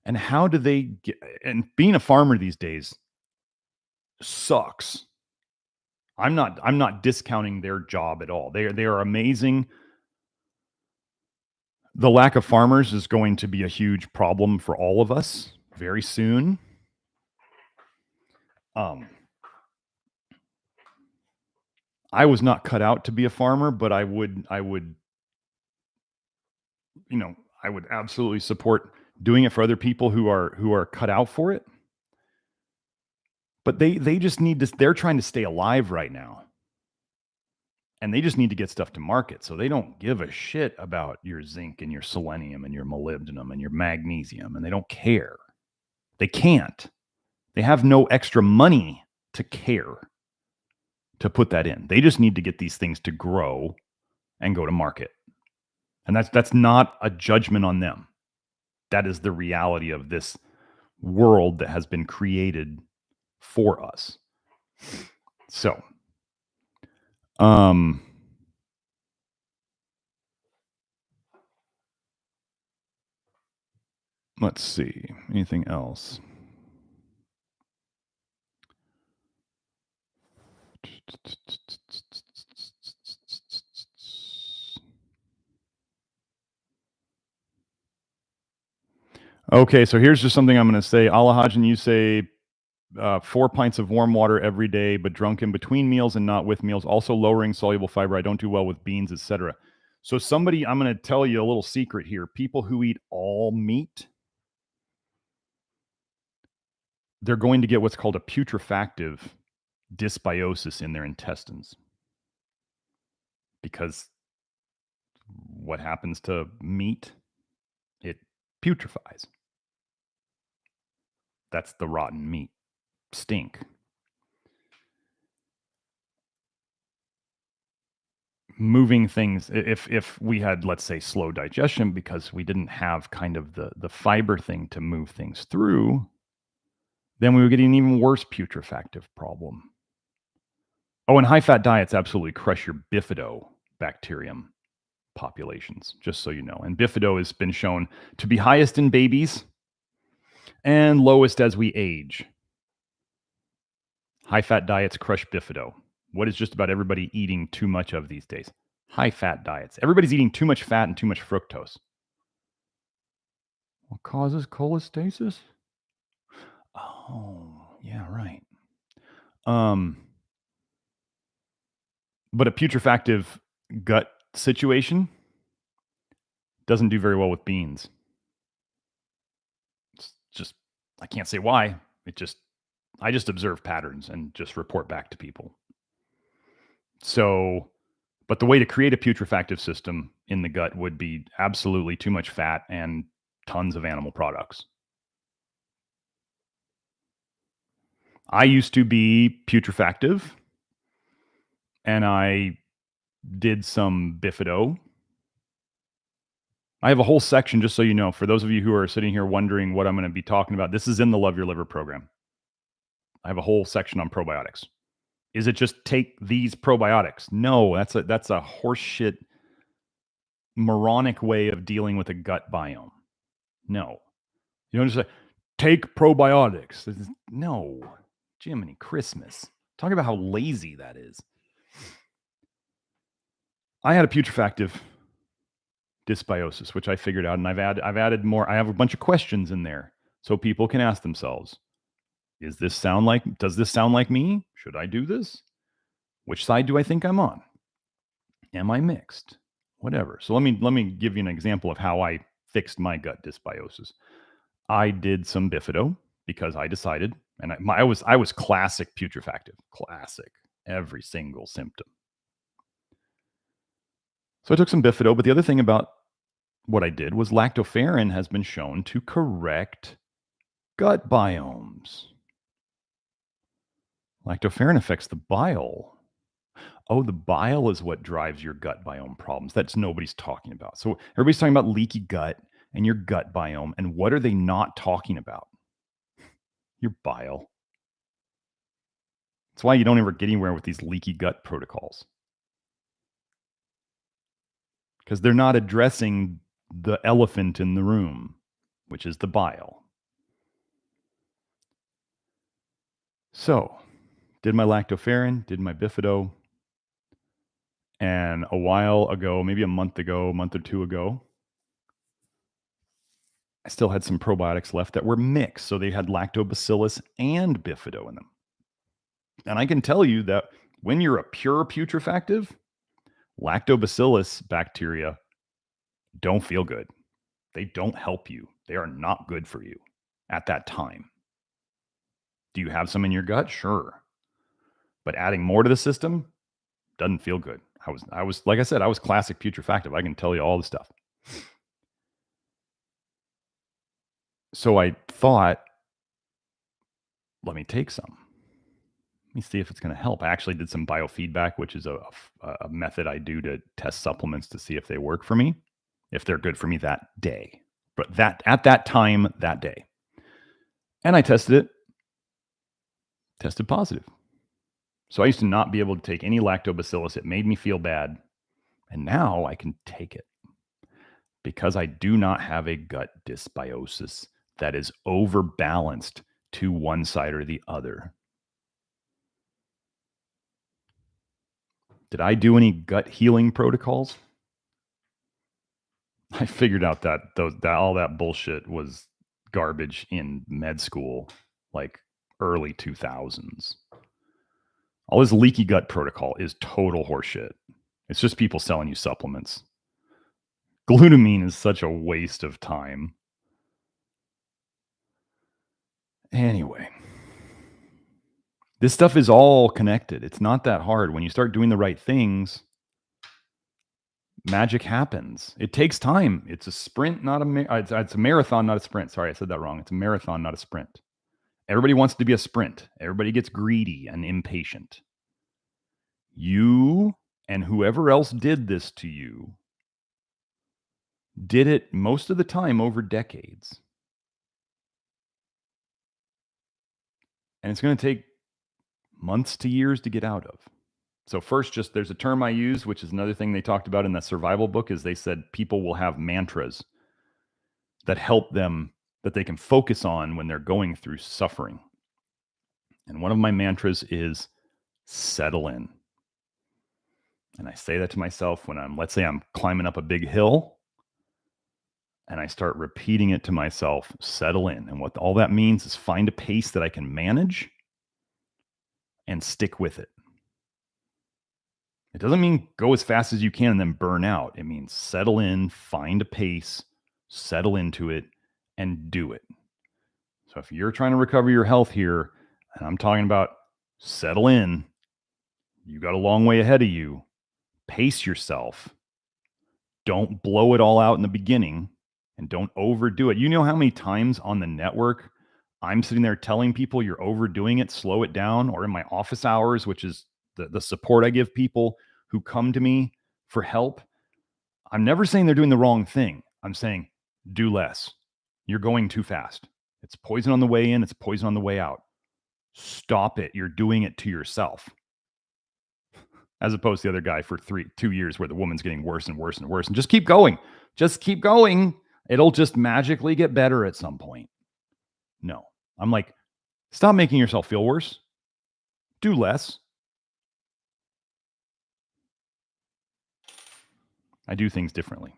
And how do they get, and being a farmer these days sucks. I'm not discounting their job at all. They are amazing. The lack of farmers is going to be a huge problem for all of us very soon. I was not cut out to be a farmer, but I would, I would absolutely support doing it for other people who are cut out for it. But they just need to, they're trying to stay alive right now. And they just need to get stuff to market. So they don't give a shit about your zinc and your selenium and your molybdenum and your magnesium. And they don't care. They can't. They have no extra money to care to put that in. They just need to get these things to grow and go to market. And that's not a judgment on them. That is the reality of this world that has been created for us. So, let's see. Anything else? Okay, so here's just something I'm going to say. Alahajan, you say 4 pints of warm water every day, but drunk in between meals and not with meals. Also lowering soluble fiber. I don't do well with beans, etc. So I'm going to tell you a little secret here. People who eat all meat, they're going to get what's called a putrefactive dysbiosis in their intestines. Because what happens to meat? It putrefies. That's the rotten meat stink. Moving things, if we had, let's say, slow digestion because we didn't have kind of the fiber thing to move things through, then we would get an even worse putrefactive problem. Oh, and high-fat diets absolutely crush your bifido bacterium populations, just so you know. And bifido has been shown to be highest in babies and lowest as we age. High-fat diets crush bifido. What is just about everybody eating too much of these days? High-fat diets. Everybody's eating too much fat and too much fructose. What causes cholestasis? Oh, yeah, right. But a putrefactive gut situation doesn't do very well with beans. It's just, I can't say why. I just observe patterns and just report back to people. So, but the way to create a putrefactive system in the gut would be absolutely too much fat and tons of animal products. I used to be putrefactive and I did some bifido. I have a whole section, just so you know, for those of you who are sitting here wondering what I'm going to be talking about. This is in the Love Your Liver program. I have a whole section on probiotics. Is it just take these probiotics? No, that's a horseshit, moronic way of dealing with a gut biome. No. You don't just say, take probiotics. No. Jiminy Christmas. Talk about how lazy that is. I had a putrefactive dysbiosis, which I figured out, and I've added more. I have a bunch of questions in there so people can ask themselves, does this sound like me? Should I do this? Which side do I think I'm on? Am I mixed? Whatever. So let me give you an example of how I fixed my gut dysbiosis. I did some bifido because I decided, and I was classic putrefactive, classic, every single symptom. So I took some bifido, but the other thing about what I did was lactoferrin has been shown to correct gut biomes. Lactoferrin affects the bile. Oh, the bile is what drives your gut biome problems. That's nobody's talking about. So everybody's talking about leaky gut and your gut biome. And what are they not talking about? Your bile. That's why you don't ever get anywhere with these leaky gut protocols. Because they're not addressing the elephant in the room, which is the bile. So, did my Lactoferrin, did my bifido, and a while ago, maybe a month or two ago, I still had some probiotics left that were mixed. So they had lactobacillus and bifido in them. And I can tell you that when you're a pure putrefactive, lactobacillus bacteria don't feel good. They don't help you. They are not good for you at that time. Do you have some in your gut? Sure. But adding more to the system doesn't feel good. I was like I said, I was classic putrefactive. I can tell you all the stuff. So I thought, let me take some. Let me see if it's going to help. I actually did some biofeedback, which is a method I do to test supplements to see if they work for me, if they're good for me that day. But that at that time, that day. And I tested positive. So I used to not be able to take any lactobacillus. It made me feel bad. And now I can take it because I do not have a gut dysbiosis that is overbalanced to one side or the other. Did I do any gut healing protocols? I figured out that all that bullshit was garbage in med school, like early 2000s. All this leaky gut protocol is total horseshit. It's just people selling you supplements. Glutamine is such a waste of time. Anyway, this stuff is all connected. It's not that hard. When you start doing the right things, magic happens. It takes time. It's a sprint, not it's a marathon, not a sprint. Sorry, I said that wrong. It's a marathon, not a sprint. Everybody wants to be a sprint. Everybody gets greedy and impatient. You and whoever else did this to you did it most of the time over decades. And it's going to take months to years to get out of. So first, just there's a term I use, which is another thing they talked about in that survival book, is they said people will have mantras that help them, that they can focus on when they're going through suffering. And one of my mantras is settle in. And I say that to myself when let's say I'm climbing up a big hill, and I start repeating it to myself, settle in. And what all that means is find a pace that I can manage and stick with it. It doesn't mean go as fast as you can and then burn out. It means settle in, find a pace, settle into it, and do it. So if you're trying to recover your health here, and I'm talking about settle in, you got a long way ahead of you. Pace yourself. Don't blow it all out in the beginning, and don't overdo it. You know how many times on the network I'm sitting there telling people you're overdoing it, slow it down, or in my office hours, which is the support I give people who come to me for help. I'm never saying they're doing the wrong thing. I'm saying do less. You're going too fast. It's poison on the way in. It's poison on the way out. Stop it. You're doing it to yourself. As opposed to the other guy for 2 years where the woman's getting worse and worse and worse. And just keep going. Just keep going. It'll just magically get better at some point. No. I'm like, stop making yourself feel worse. Do less. I do things differently.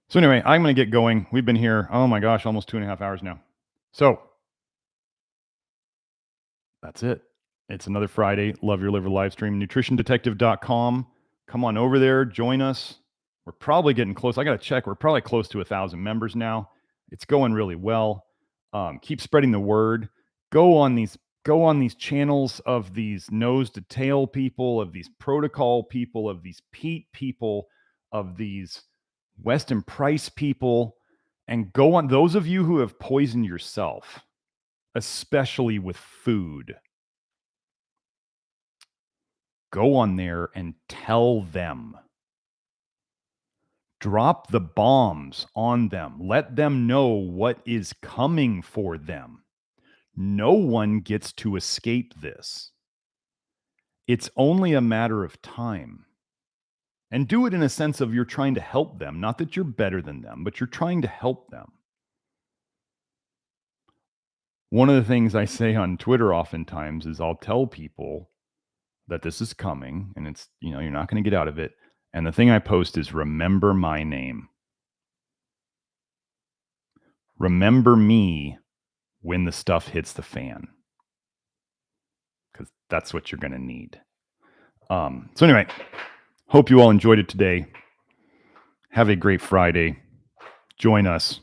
So anyway, I'm going to get going. We've been here, oh my gosh, almost 2.5 hours now. So that's it. It's another Friday. Love Your Liver live stream. NutritionDetective.com. Come on over there. Join us. We're probably getting close. I got to check. We're probably close to 1,000 members now. It's going really well. Keep spreading the word. Go on these channels of these nose to tail people, of these protocol people, of these Pete people, of these Weston Price people, and go on those of you who have poisoned yourself, especially with food. Go on there and tell them. Drop the bombs on them. Let them know what is coming for them. No one gets to escape this. It's only a matter of time. And do it in a sense of you're trying to help them, not that you're better than them, but you're trying to help them. One of the things I say on Twitter oftentimes is I'll tell people that this is coming and it's, you're not going to get out of it. And the thing I post is remember my name. Remember me when the stuff hits the fan. Because that's what you're going to need. So anyway, hope you all enjoyed it today. Have a great Friday. Join us.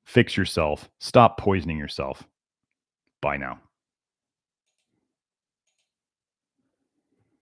Fix yourself. Stop poisoning yourself. Bye now.